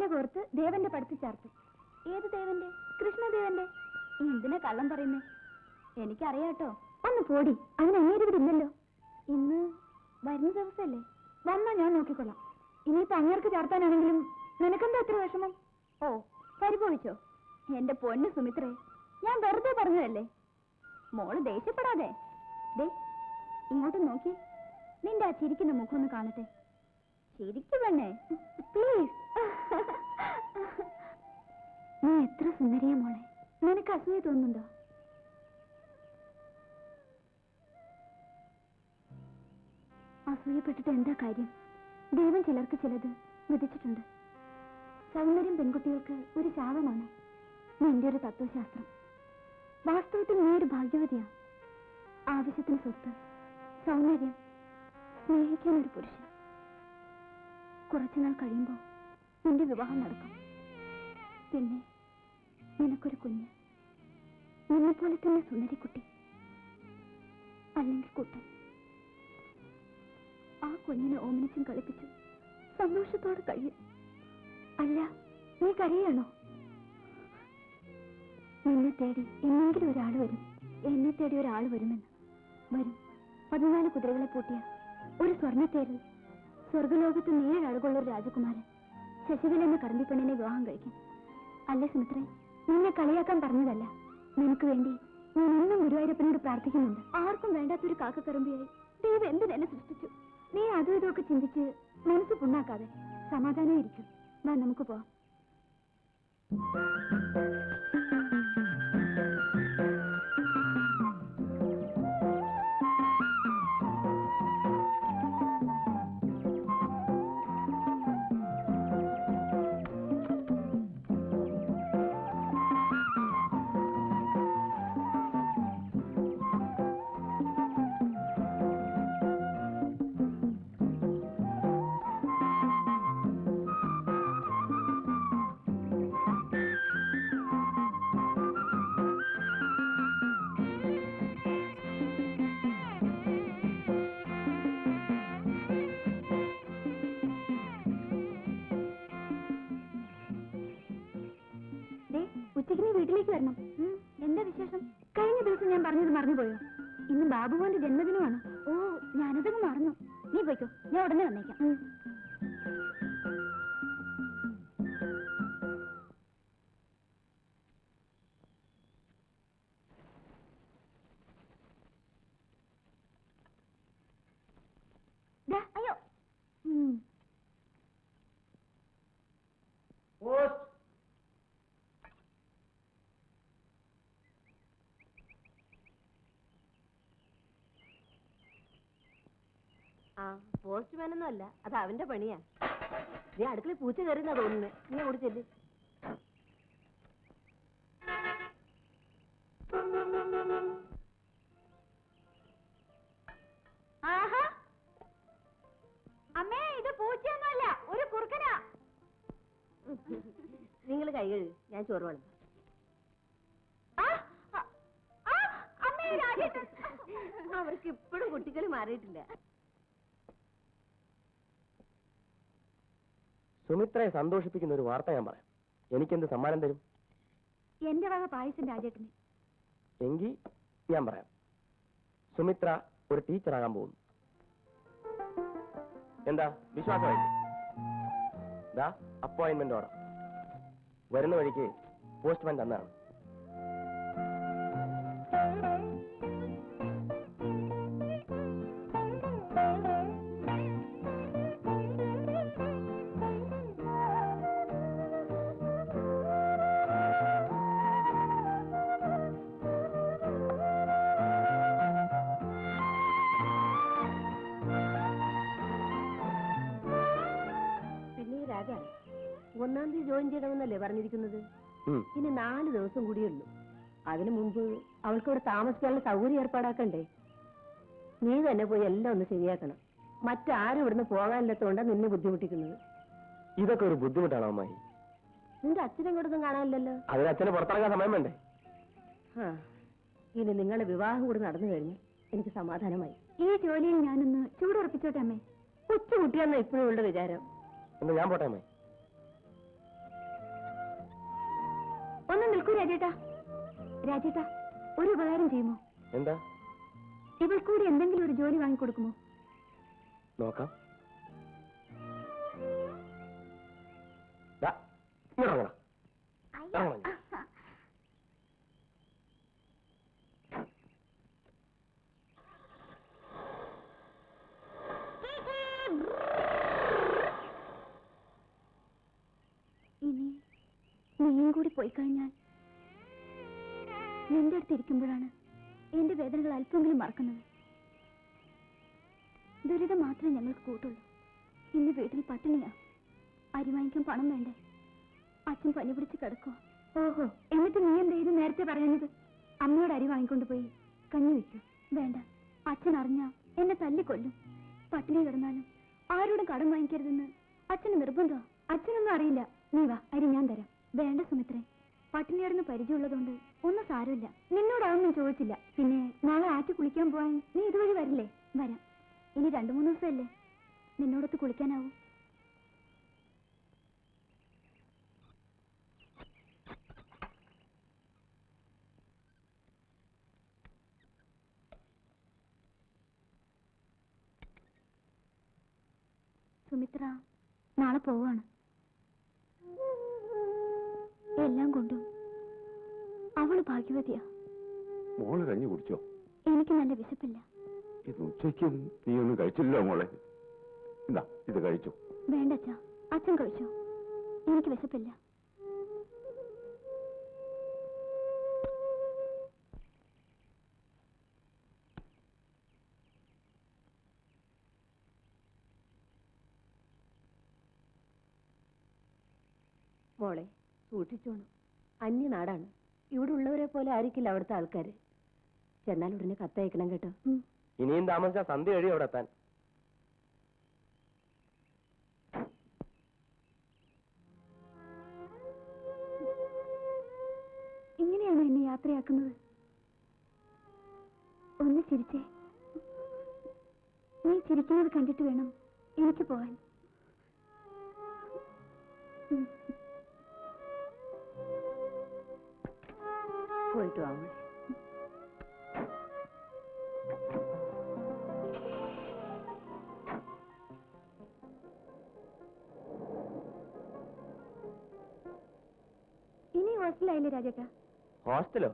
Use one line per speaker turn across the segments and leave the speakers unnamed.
മാല കോർത്ത് ദേവന്റെ പടുത്ത് ചേർത്തു. ഏത് ദേവന്റെ? കൃഷ്ണദേവന്റെ. എന്തിനാ കള്ളം പറയുന്നേ? എനിക്കറിയാട്ടോ. ഒന്ന് പോടി, അതിന് അങ്ങേരിവിടില്ലല്ലോ. ഇന്ന് വരുന്ന ദിവസമല്ലേ? വന്നാ ഞാൻ നോക്കിക്കൊള്ളാം. ഇനിയിപ്പോ അങ്ങേർക്ക് ചേർത്താനാണെങ്കിലും നിനക്കെന്താ എത്ര വിഷമം? ഓ, പരിഭവിച്ചോ? എന്റെ പൊന്നു സുമിത്രേ, ഞാൻ വെറുതെ പറഞ്ഞതല്ലേ. മോള് ദേഷ്യപ്പെടാതെ. ദേ ഇങ്ങോട്ട് നോക്കി, നിന്റെ ആ ചിരിക്കുന്ന മുഖം ഒന്ന് കാണട്ടെ. ശരിക്കും വേണേ, പ്ലീസ്. നീ എത്ര സുന്ദരിയാ മോളെ. നിനക്ക് അസൂയ തോന്നുന്നുണ്ടോ? അസൂയപ്പെട്ടിട്ട് എന്താ കാര്യം? ദൈവം ചിലർക്ക് ചിലത് വിധിച്ചിട്ടുണ്ട്. സൗന്ദര്യം പെൺകുട്ടികൾക്ക് ഒരു ശാപമാണ്. നിന്റെ ഒരു തത്വശാസ്ത്രം. വാസ്തവത്തിൽ നീ ഒരു ഭാഗ്യവതിയാ. ആവശ്യത്തിന് സ്വത്ത്, സൗന്ദര്യം, സ്നേഹിക്കാൻ ഒരു പുരുഷൻ. കുറച്ചുനാൾ കഴിയുമ്പോൾ നിന്റെ വിവാഹം നടക്കും. പിന്നെ നിനക്കൊരു കുഞ്ഞ്, നിന്നെപ്പോലെ തന്നെ സുന്ദരിക്കുട്ടി, അല്ലെങ്കിൽ കുട്ടൻ. ആ കുഞ്ഞിനെ ഓമനിച്ചും കളിപ്പിച്ചും സന്തോഷത്തോടെ കഴിയും. അല്ല, നീ കരയാണോ? നിന്നെ തേടി എന്നെങ്കിലും ഒരാൾ വരും. എന്നെ തേടി ഒരാൾ വരുമെന്ന്. വരും. 14 കുതിരകളെ പൂട്ടിയ ഒരു സ്വർണ്ണത്തേരിൽ സ്വർഗലോകത്ത് 7 അഴകുള്ള ഒരു രാജകുമാരൻ ശശികല എന്ന കറമ്പിപ്പെണ്ണിനെ വിവാഹം കഴിക്കും. അല്ലേ സുമിത്രേ? നിന്നെ കളിയാക്കാൻ പറഞ്ഞതല്ല. നിനക്ക് വേണ്ടി ഞാൻ ഇന്നും ഗുരുവായൂരപ്പനോട് പ്രാർത്ഥിക്കുന്നുണ്ട്. ആർക്കും വേണ്ടാത്തൊരു കാക്കക്കറമ്പിയായി ദൈവം എന്തിനെന്നെ സൃഷ്ടിച്ചു. നീ അതും ഇതൊക്കെ ചിന്തിച്ച് മനസ്സ് പുണ്ണാക്കാതെ സമാധാനം ഇരിക്കും. വാ, നമുക്ക് പോവാം. ഉച്ചയ്ക്ക് നീ വീട്ടിലേക്ക് വരണം. എന്താ വിശേഷം? കഴിഞ്ഞ ദിവസം ഞാൻ പറഞ്ഞത് മറന്നുപോയോ? ഇന്ന് ബാബുവിന്റെ ജന്മദിനമാണ്. ഓ, ഞാനതങ്ങ് മറന്നു. നീ പോയിക്കോ, ഞാൻ ഉടനെ വന്നേക്കാം. അയ്യോ,
പോസ്റ്റ്മാനൊന്നും അല്ല, അത് അവന്റെ പണിയാ. നീ അടുക്കളയിൽ പൂച്ച കയറിയെന്നാ തോന്നുന്നേ. നീ അവിടെ ചെല്ല്.
ആഹാ, അമ്മേ, ഇത് പൂച്ചയൊന്നുമല്ല, ഒരു കുറുക്കനാ.
നിങ്ങൾ കൈ കഴുകു, ഞാൻ ചോറ് വേണം. അവർക്ക് ഇപ്പോഴും കുട്ടികൾ മാറിയിട്ടില്ല.
സുമിത്രയെ സന്തോഷിപ്പിക്കുന്ന ഒരു വാർത്ത ഞാൻ പറയാം. എനിക്കെന്ത് സമ്മാനം തരും?
എന്റെ വക പായസം രാജേട്ടന്.
എങ്കിൽ ഞാൻ പറയാം. സുമിത്ര ഒരു ടീച്ചറാകാൻ പോകുന്നു. എന്താ വിശ്വാസമായില്ലേ? ദാ അപ്പോയിന്റ്മെന്റ് ഓർഡർ. വരുന്ന വഴിക്ക് പോസ്റ്റ്മാൻ തന്നാണ്.
ഒന്നാം തീയതി ജോയിൻ ചെയ്യണമെന്നല്ലേ പറഞ്ഞിരിക്കുന്നത്? ഇനി 4 ദിവസം കൂടിയുള്ളൂ. അതിനു മുമ്പ് അവൾക്ക് ഇവിടെ താമസിക്കാനുള്ള സൗകര്യം ഏർപ്പാടാക്കണ്ടേ? നീ തന്നെ പോയി എല്ലാം ഒന്ന് ശരിയാക്കണം. മറ്റാരും ഇവിടുന്ന് പോകാനില്ലാത്തോണ്ടാ നിന്നെ ബുദ്ധിമുട്ടിക്കുന്നത്.
ഇതൊക്കെ ഒരു ബുദ്ധിമുട്ടാണോ അമ്മായി?
നിന്റെ അച്ഛനെ കൂടൊന്നും കാണാനില്ലല്ലോ.
അതിന് അച്ഛനെ പുറത്തിറങ്ങാൻ സമയം വേണ്ടേ?
ഇനി നിങ്ങളുടെ വിവാഹം കൂടി നടന്നു കഴിഞ്ഞ് എനിക്ക് സമാധാനമായി.
ഈ ജോലിയിൽ ഞാനൊന്ന് ചൂടുറപ്പിച്ചോട്ടെ അമ്മേ.
കൊച്ചുകുട്ടിയാണെന്ന് ഇപ്പോഴും ഉള്ള വിചാരം.
എന്നാ ഞാൻ പോട്ടെ അമ്മായി.
കേൾക്കൂ രാജേട്ടാ. രാജേട്ടാ, ഒരു ഉപകാരം ചെയ്യുമോ?
എന്താ?
ഇവൾക്കൂടി എന്തെങ്കിലും ഒരു ജോലി വാങ്ങിക്കൊടുക്കുമോ?
നോക്കാം.
ഇനി നീയും കൂടി പോയി കഴിഞ്ഞാൽ നിന്റെ അടുത്ത് ഇരിക്കുമ്പോഴാണ് എന്റെ വേദനകൾ അല്പമെങ്കിലും മറക്കുന്നത്. ദുരിതം മാത്രമേ ഞങ്ങൾക്ക് കൂട്ടുള്ളൂ. ഇന്ന് വീട്ടിൽ പട്ടിണിയാ. അരി വാങ്ങിക്കാൻ പണം വേണ്ടേ? അച്ഛൻ പനി പിടിച്ച് കിടക്കോ? ഓഹോ, എന്നിട്ട് നീ എന്താ ഇത് നേരത്തെ പറയുന്നത്? അമ്മയോട് അരി വാങ്ങിക്കൊണ്ട് പോയി കഞ്ഞി വെക്കൂ. വേണ്ട, അച്ഛൻ അറിഞ്ഞാ എന്നെ തല്ലിക്കൊല്ലും. പട്ടിണി കിടന്നാലും ആരോടും കടം വാങ്ങിക്കരുതെന്ന് അച്ഛന് നിർബന്ധമാ. അച്ഛനൊന്നും അറിയില്ല. നീ വാ, അരി ഞാൻ തരാം. വേണ്ട സുമിത്രേ, പട്ടിണിയാടുന്ന പരിചയമുള്ളതുകൊണ്ട് ഒന്നും സാരമില്ല. നിന്നോടൊന്നും ചോദിച്ചില്ല. പിന്നെ നാളെ ആറ്റി കുളിക്കാൻ പോവാൻ നീ ഇതുവഴി വരില്ലേ? വരാം. ഇനി 2-3 ദിവസമല്ലേ നിന്നോടൊത്ത് കുളിക്കാനാവും. സുമിത്ര നാളെ പോവാണ്. എല്ലാം കൊണ്ടും അവള് ഭാഗ്യവതിയാ.
മോള് കഞ്ഞി കുടിച്ചോ?
എനിക്ക് നല്ല വിശപ്പില്ല.
ഇത് ഉച്ചയ്ക്കും നീ ഒന്നും കഴിച്ചില്ലോ മോളെ? എന്താ ഇത് കഴിച്ചു?
വേണ്ട അച്ഛാ, അച്ഛൻ കഴിച്ചോ. എനിക്ക് വിശപ്പില്ല.
മോളെ സൂക്ഷിച്ചോണം. അന്യനാടാണ്. ഇവിടെ ഉള്ളവരെ പോലെ ആയിരിക്കില്ല അവിടുത്തെ ആൾക്കാര്. ചെന്നാൽ ഉടനെ കത്തയക്കണം കേട്ടോ.
ഇനിയും താമസിച്ചാൽ സന്ധ്യ കഴിയും അവിടെ എത്താൻ.
ഇങ്ങനെയാണോ എന്നെ യാത്രയാക്കുന്നത്? ഒന്ന് ചിരിച്ചേ. നീ ചിരിക്കുന്നത് കണ്ടിട്ട് വേണം എനിക്ക് പോവാൻ.
പോയിട്ട് വാ മോളെ.
ഇനി ഹോസ്റ്റലായില്ലേ രാജേട്ടാ?
ഹോസ്റ്റലോ?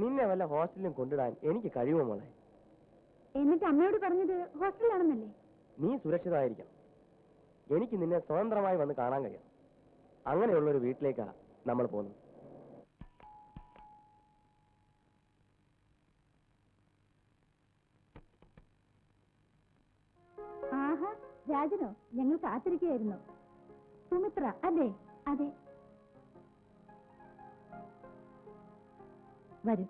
നിന്നെ വല്ല ഹോസ്റ്റലിലും കൊണ്ടിടാൻ എനിക്ക് കഴിയുമോ മോളെ?
എന്നിട്ട് അമ്മയോട് പറഞ്ഞത് ഹോസ്റ്റലിലാണെന്നല്ലേ?
നീ സുരക്ഷിതമായിരിക്കണം. എനിക്ക് നിന്നെ സ്വതന്ത്രമായി വന്ന് കാണാൻ കഴിയണം. അങ്ങനെയുള്ളൊരു വീട്ടിലേക്കാ നമ്മൾ പോകുന്നത്.
ആഹാ, രാജനോ? ഞങ്ങൾ കാത്തിരിക്കുകയായിരുന്നു. സുമിത്ര അതെ? അതെ.
വരൂ,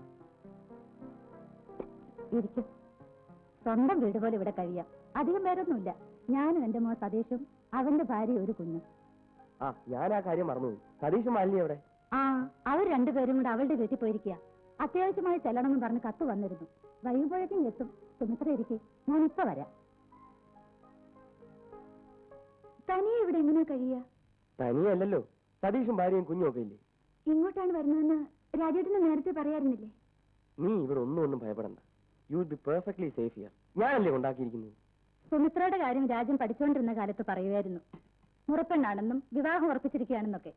ഇരിക്കും. സ്വന്തം വീട് പോലെ ഇവിടെ കഴിയാം. അധികം പേരൊന്നുമില്ല. ഞാനും എന്റെ മോൻ സതീഷും അവന്റെ ഭാര്യ ഒരു കുഞ്ഞും.
ആ, ഞാൻ ആ കാര്യം മറന്നുപോയി. സതീഷ് മാലിനി എവിടെ?
ആ, അവർ രണ്ടുപേരും കൂടെ അവളുടെ വീട്ടിൽ പോയിരിക്കുക. അത്യാവശ്യമായി ചെല്ലണമെന്ന് പറഞ്ഞ് കത്ത് വന്നിരുന്നു. വൈകുമ്പോഴേക്കും എത്തും. സുമിത്ര ഇരിക്കെ, ഞാൻ ഇപ്പൊ വരാം.
തനിയെ ഇവിടെ എങ്ങനെയാ കഴിയുക?
തനിയല്ലല്ലോ, സതീഷും ഭാര്യയും കുഞ്ഞും ഒക്കെ ഇല്ലേ?
ഇങ്ങോട്ടാണ് വരുന്നതെന്ന് രാജേട്ടന് നേരത്തെ പറയാറുന്നില്ലേ?
നീ ഇവിടെ ഒന്നും ഭയപ്പെടണ്ട. You will be perfectly safe here. ഞാനല്ലേ ഉണ്ടാക്കിയിരിക്കുന്നത്.
സുമിത്രയുടെ കാര്യം രാജൻ പഠിച്ചുകൊണ്ടിരുന്ന കാലത്ത് പറയുമായിരുന്നു. മുറപ്പെണ്ണാണെന്നും വിവാഹം ഉറപ്പിച്ചിരിക്കുകയാണെന്നൊക്കെ.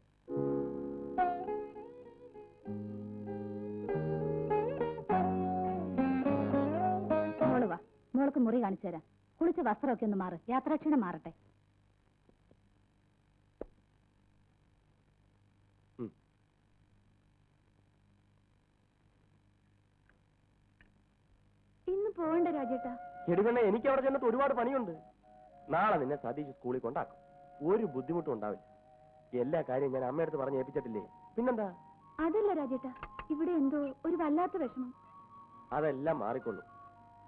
മോള് വാ, മോൾക്ക് മുറി കാണിച്ചു തരാം. കുളിച്ച് വസ്ത്രമൊക്കെ ഒന്ന് മാറ്. യാത്രാക്ഷീണം മാറട്ടെ.
ഇന്ന് പോകണ്ട രാജേട്ടാ.
എടുക്കണേ, എനിക്ക് അവിടെ ചെന്നിട്ട് ഒരുപാട് പണിയുണ്ട്. നാളെ നിന്നെ സതീഷ് സ്കൂളിൽ കൊണ്ടാക്കും. ഒരു ബുദ്ധിമുട്ടും ഉണ്ടാവില്ല. എല്ലാ കാര്യവും ഞാൻ അമ്മയടുത്ത് പറഞ്ഞ് ഏൽപ്പിച്ചിട്ടില്ലേ? പിന്നെന്താ?
അതല്ല രാജേട്ടാ, ഇവിടെ എന്തോ ഒരു വല്ലാത്ത വിഷമം.
അതെല്ലാം മാറിക്കൊള്ളും.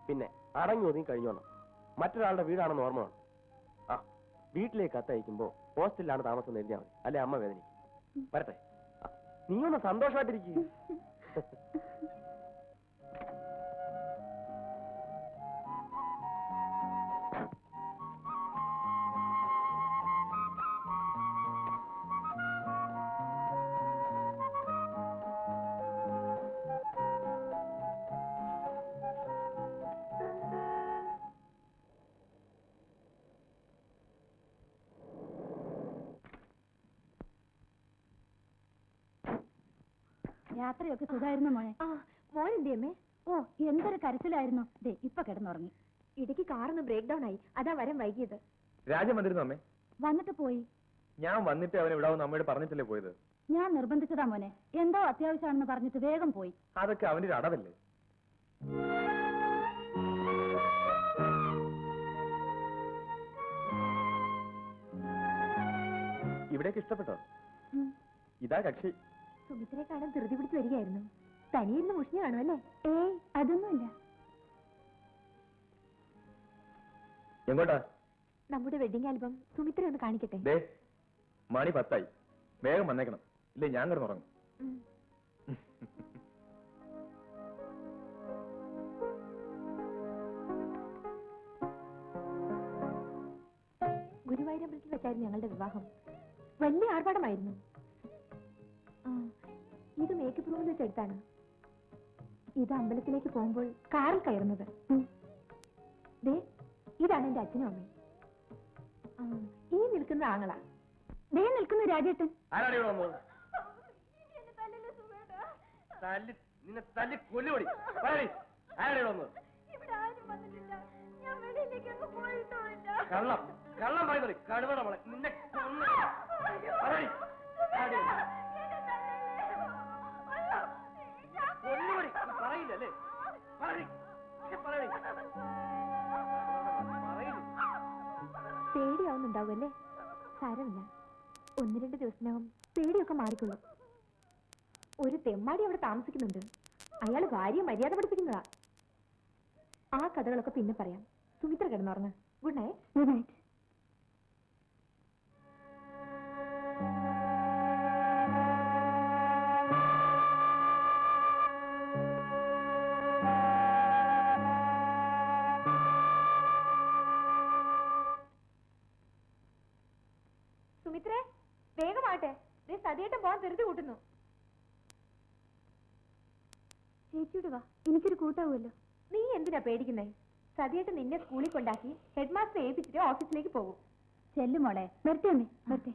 പിന്നെ അടങ്ങി ഒതുങ്ങി കഴിഞ്ഞോണം. മറ്റൊരാളുടെ വീടാണെന്ന് ഓർമ്മ വേണം. ആ, വീട്ടിലേക്ക് കത്തയക്കുമ്പോ ഹോസ്റ്റലിലാണ് താമസം എഴുതിയാൽ മതി. അല്ലെ അമ്മ വേദനിക്കും. വരട്ടെ. നീ ഒന്ന് സന്തോഷമായിട്ടിരിക്കും.
യാത്രയൊക്കെ സുഖമായിരുന്നു മോനെ.
മോനെന്തേ അമ്മേ?
ഓ, എന്തൊരു കരച്ചിലായിരുന്നു. ദേ ഇപ്പൊ കിടന്നുറങ്ങി.
ഇടയ്ക്ക് കാറൊന്ന് ബ്രേക്ക് ഡൗൺ ആയി, അതാ വരാൻ വൈകിയത്.
രാജൻ വന്നിരുന്നു അമ്മേ?
വന്നിട്ട് പോയി.
ഞാൻ വന്നിട്ട് അവനെ വിടാവുന്ന അമ്മയോട് പറഞ്ഞിട്ടല്ലേ പോയത്?
ഞാൻ നിർബന്ധിച്ചതാ മോനെ. എന്തോ അത്യാവശ്യമാണെന്ന് പറഞ്ഞിട്ട് വേഗം പോയി.
അതൊക്കെ അവന്റെ ഒരു അടവല്ലേ. ഇവിടേക്ക് ഇഷ്ടപ്പെട്ടോ? ഇതാ കക്ഷി.
സുമിത്രയെ കാണാൻ ധൃതി പിടിച്ച് വരികയായിരുന്നു. തനിയിരുന്ന് മുഷിഞ്ഞ കാണുമല്ലേ?
ഏയ്, അതൊന്നുമില്ല.
എങ്ങോട്ടാ?
നമ്മുടെ വെഡിങ് ആൽബം സുമിത്ര ഒന്ന് കാണിക്കട്ടെ.
ദേ, മണി 10 വേഗം വന്നേക്കണം, ഇല്ലേ ഞാൻ കിടന്നുറങ്ങും.
ഗുരുവായൂരമ്പലത്തിൽ വെച്ചായിരുന്നു ഞങ്ങളുടെ വിവാഹം. വലിയ ആർഭാടമായിരുന്നു. ഇത് മേക്കപ്പ് റൂമിൽ വെച്ചെടുത്താണ്. ഇത് അമ്പലത്തിലേക്ക് പോകുമ്പോൾ കാറിൽ കയറുന്നത്. ദേ, ഇതാണ് എന്റെ അച്ഛനും അമ്മയും. ഈ നിൽക്കുന്ന ആങ്ങളാ.
ദേ നിൽക്കുന്നു രാജേട്ടൻ.
ആരാണ് ഇവിടെ വന്നത്? നിന്നെ തല്ലി കൊല്ലുപടി. ആരാണ് ഇവിടെ വന്നത്? കള്ളം കള്ളം പറയുന്നത് കടുവട മോളെ, നിന്നെ കൊന്ന്. കൊല്ലുപടി പറയില്ലല്ലേ?
പേടിയാവുന്നുണ്ടാവുമല്ലേ? സാരമില്ല, 1-2 ദിവസത്തിനകം പേടിയൊക്കെ മാറിക്കൊള്ളും. ഒരു തെമ്മാടി അവിടെ താമസിക്കുന്നുണ്ട്. അയാൾ ഭാര്യയെ മര്യാദ പഠിപ്പിക്കുന്നതാ. ആ കഥകളൊക്കെ പിന്നെ പറയാം. സുമിത്ര കിടന്നുറങ്ങ്. Good night.
Good night.
സുമിത്രേ, വേഗമാട്ടെ. സതിയേട്ടൻ പോകാൻ ധൃതി കൂട്ടുന്നു.
ചേച്ചിയോട് വാ, എനിക്കൊരു കൂട്ടാവുമല്ലോ.
നീ എന്തിനാ പേടിക്കുന്നേ? സതിയേട്ടൻ നിന്നെ സ്കൂളിൽ കൊണ്ടാക്കി ഹെഡ് മാസ്റ്റർ ഏൽപ്പിച്ചിട്ട് ഓഫീസിലേക്ക് പോകും.
ചെല്ലുമോളെ. വരട്ടെ അമ്മേ, വരട്ടെ.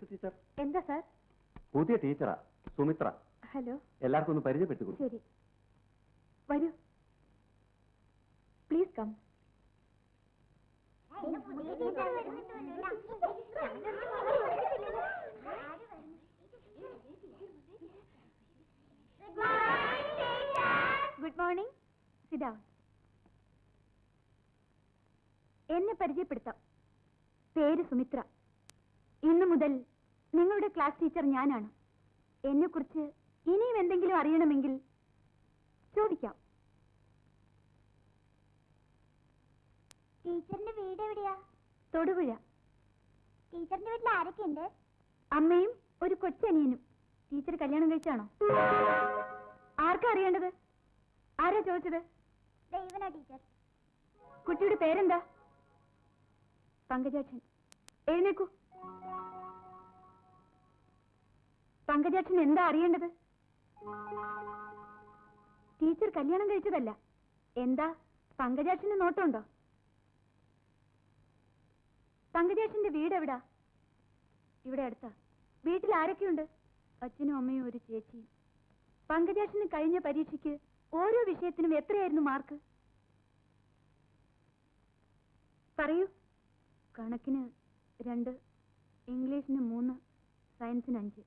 ടീച്ചർ.
എന്താ സാർ?
പുതിയ ടീച്ചറാ, സുമിത്ര.
ഹലോ.
എല്ലാവർക്കും ഒന്ന് പരിചയപ്പെട്ടു കൊടുക്കും.
ശരി, വരൂ. Please come.
Good morning. Sit down. എന്നെ പരിചയപ്പെടുത്താം. പേര് സുമിത്ര. ഇന്നു മുതൽ നിങ്ങളുടെ ക്ലാസ് ടീച്ചർ ഞാനാണ്. എന്നെക്കുറിച്ച് ഇനിയും എന്തെങ്കിലും അറിയണമെങ്കിൽ ചോദിക്കാം.
ടീച്ചറിന്റെ വീട് എവിടെയാ?
തൊടുപുഴ.
ടീച്ചറിന്റെ വീട്ടിൽ ആരൊക്കെയുണ്ട്?
അമ്മയും ഒരു കൊച്ചനിയനും. ടീച്ചർ കല്യാണം കഴിച്ചാണോ? ആർക്കാ അറിയേണ്ടത്? ആരാ ചോദിച്ചത്?
ദൈവന ടീച്ചർ.
കുട്ടിയുടെ പേരെന്താ? പങ്കജാക്ഷൻ. എഴുന്നേക്കൂ. പങ്കജാക്ഷൻ എന്താ അറിയേണ്ടത്? ടീച്ചർ കല്യാണം കഴിച്ചതല്ല. എന്താ പങ്കജാക്ഷന് നോട്ടമുണ്ടോ? പങ്കജാക്ഷന്റെ വീട് എവിടാ? ഇവിടെ അടുത്താ. വീട്ടിൽ ആരൊക്കെയുണ്ട്? അച്ഛനും അമ്മയും ഒരു ചേച്ചിയും. പങ്കജാക്ഷന് കഴിഞ്ഞ പരീക്ഷയ്ക്ക് ഓരോ വിഷയത്തിനും എത്രയായിരുന്നു മാർക്ക്? പറയൂ. കണക്കിന് 2, ഇംഗ്ലീഷിന് 3, സയൻസിന് 5.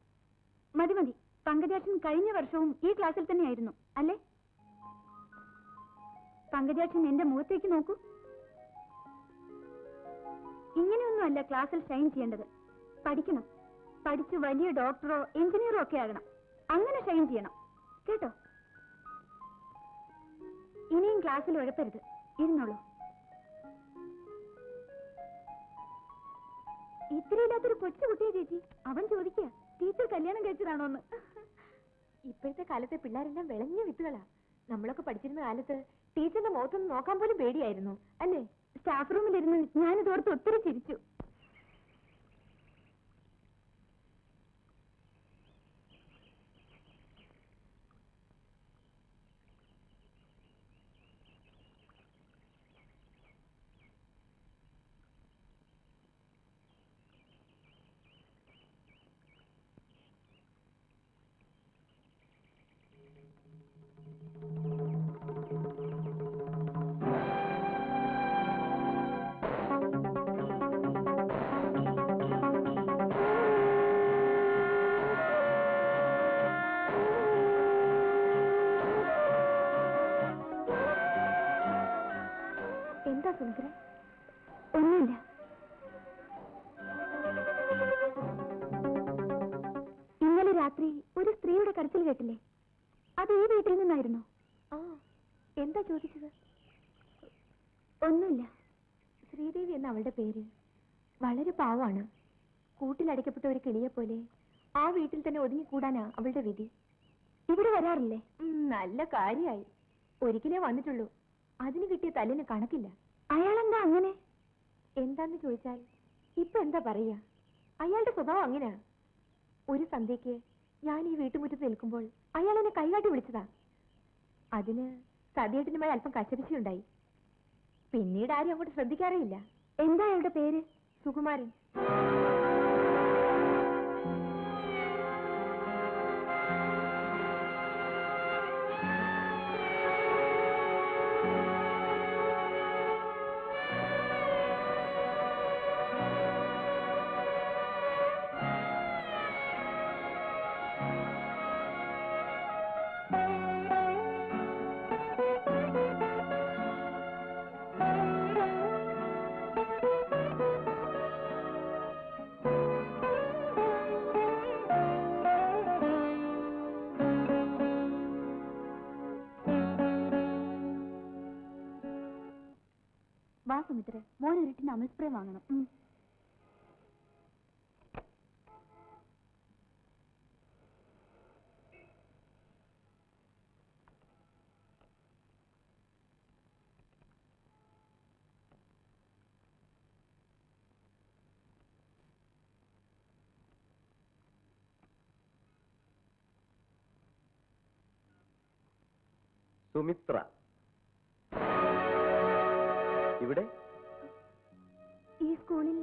മതി മതി. പങ്കജാക്ഷൻ കഴിഞ്ഞ വർഷവും ഈ ക്ലാസ്സിൽ തന്നെയായിരുന്നു അല്ലേ? പങ്കജാക്ഷൻ എന്റെ മുഖത്തേക്ക് നോക്കൂ. ഇങ്ങനെയൊന്നുമല്ല ക്ലാസ്സിൽ ഷൈൻ ചെയ്യേണ്ടത്. പഠിക്കണം. പഠിച്ച് വലിയ ഡോക്ടറോ എഞ്ചിനീയറോ ഒക്കെ ആകണം. അങ്ങനെ ഷൈൻ ചെയ്യണം. കേട്ടോ? ഇനിയും ക്ലാസ്സിൽ ഉഴപ്പരുത്. ഇരുന്നോളൂ. ഇത്രയില്ലാത്തൊരു കൊച്ചുകുട്ടിയെ ചേച്ചി. അവൻ ചോദിക്കുക ടീച്ചർ കല്യാണം കഴിച്ചതാണോന്ന്.
ഇപ്പോഴത്തെ കാലത്തെ പിള്ളേരെല്ലാം വിളഞ്ഞ വിത്തുകളാ. നമ്മളൊക്കെ പഠിച്ചിരുന്ന കാലത്ത് ടീച്ചറിന്റെ മുഖത്തൊന്നും നോക്കാൻ പോലും പേടിയായിരുന്നു അല്ലേ?
സ്റ്റാഫ് റൂമിലിരുന്ന് ഞാനിതോർത്ത് ഒത്തിരി ചിരിച്ചു. രാത്രി ഒരു സ്ത്രീയുടെ കരച്ചിൽ കേട്ടില്ലേ? അത് ഈ വീട്ടിൽ നിന്നായിരുന്നോ? ആ, എന്താ ചോദിച്ചത്? ഒന്നുമില്ല. ശ്രീദേവി എന്ന അവളുടെ പേര്. വളരെ പാവമാണ്. കൂട്ടിലടയ്ക്കപ്പെട്ട ഒരു കിളിയെ പോലെ ആ വീട്ടിൽ തന്നെ ഒതുങ്ങിക്കൂടാനാ അവളുടെ വിധി. ഇവിടെ വരാറില്ലേ? നല്ല കാര്യായി. ഒരിക്കലേ വന്നിട്ടുള്ളൂ. അതിന് കിട്ടിയ തല്ലിന് കണക്കില്ല. അയാളെന്താ അങ്ങനെ? എന്താന്ന് ചോദിച്ചാൽ ഇപ്പൊ എന്താ പറയാ? അയാളുടെ സ്വഭാവം അങ്ങനെയാ. ഒരു സന്ധ്യയ്ക്ക് ഞാൻ ഈ വീട്ടുമുറ്റത്ത് നിൽക്കുമ്പോൾ അയാൾ എന്നെ കൈകാട്ടി വിളിച്ചതാ. അതിന് സതിയേട്ടനുമായി അല്പം കശപിശയുണ്ടായി. പിന്നീട് ആരും അങ്ങോട്ട് ശ്രദ്ധിക്കാറേയില്ല. എന്താ അയാളുടെ പേര്? സുകുമാരൻ. വാ സുമിത്രേ, മോൻ ഇരുട്ടിന് അമൽ സ്പ്രേ വാങ്ങണം.
സുമിത്ര ഇവിടെ
ഈ സ്കൂളിൽ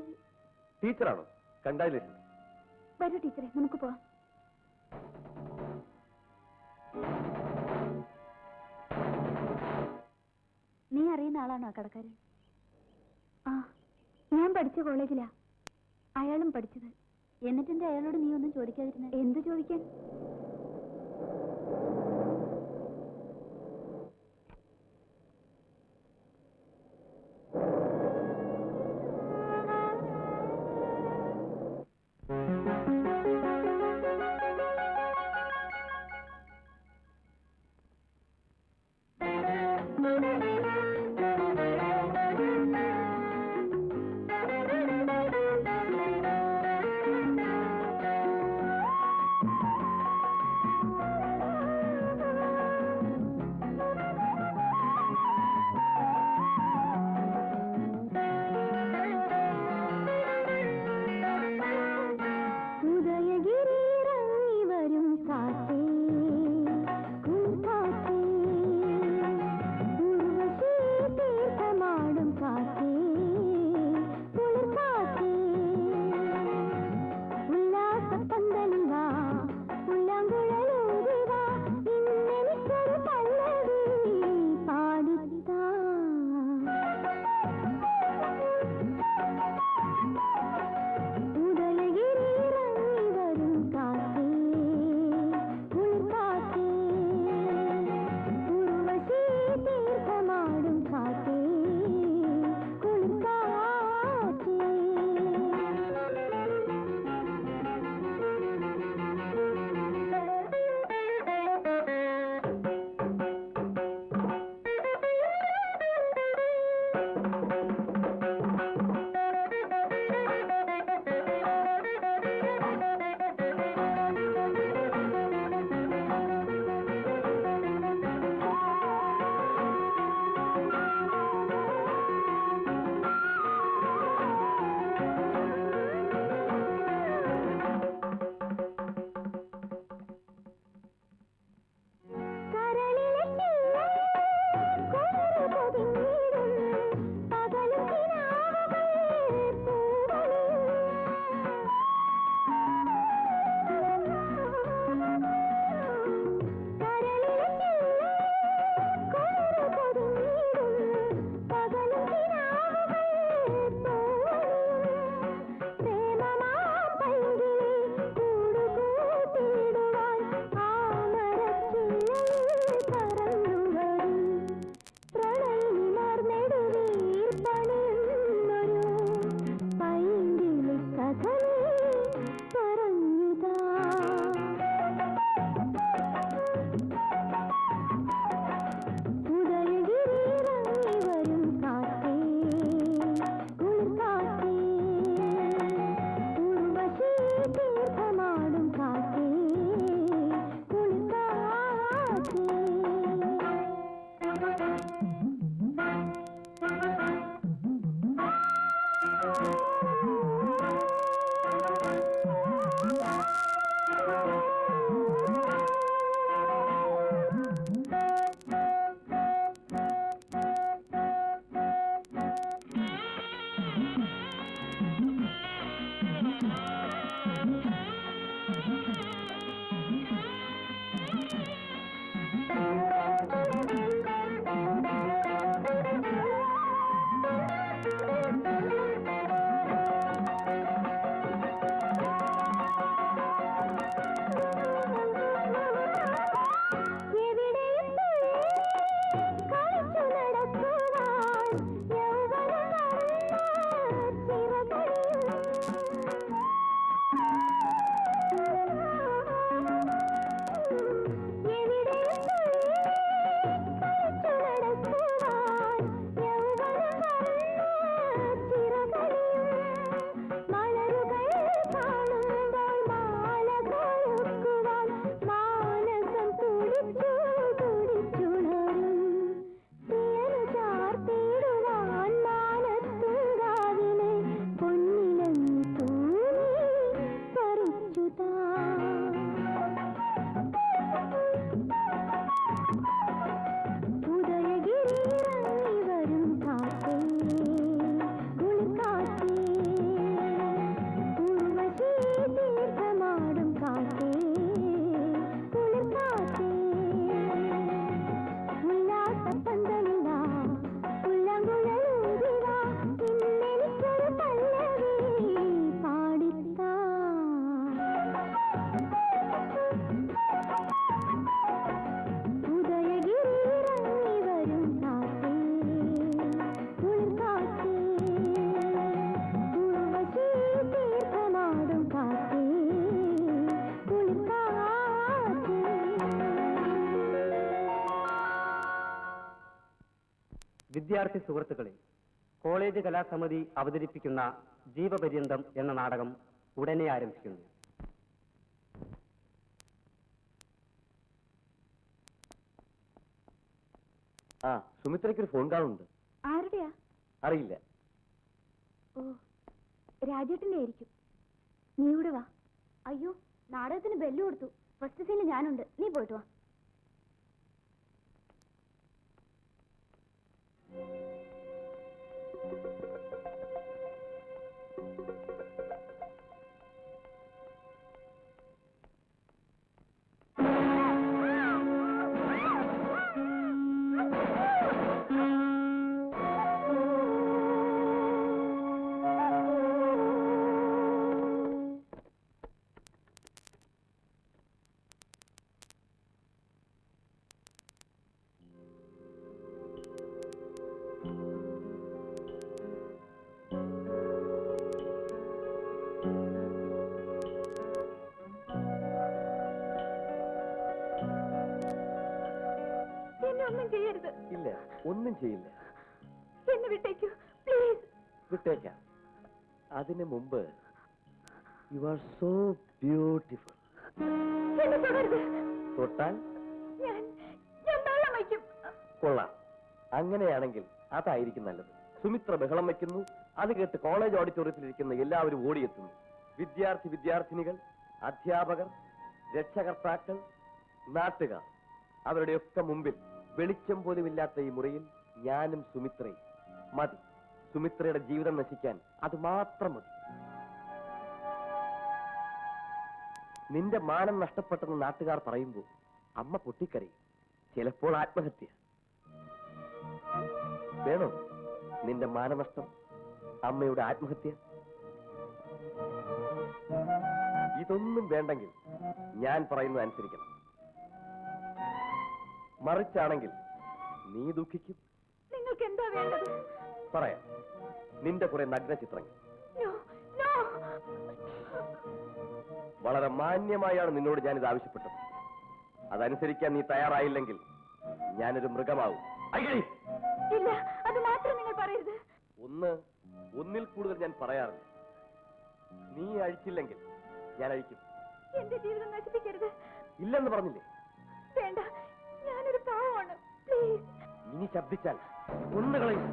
ടീച്ചറാണോ? കൺഗ്രാജുലേഷൻ.
വരൂ ടീച്ചറെ, നമുക്ക് പോവാം. നീ അറിയുന്ന ആളാണോ ആ കടക്കാരൻ? ആ, ഞാൻ പഠിച്ച കോളേജിലാ അയാളും പഠിച്ചത്. എന്നിട്ടെന്റെ അയാളോട് നീ ഒന്നും ചോദിക്കാതിരുന്ന? എന്ത് ചോദിക്കാൻ?
വിദ്യാർത്ഥി സുഹൃത്തുക്കളെ, കോളേജ് കലാസമിതി അവതരിപ്പിക്കുന്ന ജീവപര്യന്തം എന്ന നാടകം ഉടനെ ആരംഭിക്കുന്നു.
ആ, സുമിത്രയ്ക്കൊരു ഫോൺ കാണുന്നുണ്ട്.
ആരുടെയാ?
അറിയില്ല.
ഓ, രാജേട്ടന്റെ ആയിരിക്കും. നീ ഇവിടെ വാ. അയ്യോ, നാടകത്തിന് ബെല്ല് കൊടുത്തു. ഫസ്റ്റ് സീനിൽ ഞാനുണ്ട്. നീ പോയിട്ട് വാ. ഒന്നും ചെയ്യരുത്.
ഇല്ല, ഒന്നും ചെയ്യില്ല.
എന്നെ വിട്ടേക്കൂ പ്ലീസ്.
വിട്ടേക്കാം. അതിനു മുമ്പ് യു ആർ സോ ബ്യൂട്ടിഫുൾ.
എന്നെ തൊടരുത്.
തൊട്ടാൽ
ഞാൻ വെള്ളം വയ്ക്കും.
കൊള്ളാം. അങ്ങനെയാണെങ്കിൽ അതായിരിക്കും നല്ലത്. സുമിത്ര ബഹളം വയ്ക്കുന്നു. അത് കേട്ട് കോളേജ് ഓഡിറ്റോറിയത്തിൽ ഇരിക്കുന്ന എല്ലാവരും ഓടിയെത്തുന്നു. വിദ്യാർത്ഥിനികൾ, അധ്യാപകർ, രക്ഷകർത്താക്കൾ, നാട്ടുകാർ, അവരുടെയൊക്കെ മുമ്പിൽ വെളിച്ചം പോലുമില്ലാത്ത ഈ മുറിയിൽ ഞാനും സുമിത്രയും. മതി, സുമിത്രയുടെ ജീവിതം നശിക്കാൻ അത് മാത്രം മതി. നിന്റെ മാനം നഷ്ടപ്പെട്ടെന്ന് നാട്ടുകാർ പറയുമ്പോൾ അമ്മ പൊട്ടിക്കരയും. ചിലപ്പോൾ ആത്മഹത്യ. വേണോ നിന്റെ മാനനഷ്ടം, അമ്മയുടെ ആത്മഹത്യ? ഇതൊന്നും വേണ്ടെങ്കിൽ ഞാൻ പറയുന്നത് അനുസരിക്കണം. മറിച്ചാണെങ്കിൽ നീ ദുഃഖിക്കും.
നിങ്ങൾക്ക് എന്താ വേണ്ടത്?
പറയാം. നിന്റെ കുറെ നഗ്ന ചിത്രങ്ങൾ. വളരെ മാന്യമായാണ് നിന്നോട് ഞാനിത് ആവശ്യപ്പെട്ടത്. അതനുസരിക്കാൻ നീ തയ്യാറായില്ലെങ്കിൽ ഞാനൊരു മൃഗമാവും.
ഇല്ല, അത് മാത്രം നിങ്ങൾ പറയരുത്.
ഒന്നിൽ കൂടുതൽ ഞാൻ പറയാറില്ല. നീ അഴിച്ചില്ലെങ്കിൽ ഞാൻ അഴിക്കും.
എന്റെ ജീവിതം നശിപ്പിക്കരുത്.
ഇല്ലെന്ന് പറഞ്ഞില്ലേ?
വേണ്ട, ഞാനൊരു പാവമാണ്. പ്ലീസ്.
ഇനി ശബ്ദിച്ചാൽ ഒന്നുകളയും.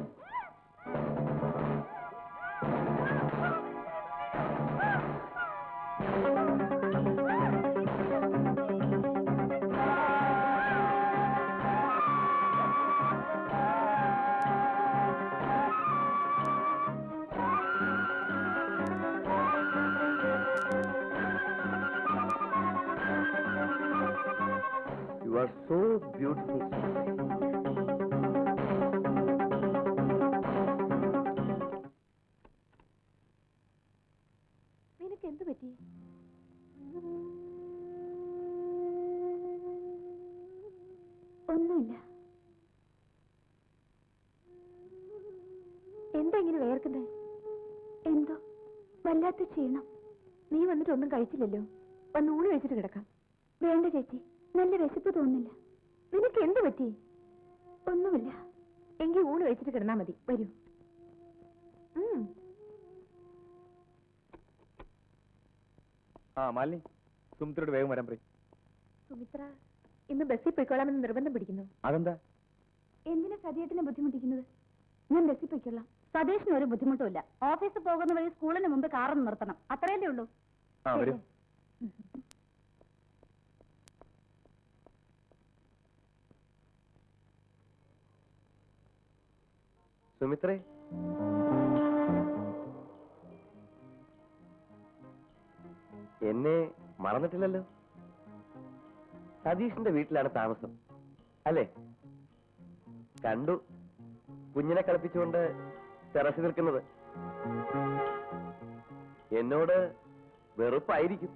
You are so beautiful.
നിനക്ക് എന്ത് പറ്റി? ഒന്നുമില്ല. എന്താ ഇങ്ങനെ വേർക്കുന്നേ? എന്തോ വല്ലാത്ത ക്ഷീണം. നീ വന്നിട്ട് ഒന്നും കഴിച്ചില്ലല്ലോ. വന്ന് ഊണ് കഴിച്ചിട്ട് കിടക്കാം. വേണ്ട ചേച്ചി, നല്ല വിശപ്പ് തോന്നുന്നില്ല. നിനക്ക് എന്ത് പറ്റി? ഒന്നുമില്ല. എങ്കിൽ ഊണ് കഴിച്ചിട്ട് കിടന്നാ മതി. വരൂ.
ആ മാലിനി, സുമിത്രയോട് വേഗം വരാൻ പറയും.
സുമിത്ര ഇന്ന് ബസ്സിൽ പോയിക്കോളാമെന്ന് നിർബന്ധം പിടിക്കുന്നു.
അതെന്താ?
എന്തിനാ സതീശനെ ബുദ്ധിമുട്ടിക്കുന്നത്? ഞാൻ ബസ്സിൽ പോയിക്കൊള്ളാം. സതീഷിന് ഒരു ബുദ്ധിമുട്ടുമില്ല. ഓഫീസിൽ പോകുന്ന വഴി സ്കൂളിന് മുമ്പ് കാറൊന്ന് നിർത്തണം. അത്രയല്ലേ ഉള്ളൂ.
ആ വരൂ.
സുമിത്രേ, എന്നെ മറന്നിട്ടില്ലല്ലോ. സതീഷിന്റെ വീട്ടിലാണ് താമസം അല്ലേ? കണ്ടു കുഞ്ഞിനെ കളിപ്പിച്ചുകൊണ്ട് ടെറസിൽ നിൽക്കുന്നത്. എന്നോട് വെറുപ്പായിരിക്കും.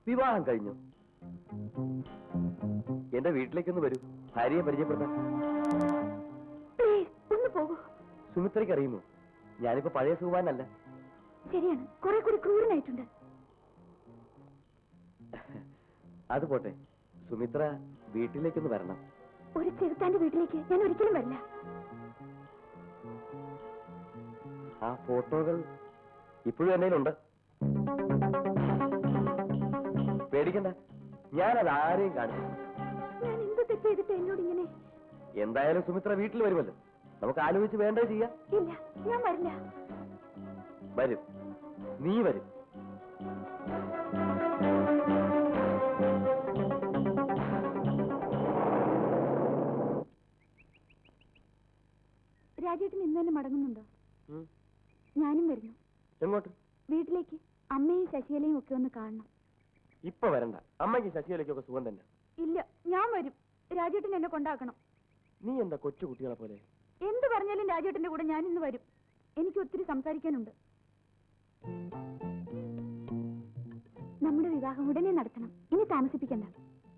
വിവാഹം കഴിഞ്ഞു. എന്റെ വീട്ടിലേക്കൊന്ന് വരൂ, ഭാര്യയെ പരിചയപ്പെടുത്താം.
ഒന്ന് പോകൂ.
സുമിത്രയ്ക്ക് അറിയുമോ, ഞാനിപ്പോ പഴയ സുഖവാനല്ല.
ശരിയാണ്, കുറെ കൂടി ക്രൂരനായിട്ടുണ്ട്.
അത് പോട്ടെ, സുമിത്ര വീട്ടിലേക്കൊന്ന് വരണം.
ഒരു ചെറുത്താന്റെ വീട്ടിലേക്ക് ഞാൻ ഒരിക്കലും വരില്ല.
ആ ഫോട്ടോകൾ ഇപ്പോഴും എന്നതിലുണ്ട്. പേടിക്കണ്ട, ഞാനത് ആരെയും കാണിച്ചു.
ഞാൻ എന്ത് തെറ്റ് ചെയ്തിട്ട് എന്നോട് ഇങ്ങനെ?
എന്തായാലും സുമിത്ര വീട്ടിൽ വരുമല്ലോ, നമുക്ക് ആലോചിച്ച് വേണ്ടത് ചെയ്യാം.
ഇല്ല, ഞാൻ വരില്ല.
വരും, നീ വരും.
രാജേട്ടൻ ഇന്ന് തന്നെ മടങ്ങുന്നുണ്ടോ? ഞാനും വരുന്നു.
എങ്ങോട്ട്?
വീട്ടിലേക്ക്. അമ്മയും ശശികലയും ഒക്കെ ഒന്ന് കാണണം.
ഇപ്പൊ വരണ്ട, അമ്മയ്ക്ക് ശശികലയ്ക്കൊക്കെ സുഖം തന്നെ.
ഇല്ല, ഞാൻ വരും. രാജേട്ടൻ എന്നെ കൊണ്ടാക്കണം.
നീ എന്താ കൊച്ചു കുട്ടികളെ പോലെ?
എന്ത് പറഞ്ഞാലും രാജേട്ടന്റെ കൂടെ ഞാൻ ഇന്ന് വരും. എനിക്ക് ഒത്തിരി സംസാരിക്കാനുണ്ട്. നമ്മുടെ വിവാഹം ഉടനെ നടത്തണം. ഇനി താമസിപ്പിക്കണ്ട.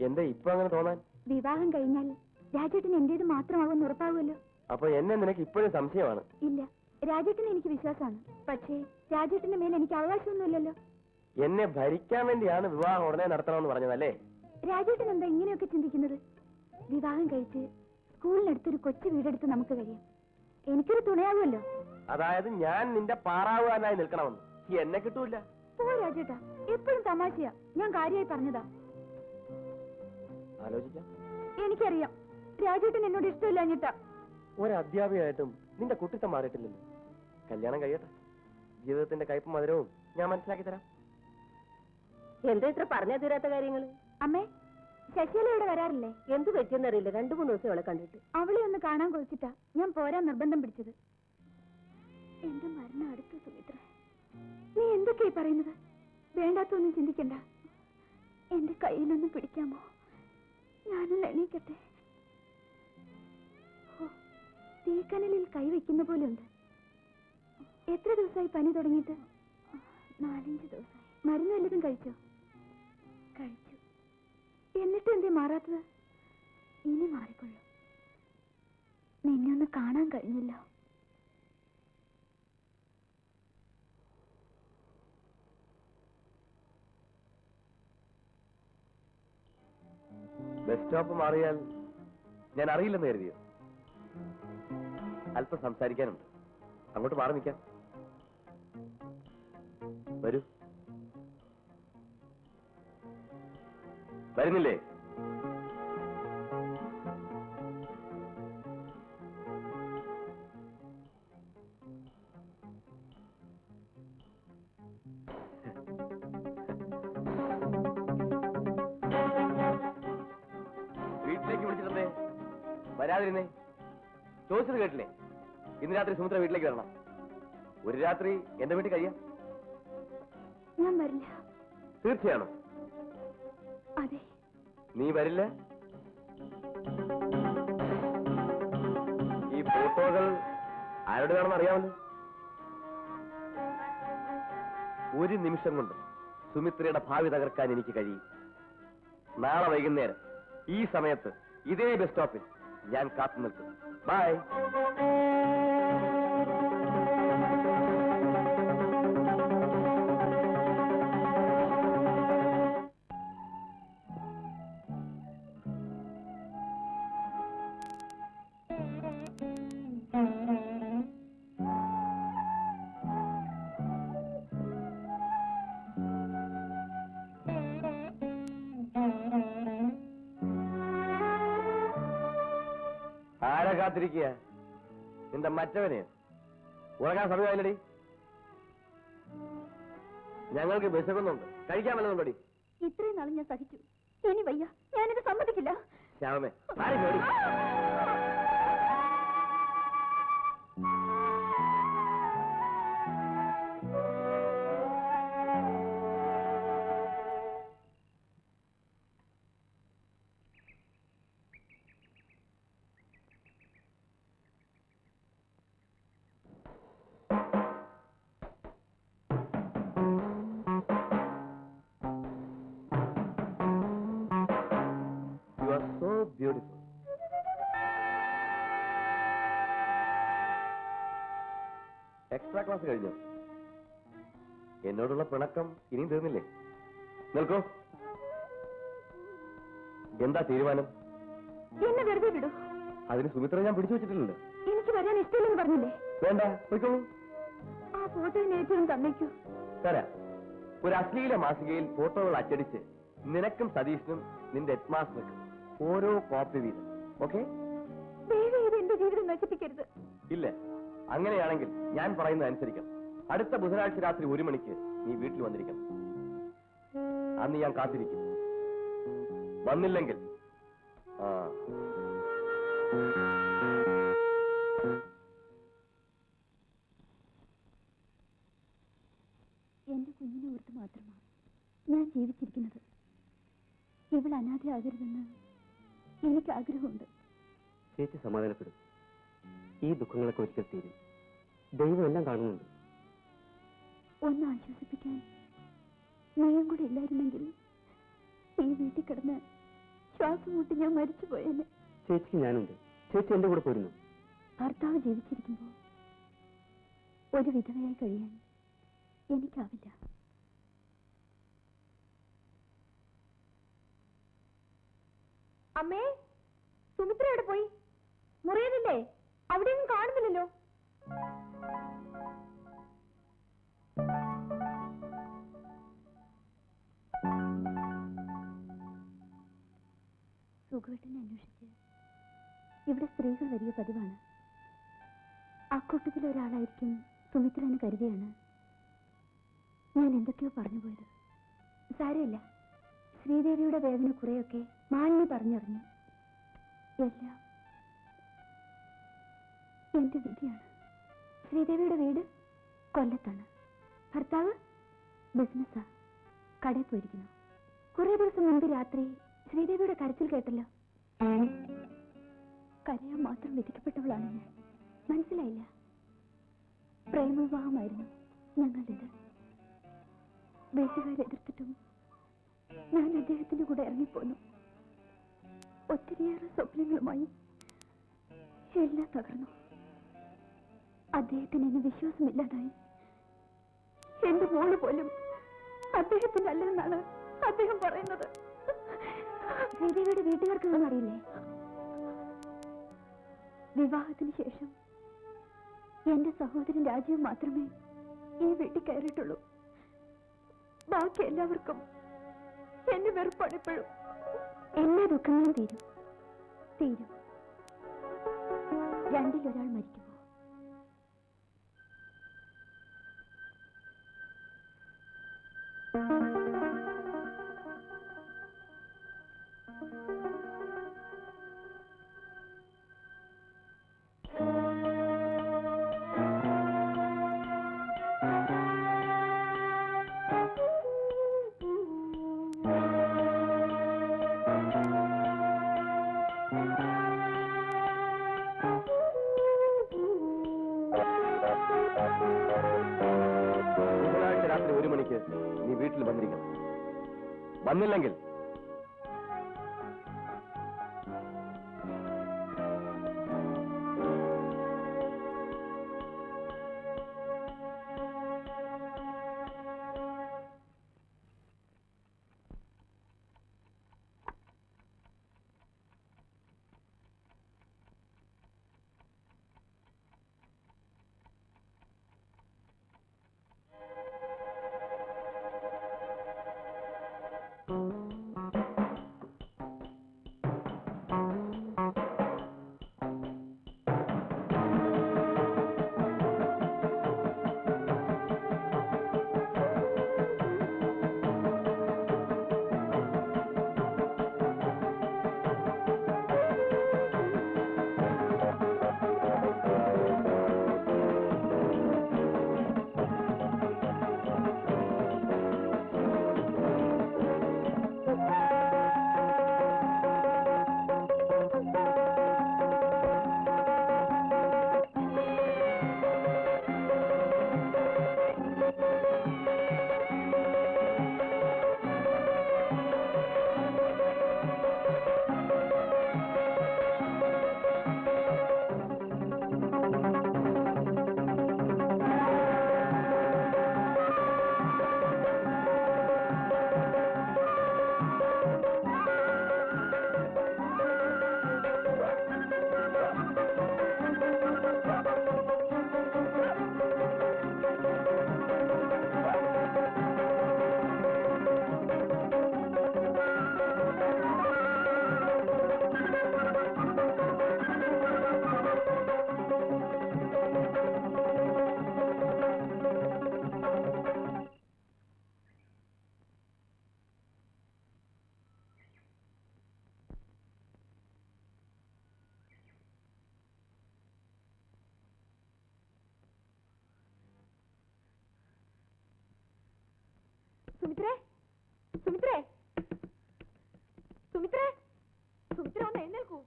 എന്താ ഇപ്പൊ അങ്ങനെ തോന്നാൻ?
വിവാഹം കഴിഞ്ഞാൽ രാജേട്ടൻ എന്റേത് മാത്രമാകുമെന്ന് ഉറപ്പാകുമല്ലോ.
അപ്പൊ എന്നെ നിനക്ക് ഇപ്പോഴും സംശയമാണ്?
ഇല്ല, രാജേട്ടന് എനിക്ക് വിശ്വാസമാണ്. പക്ഷേ രാജേട്ടന്റെ മേൽ എനിക്ക് അവകാശമൊന്നുമില്ലല്ലോ.
എന്നെ ഭരിക്കാൻ വേണ്ടിയാണ് വിവാഹം ഉടനെ നടത്തണമെന്ന് പറഞ്ഞതല്ലേ?
രാജേട്ടൻ എന്താ ഇങ്ങനെയൊക്കെ ചിന്തിക്കുന്നത്? വിവാഹം കഴിച്ച് സ്കൂളിനടുത്തൊരു കൊച്ചു വീടെടുത്ത് നമുക്ക് കഴിയാം. എനിക്കൊരു തുണയാകുമല്ലോ.
അതായത് ഞാൻ നിന്റെ പാറാവുകാരനായി നിൽക്കണമെന്ന്? എന്നെ കിട്ടൂല.
പോ രാജേട്ടാ, എപ്പോഴും തമാശയാ. ഞാൻ കാര്യമായി പറഞ്ഞതാ.
ആലോചിക്കാം.
എനിക്കറിയാം രാജേട്ടൻ എന്നോട് ഇഷ്ടമില്ല അഞ്ഞിട്ടാ.
ഒരധ്യാപികയായിട്ടും നിന്റെ കുട്ടിത്തം മാറിയിട്ടില്ലല്ലോ. കല്യാണം കഴിയട്ടെ, ജീവിതത്തിന്റെ കയ്പും മധുരവും ഞാൻ മനസ്സിലാക്കി തരാം.
എന്താ ഇത്ര പറഞ്ഞാ തീരാത്ത കാര്യങ്ങള്?
അമ്മേ, ശശികല ഇവിടെ വരാറില്ലേ?
എന്ത് പറ്റിയെന്നറിയില്ല, 2-3 ദിവസം അവളെ കണ്ടിട്ട്.
അവളെ ഒന്ന് കാണാൻ കൊതിച്ചിട്ടാ ഞാൻ പോരാൻ നിർബന്ധം പിടിച്ചത്. എന്റെ മരണം അടുത്ത സുമിത്ര. നീ എന്തൊക്കെയായി പറയുന്നത്? വേണ്ടാത്തൊന്നും ചിന്തിക്കണ്ട. എന്റെ കയ്യിലൊന്ന് പിടിക്കാമോ? ഞാനൊന്ന് എണീക്കട്ടെ. തീക്കനലിൽ കൈവയ്ക്കുന്ന പോലെ ഉണ്ട്. എത്ര ദിവസമായി പനി തുടങ്ങിയിട്ട്? 4-5 ദിവസമായി. മരുന്ന് വല്ലതും കഴിച്ചോ? കഴിച്ചു. എന്നിട്ട് എന്തേ മാറാത്തത്? ഇനി മാറിക്കൊള്ളു. നിന്നെ ഒന്ന് കാണാൻ കഴിഞ്ഞല്ലോ.
ബസ് സ്റ്റോപ്പ് മാറിയാൽ ഞാൻ അറിയില്ലെന്ന് കരുതിയോ? അല്പം സംസാരിക്കാനുണ്ട്, അങ്ങോട്ട് മാറി നിൽക്കാം. വരൂ. വരുന്നില്ലേ? വീട്ടിലേക്ക് വിളിച്ചിട്ടേ വരാതിരുന്നേ? ചോദിച്ചത് കേട്ടില്ലേ? ഇന്ന് രാത്രി സുമിത്ര വീട്ടിലേക്ക് വരണം. ഒരു രാത്രി എന്റെ വീട്ടിൽ കഴിയാം.
ഞാൻ വരില്ല.
തീർച്ചയാണോ?
അതെ.
നീ വരില്ല? ഈ ഫോട്ടോകൾ ആരുടേതാണെന്ന് അറിയാമല്ലോ. ഒരു നിമിഷം കൊണ്ട് സുമിത്രയുടെ ഭാവി തകർക്കാൻ എനിക്ക് കഴിയും. നാളെ വൈകുന്നേരം ഈ സമയത്ത് ഇതേ ബസ് സ്റ്റോപ്പിൽ ഞാൻ കാത്തു നിൽക്കും. ബൈ. ആരെ കാത്തിരിക്കുക? നിന്റെ മറ്റവനെയോ? ഉറങ്ങാൻ സമയമായില്ലടി. ഞങ്ങൾക്ക് വിശക്കുന്നുണ്ട്, കഴിക്കാൻ വല്ലതുണ്ടോടി?
ഇത്രയും നാളും ഞാൻ സഹിച്ചു. ഇനി വയ്യ, ഞാനിത് സമ്മതിക്കില്ല.
ശ്യാമേ, ആരെ ജോലി? You are so beautiful. Extra class കഴിഞ്ഞോ? എന്നോടുള്ള പിണക്കം ഇനിയും തീർന്നില്ലേ? നിൽക്കൂ. എന്താ തീരുമാനം?
എന്നെ വെറുതെ വിടൂ.
അതിന് സുമിത്ര ഞാൻ പിടിച്ചു വെച്ചിട്ടില്ലല്ലോ.
എനിക്ക് വരാൻ ഇഷ്ടമില്ലെന്ന് പറഞ്ഞില്ലേ?
വേണ്ട, പോയിക്കോളൂ.
ആ ഫോട്ടോ ഏറ്റവും തന്നേക്കൂ.
തരാം. ഒരു അശ്ലീല മാസികയിൽ ഫോട്ടോകൾ അച്ചടിച്ച് നിനക്കും സതീഷിനും നിന്റെ ഹെഡ്മാസ്റ്റർക്കും ഓരോ കോപ്പി വീതം. ഓക്കെ?
ദയവ് ചെയ്ത് എന്റെ ജീവിതം നശിപ്പിക്കരുത്.
ഇല്ല, അങ്ങനെയാണെങ്കിൽ ഞാൻ പറയുന്നത് അനുസരിക്കണം. അടുത്ത ബുധനാഴ്ച രാത്രി 1 മണിക്ക് നീ വീട്ടിൽ വന്നിരിക്കണം. അന്ന് ഞാൻ കാത്തിരിക്കും. വന്നില്ലെങ്കിൽ
എന്റെ കുഞ്ഞിനെ ഓർത്ത് മാത്രമാണ് ഞാൻ ജീവിച്ചിരിക്കുന്നത്. ഇവൾ അനാഥയാകരുതെന്ന് എനിക്ക് ആഗ്രഹമുണ്ട്.
ചേച്ചി സമാധാനപ്പെടും. ഈ ദുഃഖങ്ങളൊക്കെ ഒരിക്കൽ തീരും. ദൈവം എല്ലാം കാണുന്നുണ്ട്.
ഒന്ന് ആശ്വസിപ്പിക്കാൻ നീയും കൂടെ ഇല്ലായിരുന്നെങ്കിൽ ഈ വീട്ടിൽ കിടന്ന് ശ്വാസം മുട്ടി ഞാൻ മരിച്ചുപോയെന്നെ.
ചേച്ചിക്ക് ഞാനുണ്ട്. ചേച്ചി എന്റെ കൂടെ പോരുന്നു.
ഭർത്താവ് ജീവിച്ചിരിക്കുമ്പോൾ ഒരു വിധവയായി കഴിയാൻ എനിക്കാവില്ല. അമ്മേ, സുമിത്ര എവിടെ പോയി? മുറിയുന്നില്ലേ? അവിടെയൊന്നും കാണുന്നില്ലല്ലോ. സുഖവെട്ടിനെ അന്വേഷിച്ച് ഇവിടെ സ്ത്രീകൾ വലിയ പതിവാണ്. അക്കൂട്ടത്തിൽ ഒരാളായിരിക്കും സുമിത്ര എന്ന് കരുതിയാണ് ഞാൻ എന്തൊക്കെയോ പറഞ്ഞു പോയത്. സാരമില്ല, ശ്രീദേവിയുടെ വേദന കുറെയൊക്കെ മാന്യ പറഞ്ഞറിഞ്ഞു. എല്ലാം എന്റെ വിധിയാണ്. ശ്രീദേവിയുടെ വീട് കൊല്ലത്താണ്. ഭർത്താവ് ബിസിനസ്സാ, കടയിൽ പോയിരിക്കുന്നു. കുറെ ദിവസം മുൻപ് രാത്രി ശ്രീദേവിയുടെ കരച്ചിൽ കേട്ടല്ലോ. കരയാൻ മാത്രം വിധിക്കപ്പെട്ടവളാണ് ഞാൻ. മനസ്സിലായില്ല? പ്രേമവിവാഹമായിരുന്നു ഞങ്ങളുടേത്. വീട്ടുകാരെതിർത്തിട്ടും ഞാൻ അദ്ദേഹത്തിന്റെ കൂടെ ഇറങ്ങിപ്പോന്നു. ഒത്തിരിയേറെ സ്വപ്നങ്ങളുമായി എല്ലാം തകർന്നു. അദ്ദേഹത്തിന് എന്നെ വിശ്വാസമില്ലാതായി. എന്റെ മോള് പോലും അദ്ദേഹത്തിന്റെ അല്ലെന്നാണ് അദ്ദേഹം പറയുന്നത്. ശ്രീദേവിയുടെ വീട്ടുകാർക്കൊന്നും അറിയില്ലേ? വിവാഹത്തിന് ശേഷം എന്റെ സഹോദരൻ രാജീവ് മാത്രമേ ഈ വീട്ടിൽ കയറിയിട്ടുള്ളൂ. ബാക്കി എല്ലാവർക്കും എന്നെ വെറുപ്പാണിപ്പോഴും. എല്ലാ ദുഃഖങ്ങളും തീരും. രണ്ടിലൊരാൾ മരിക്കുമോ?
ബുധനാഴ്ച രാത്രി 1 മണിക്ക് നീ വീട്ടിൽ വന്നിരിക്കണം. വന്നില്ലെങ്കിൽ
സുമിത്രേ, സുമിത്രേ, സുമിത്രേ, സുമിത്ര ഒന്ന് എഴുന്നേൽക്കൂ.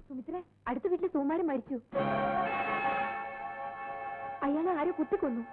സുമിത്രേ, അടുത്ത വീട്ടിലെ സുമാരൻ മരിച്ചു. അയാളെ ആരോ കുത്തിക്കൊന്നു.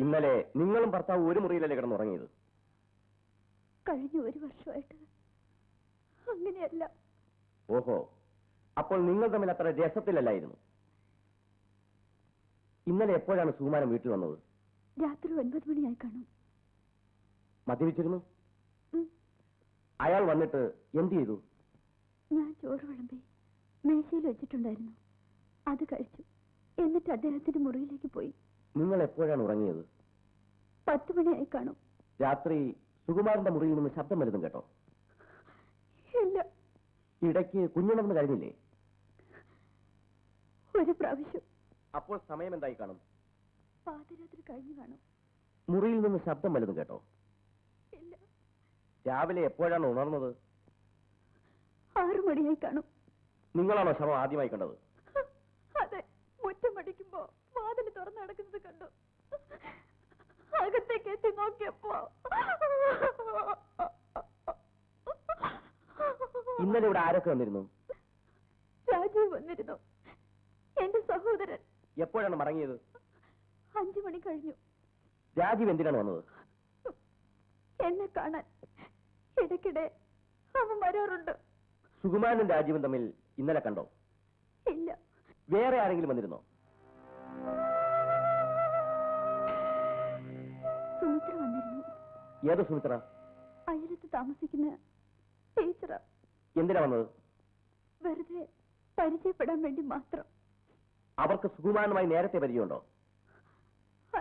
ഇന്നലെ നിങ്ങളും ഭർത്താവ് ഒരു മുറിയിലല്ലേ കിടന്നുറങ്ങിയത്?
കഴിഞ്ഞ ഒരു വർഷമായിട്ട് അങ്ങനെയല്ല.
ഓഹോ, അപ്പോൾ നിങ്ങൾ തമ്മിൽ അത്ര രസത്തിലല്ലായിരുന്നു. ഇന്നലെ എപ്പോഴാണ് സുകുമാരൻ വീട്ടിൽ വന്നത്?
രാത്രി 9 മണിയായി കാണും.
മദ്യപിച്ചിരുന്നു? അയാൾ വന്നിട്ട് എന്ത് ചെയ്തു?
ഞാൻ ചോറ് വിളമ്പി മേശയിൽ വെച്ചിട്ടുണ്ടായിരുന്നു, അത് കഴിച്ചു. എന്നിട്ട് അദ്ദേഹത്തിന്റെ മുറിയിലേക്ക് പോയി.
നിങ്ങൾ എപ്പോഴാണ് ഉറങ്ങിയത്?
10 മണിയായി കാണും.
രാത്രി സുകുമാരന്റെ മുറിയിൽ നിന്ന് ശബ്ദം വരുന്നു കേട്ടോ?
ഇല്ല.
ഇടയ്ക്ക് കുഞ്ഞുണർന്ന് കഴിഞ്ഞില്ലേ?
ഒരു പ്രാവശ്യം.
അപ്പോൾ സമയം എന്തായി കാണും?
പാതിരാത്രി കഴിഞ്ഞു കാണും.
മുറിയിൽ നിന്ന് ശബ്ദം വരുന്നു കേട്ടോ?
ഇല്ല.
രാവിലെ എപ്പോഴാണ് ഉണർന്നത്?
6 മണിയായി കാണും.
നിങ്ങളാണോ ശവം ആദ്യമായി കണ്ടത്?
അതെ, മുറ്റമടിക്കുമ്പോ വാതിൽ തുറന്നു നടക്കുന്നത് കണ്ടു. അകത്തേക്ക് എത്തി നോക്കിയപ്പോ
ഇന്നലെ ഇവിടെ ആരൊക്കെ വന്നിരുന്നു?
രാജീവ് വന്നിരുന്നു, എന്റെ സഹോദരൻ.
എപ്പോഴാണ് മടങ്ങിയത്?
5 മണി കഴിഞ്ഞു.
രാജീവ് എന്തിനാണ് വന്നത്?
എന്നെ കാണാൻ. ഇടയ്ക്കിടെ അവൻ വരാറുണ്ട്.
സുകുമാരനും രാജീവും തമ്മിൽ ഇന്നലെ കണ്ടോ?
ഇല്ല.
വേറെ ആരെങ്കിലും വന്നിരുന്നോ?
സുമിത്ര വന്നിരുന്നു.
ഏത് സുമിത്ര?
അയലത്ത് താമസിക്കുന്ന ടീച്ചറാ.
എന്തിനാ വന്നത്?
വെറുതെ പരിചയപ്പെടാൻ വേണ്ടി മാത്രം.
അവർക്ക് സുകുമാരനുമായി നേരത്തെ പരിചയമുണ്ടോ?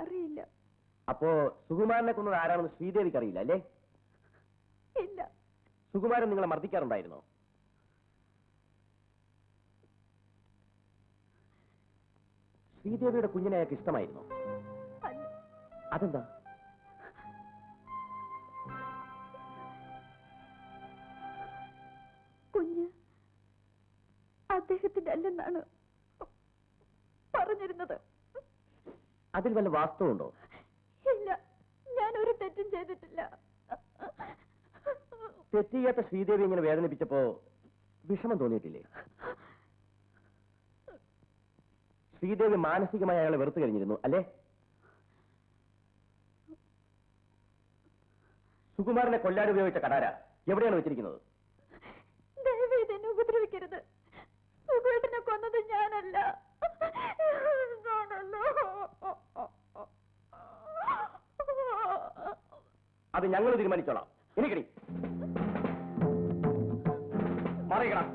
അറിയില്ല.
അപ്പോ സുകുമാരനെ കൊന്നത് ആരാണെന്ന് ശ്രീദേവിക്ക് അറിയില്ല അല്ലേ?
ഇല്ല.
സുകുമാരൻ നിങ്ങളെ മർദ്ദിക്കാറുണ്ടായിരുന്നോ? ശ്രീദേവിയുടെ കുഞ്ഞിനെ അയാൾക്ക് ഇഷ്ടമായിരുന്നോ?
അല്ല.
അതെന്താ?
കുഞ്ഞ് അദ്ദേഹത്തിന്റെ അല്ലെന്നാണ് പറഞ്ഞിരുന്നത്.
അതിൽ വല്ല വാസ്തവമുണ്ടോ?
ഇല്ല, ഞാൻ ഒരു തെറ്റും ചെയ്തിട്ടില്ല.
തെറ്റ് ചെയ്യാത്ത ശ്രീദേവി ഇങ്ങനെ വേദനിപ്പിച്ചപ്പോ വിഷമം തോന്നിയിട്ടില്ലേ? ശ്രീദേവി മാനസികമായി അയാളെ വെറുത്തു കഴിഞ്ഞിരുന്നു അല്ലേ? സുകുമാരനെ കൊല്ലാൻ ഉപയോഗിച്ച കടാര എവിടെയാണ് വെച്ചിരിക്കുന്നത്?
ദയവ് ഇതെന്നെ ഉപദ്രവിക്കരുത്. സുഖേട്ടനെ കൊന്നത് ഞാനല്ല.
അത് ഞങ്ങൾ തീരുമാനിച്ചോളാം. എനിക്കടി പറയണം.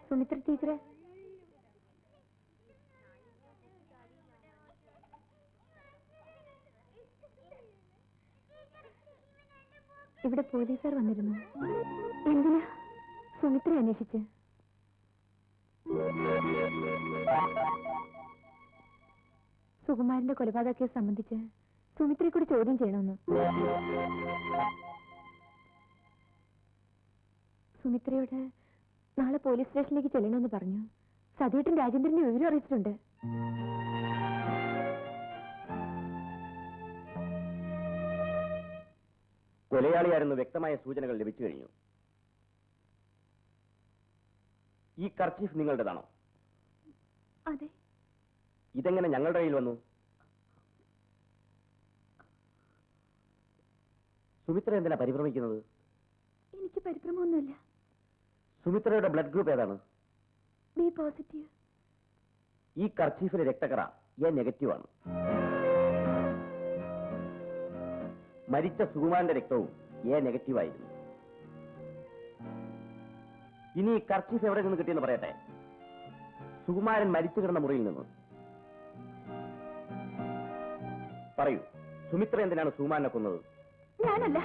സുമിത്ര ടീച്ചറെ, ഇവിടെ പോലീസുകാർ വന്നിരുന്നു. എന്തിനാ? സുമിത്ര അന്വേഷിച്ച്. സുകുമാരന്റെ കൊലപാതക കേസ് സംബന്ധിച്ച് സുമിത്രയെ കൂടി ചോദ്യം ചെയ്യണമെന്ന്. സുമിത്രയോട് നാളെ പോലീസ് സ്റ്റേഷനിലേക്ക് ചെല്ലണമെന്ന് പറഞ്ഞു. സതീട്ടൻ രാജേന്ദ്രനെ വിവരം അറിയിച്ചിട്ടുണ്ട്.
കൊലയാളിയായിരുന്നു വ്യക്തമായ സൂചനകൾ ലഭിച്ചു കഴിഞ്ഞു. ഈ കർച്ചീഫ് നിങ്ങളുടേതാണോ?
അതെ.
ഇതെങ്ങനെ ഞങ്ങളുടെ കയ്യിൽ വന്നു? സുമിത്ര എന്തിനാ പരിഭ്രമിക്കുന്നത്?
എനിക്ക് പരിഭ്രമമൊന്നുമില്ല.
സുമിത്രയുടെ ബ്ലഡ് ഗ്രൂപ്പ് ഏതാണ്?
B positive.
ഈ കർച്ചീഫിലെ രക്തക്കറ എ നെഗറ്റീവ് ആണ്. മരിച്ച സുകുമാരന്റെ രക്തവും എ നെഗറ്റീവ് ആയിരുന്നു. ഇനി ഈ കർച്ചീഫ് എവിടെ നിന്ന് കിട്ടിയെന്ന് പറയട്ടെ. സുകുമാരൻ മരിച്ചു കിടന്ന മുറിയിൽ നിന്ന്. പറയൂ, സുമിത്ര എന്തിനാണ് സുകുമാരനെ കൊന്നത്?
ഞാനല്ല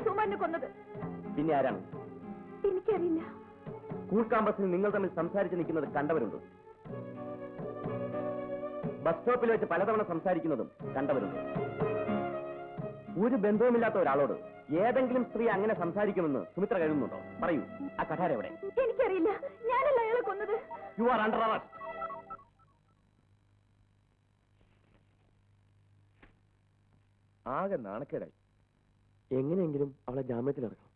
സുകുമാരനെ കൊന്നത്.
പിന്നെ ആരാണ്?
എനിക്കറിയില്ല.
സ്കൂൾ ക്യാമ്പസിൽ നിങ്ങൾ തമ്മിൽ സംസാരിച്ച് നിൽക്കുന്നത് കണ്ടവരുണ്ട്. ബസ് സ്റ്റോപ്പിൽ വെച്ച് പലതവണ സംസാരിക്കുന്നതും കണ്ടവരുണ്ട്. ഒരു ബന്ധവുമില്ലാത്ത ഒരാളോട് ഏതെങ്കിലും സ്ത്രീ അങ്ങനെ സംസാരിക്കുമെന്ന് സുമിത്ര കരുതുന്നുണ്ടോ? പറയൂ, ആ കഠാര എവിടെ?
എനിക്കറിയില്ല. ഞാനല്ല അയാളെ കൊന്നത്.
You are under arrest.
ആകെ നാണക്കേടായി.
എങ്ങനെയെങ്കിലും അവളെ ജാമ്യത്തിലിറക്കണം.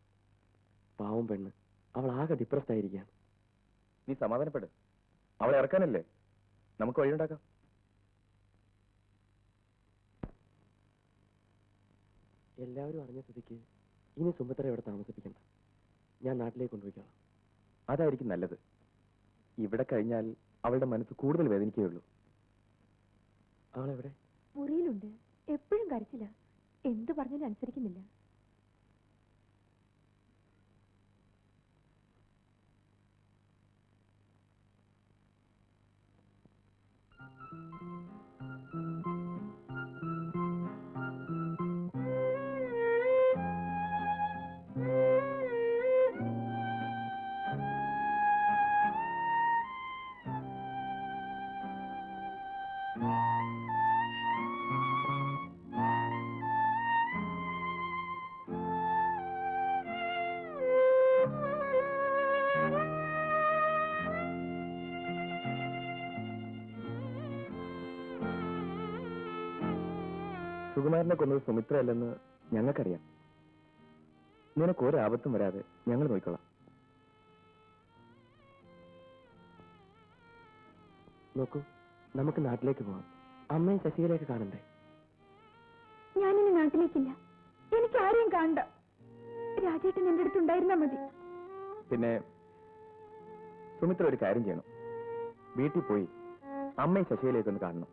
പാവം പെണ്ണ്, അവൾ ആകെ ഡിപ്രസ്ഡ് ആയിരിക്കുകയാണ്.
നീ സമാധാനപ്പെട്. അവളെ ഇറക്കാനല്ലേ, നമുക്ക് വഴിയുണ്ടാക്കാം.
എല്ലാവരും അറിഞ്ഞ സ്ഥിതിക്ക് ഇനി സുമിത്ര ഇവിടെ താമസിപ്പിക്കണ്ട. ഞാൻ നാട്ടിലേക്ക് കൊണ്ടുപോയിക്കോളാം.
അതായിരിക്കും നല്ലത്. ഇവിടെ കഴിഞ്ഞാൽ അവളുടെ മനസ്സ് കൂടുതൽ വേദനിക്കുകയുള്ളൂ.
അവളെവിടെ?
മുറിയിലുണ്ട്. എപ്പോഴും കരച്ചില്ല. എന്തു പറഞ്ഞാലും അനുസരിക്കുന്നില്ല.
സുകുമാരനെ കൊന്നത് സുമിത്ര അല്ലെന്ന് ഞങ്ങൾക്കറിയാം. നിനക്ക് ഒരാപത്തും വരാതെ ഞങ്ങൾ നോക്കിക്കൊള്ളാം.
നോക്കൂ, നമുക്ക് നാട്ടിലേക്ക് പോവാം. അമ്മയും ശശികലയൊക്കെ കാണണ്ടേ?
ഞാനിനി നാട്ടിലേക്കില്ല. എനിക്ക് ആരെയും കാണണ്ട. രാജേട്ടൻ എന്റെ അടുത്തുണ്ടായിരുന്നാ മതി.
പിന്നെ സുമിത്ര ഒരു കാര്യം ചെയ്യണം. വീട്ടിൽ പോയി അമ്മയും ശശികലയൊക്കെ കാണണം.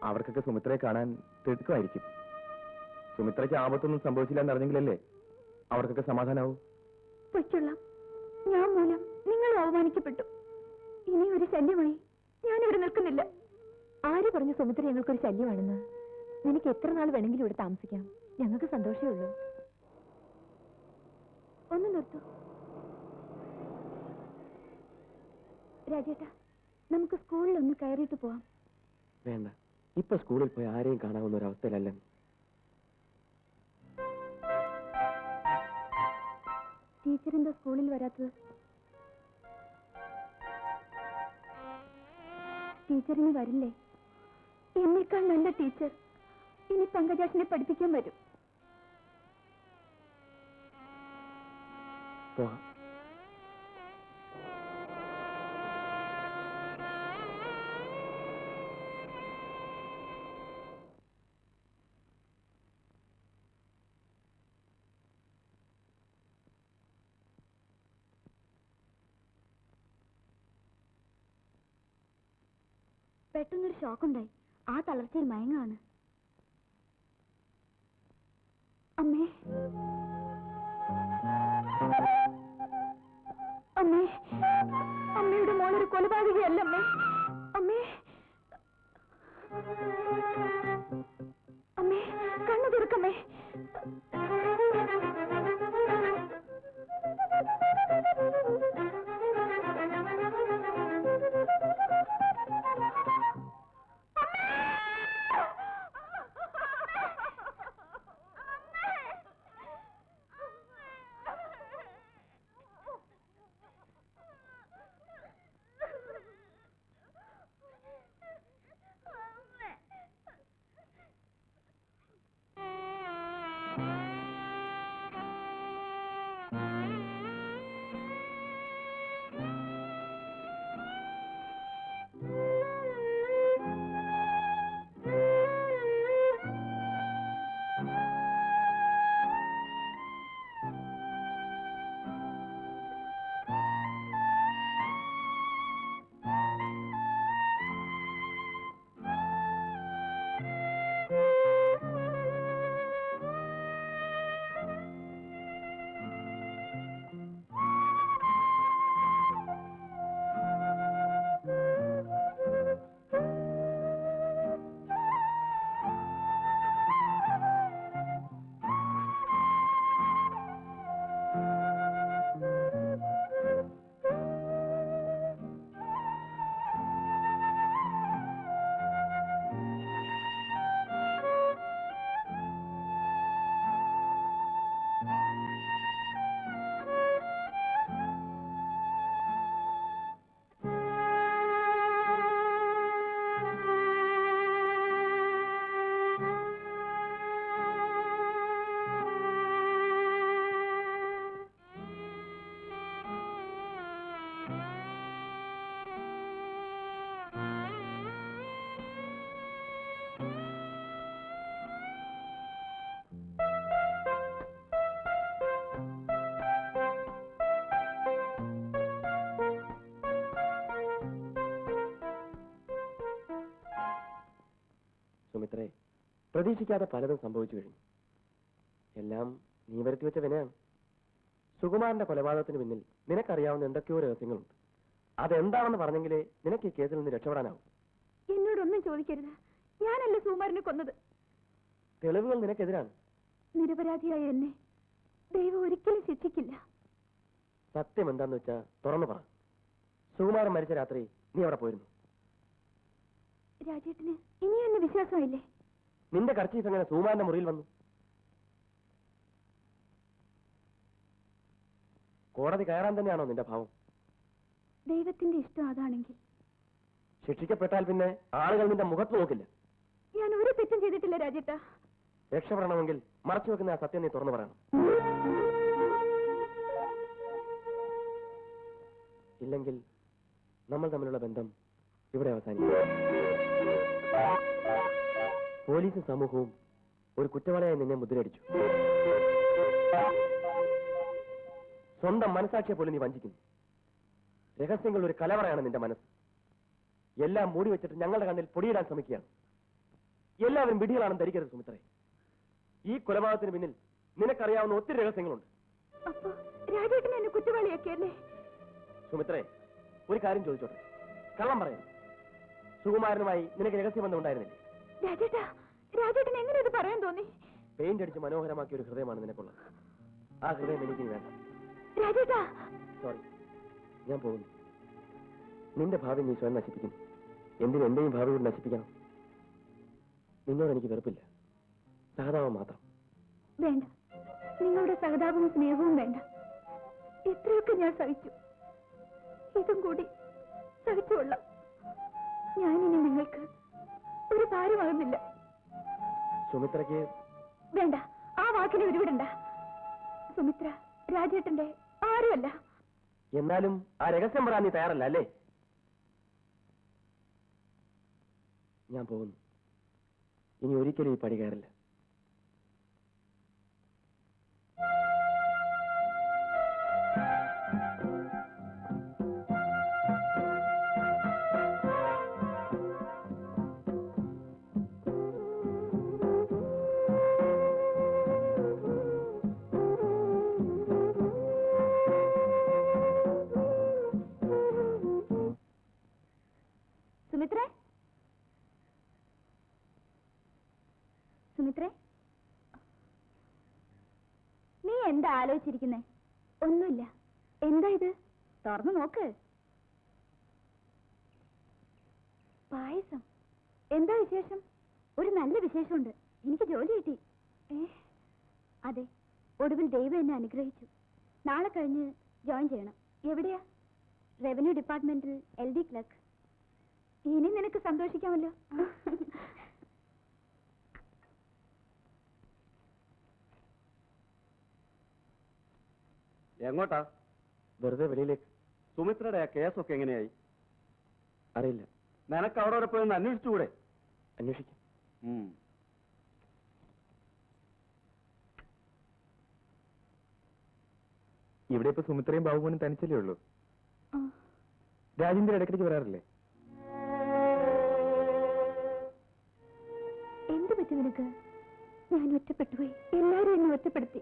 അവർക്കൊക്കെ സുമിത്രയെ കാണാൻ തിടുക്കമായിരിക്കും. സുമിത്രയ്ക്ക് ആപത്തൊന്നും സംഭവിച്ചില്ല എന്നറിഞ്ഞെങ്കിലല്ലേ അവർക്കൊക്കെ സമാധാനാവും.
പൊയ്ക്കൊള്ളാം. ഞാൻ മൂലം നിങ്ങൾ അവമാനിക്കപ്പെട്ടു. ഇനി ഒരു ശല്യമായി ഞാനിവിടെ നിൽക്കുന്നില്ല. ആര് പറഞ്ഞു സുമിത്ര ഞങ്ങൾക്കൊരു ശല്യമാണെന്ന്? നിനക്ക് എത്ര നാൾ വേണമെങ്കിലും ഇവിടെ താമസിക്കാം. ഞങ്ങൾക്ക് സന്തോഷമേ ഉള്ളൂ. ഒന്ന് നിർത്തൂ രാജേട്ടാ. നമുക്ക് സ്കൂളിൽ ഒന്ന് കയറിയിട്ട് പോവാം.
വേണ്ട, ഇപ്പൊ സ്കൂളിൽ പോയി ആരെയും കാണാവുന്ന ഒരു അവസ്ഥയിലല്ല.
ടീച്ചർ എന്താ സ്കൂളിൽ വരാത്തത്? ടീച്ചറിന് വരില്ലേ? എന്നേക്കാൾ നല്ല ടീച്ചർ ഇനി പങ്കജാഷിനെ പഠിപ്പിക്കാൻ വരും.
പോവാം.
പെട്ടെന്നൊരു ഷോക്കുണ്ടായി. ആ തളർച്ചയിൽ മയങ്ങാണ്. അമ്മേ, അമ്മേ, അമ്മയുടെ മോളൊരു കൊലപാതകയല്ല അമ്മേ. അമ്മേ, അമ്മേ, കണ്ണു തുറക്കമ്മേ.
പ്രതീക്ഷിക്കാതെ പലതും സംഭവിച്ചു കഴിഞ്ഞു. എല്ലാം നീ വരുത്തി വെച്ച വിനയാണ്. സുകുമാരന്റെ കൊലപാതകത്തിന് പിന്നിൽ നിനക്കറിയാവുന്ന എന്തൊക്കെയോ രഹസ്യങ്ങളുണ്ട്. അതെന്താണെന്ന് പറഞ്ഞെങ്കിലേ നിനക്ക് ഈ കേസിൽ നിന്ന് രക്ഷപ്പെടാനാവും.
എന്നോടൊന്നും ചോദിക്കരുത്. ഞാനല്ല സുകുമാരനെ കൊന്നത്.
തെളിവുകൾ നിനക്കെതിരാണ്.
നിരപരാധിയായ എന്നെ ദൈവം ഒരിക്കലും ശിക്ഷിക്കില്ല.
സത്യം എന്താന്ന് വെച്ചാ തുറന്നു പറ. സുകുമാരൻ മരിച്ച രാത്രി നീ അവിടെ പോയിരുന്നു?
രാജേട്ടന് ഇനി എന്നെ വിശ്വാസമായില്ലേ?
നിന്റെ കർച്ചീഫ് എങ്ങനെ സുകുമാരന്റെ മുറിയിൽ വന്നു? കോടതി കയറാൻ തന്നെയാണോ നിന്റെ ഭാവം?
ദൈവത്തിന്റെ ഇഷ്ടം അതാണെങ്കിൽ.
ശിക്ഷിക്കപ്പെട്ടാൽ പിന്നെ ആളുകൾ നിന്റെ മുഖത്ത് നോക്കില്ല.
ഞാൻ ഒരു തെറ്റും ചെയ്തിട്ടില്ല രാജേട്ടാ.
രക്ഷപ്പെടണമെങ്കിൽ മറച്ചു വെക്കുന്ന ആ സത്യം നീ തുറന്നു പറയണം. ഇല്ലെങ്കിൽ നമ്മൾ തമ്മിലുള്ള ബന്ധം ഇവിടെ അവസാനിക്കും. പോലീസും സമൂഹവും ഒരു കുറ്റവാളിയായി നിന്നെ മുദ്രയടിച്ചു. സ്വന്തം മനസാക്ഷിയെ പോലും നീ വഞ്ചിക്കുന്നു. രഹസ്യങ്ങൾ ഒരു കലവറയാണ് നിന്റെ മനസ്സ്. എല്ലാം മൂടി വെച്ചിട്ട് ഞങ്ങളുടെ കണ്ണിൽ പൊടിയിടാൻ ശ്രമിക്കുകയാണ്. എല്ലാവരും വിധികളാണെന്ന് ധരിക്കരുത് സുമിത്രേ. ഈ കൊലപാതകത്തിന് പിന്നിൽ നിനക്കറിയാവുന്ന ഒത്തിരി രഹസ്യങ്ങളുണ്ട്.
അപ്പോ രാജേട്ടൻ എന്നെ കുറ്റവാളിയാക്കിയല്ലേ?
സുമിത്രേ, ഒരു കാര്യം ചോദിച്ചോട്ടെ, കള്ളം പറയാം. സുകുമാരനുമായി നിനക്ക് രഹസ്യബന്ധം ഉണ്ടായിരുന്നില്ലേ?
രാജേട്ടാ, രാജേട്ടൻ എങ്ങനെ ഇത് പറയാൻ തോന്നി?
പെയിന്റ് അടിച്ച് മനോഹരമാക്കിയ ഒരു ഹൃദയമാണ് നിനക്കുള്ളത്. ആ ഹൃദയം എനിക്കിനി വേണ്ട.
രാജേട്ടാ,
സോറി, ഞാൻ പോകുന്നു. നിന്റെ ഭാവി നീ സ്വയം നശിപ്പിക്കും. എന്തിനും എന്റെയും ഭാവി കൂടി നശിപ്പിക്കണം? നിന്നോട് എനിക്ക് വെറുപ്പില്ല, സഹതാപം മാത്രം.
വേണ്ട, നിങ്ങളുടെ സഹതാപവും സ്നേഹവും വേണ്ട. എത്രയൊക്കെ ഞാൻ സഹിച്ചു, ഇതും കൂടി സഹിച്ചുകൊള്ളാം. ഞാനിനി നിങ്ങൾക്ക് ഒരു ഭാരമാകുന്നില്ല.
സുമിത്രയ്ക്ക്
വേണ്ട, ആ വാക്കിനെ ഉരുവിടണ്ട. സുമിത്ര രാജേട്ടന്റെ ആരുമല്ല.
എന്നാലും ആ രഹസ്യം പറയാൻ നീ തയ്യാറല്ല അല്ലേ? ഞാൻ പോകുന്നു. ഇനി ഒരിക്കലും ഈ പടി കയറില്ല.
സുമിത്രേ, സുമിത്രേ, നീ എന്താ ആലോചിച്ചിരിക്കുന്നേ? ഒന്നുമില്ല. എന്താ ഇത്? തുറന്നു നോക്ക്. പായസം. എന്താ വിശേഷം? ഒരു നല്ല വിശേഷമുണ്ട്. എനിക്ക് ജോലി കിട്ടി. അതെ, ഒടുവിൽ ദൈവം എന്നെ അനുഗ്രഹിച്ചു. നാളെ കഴിഞ്ഞ് ജോയിൻ ചെയ്യണം. എവിടെയാ? റവന്യൂ ഡിപ്പാർട്ട്മെന്റിൽ LD ക്ലർക്ക്. ഇനി നിനക്ക് സന്തോഷിക്കാമല്ലോ.
എങ്ങോട്ടാ?
വെറുതെ വെളിയിലേക്ക്.
സുമിത്രയുടെ ആ കേസൊക്കെ എങ്ങനെയായി?
അറിയില്ല.
നിനക്ക് അവിടെ വരെ പോയി ഒന്ന് അന്വേഷിച്ചുകൂടെ?
അന്വേഷിക്കാം.
ഇവിടെ ഇപ്പൊ സുമിത്രയും ബാബുമോനും തനിച്ചല്ലേ ഉള്ളൂ? രാജേന്ദ്രൻ ഇടയ്ക്കിടയ്ക്ക് വരാറില്ലേ?
എന്ത് പറ്റി നിനക്ക്? ഞാൻ ഒറ്റപ്പെട്ടുപോയി. എല്ലാരും എന്നെ ഒറ്റപ്പെടുത്തി.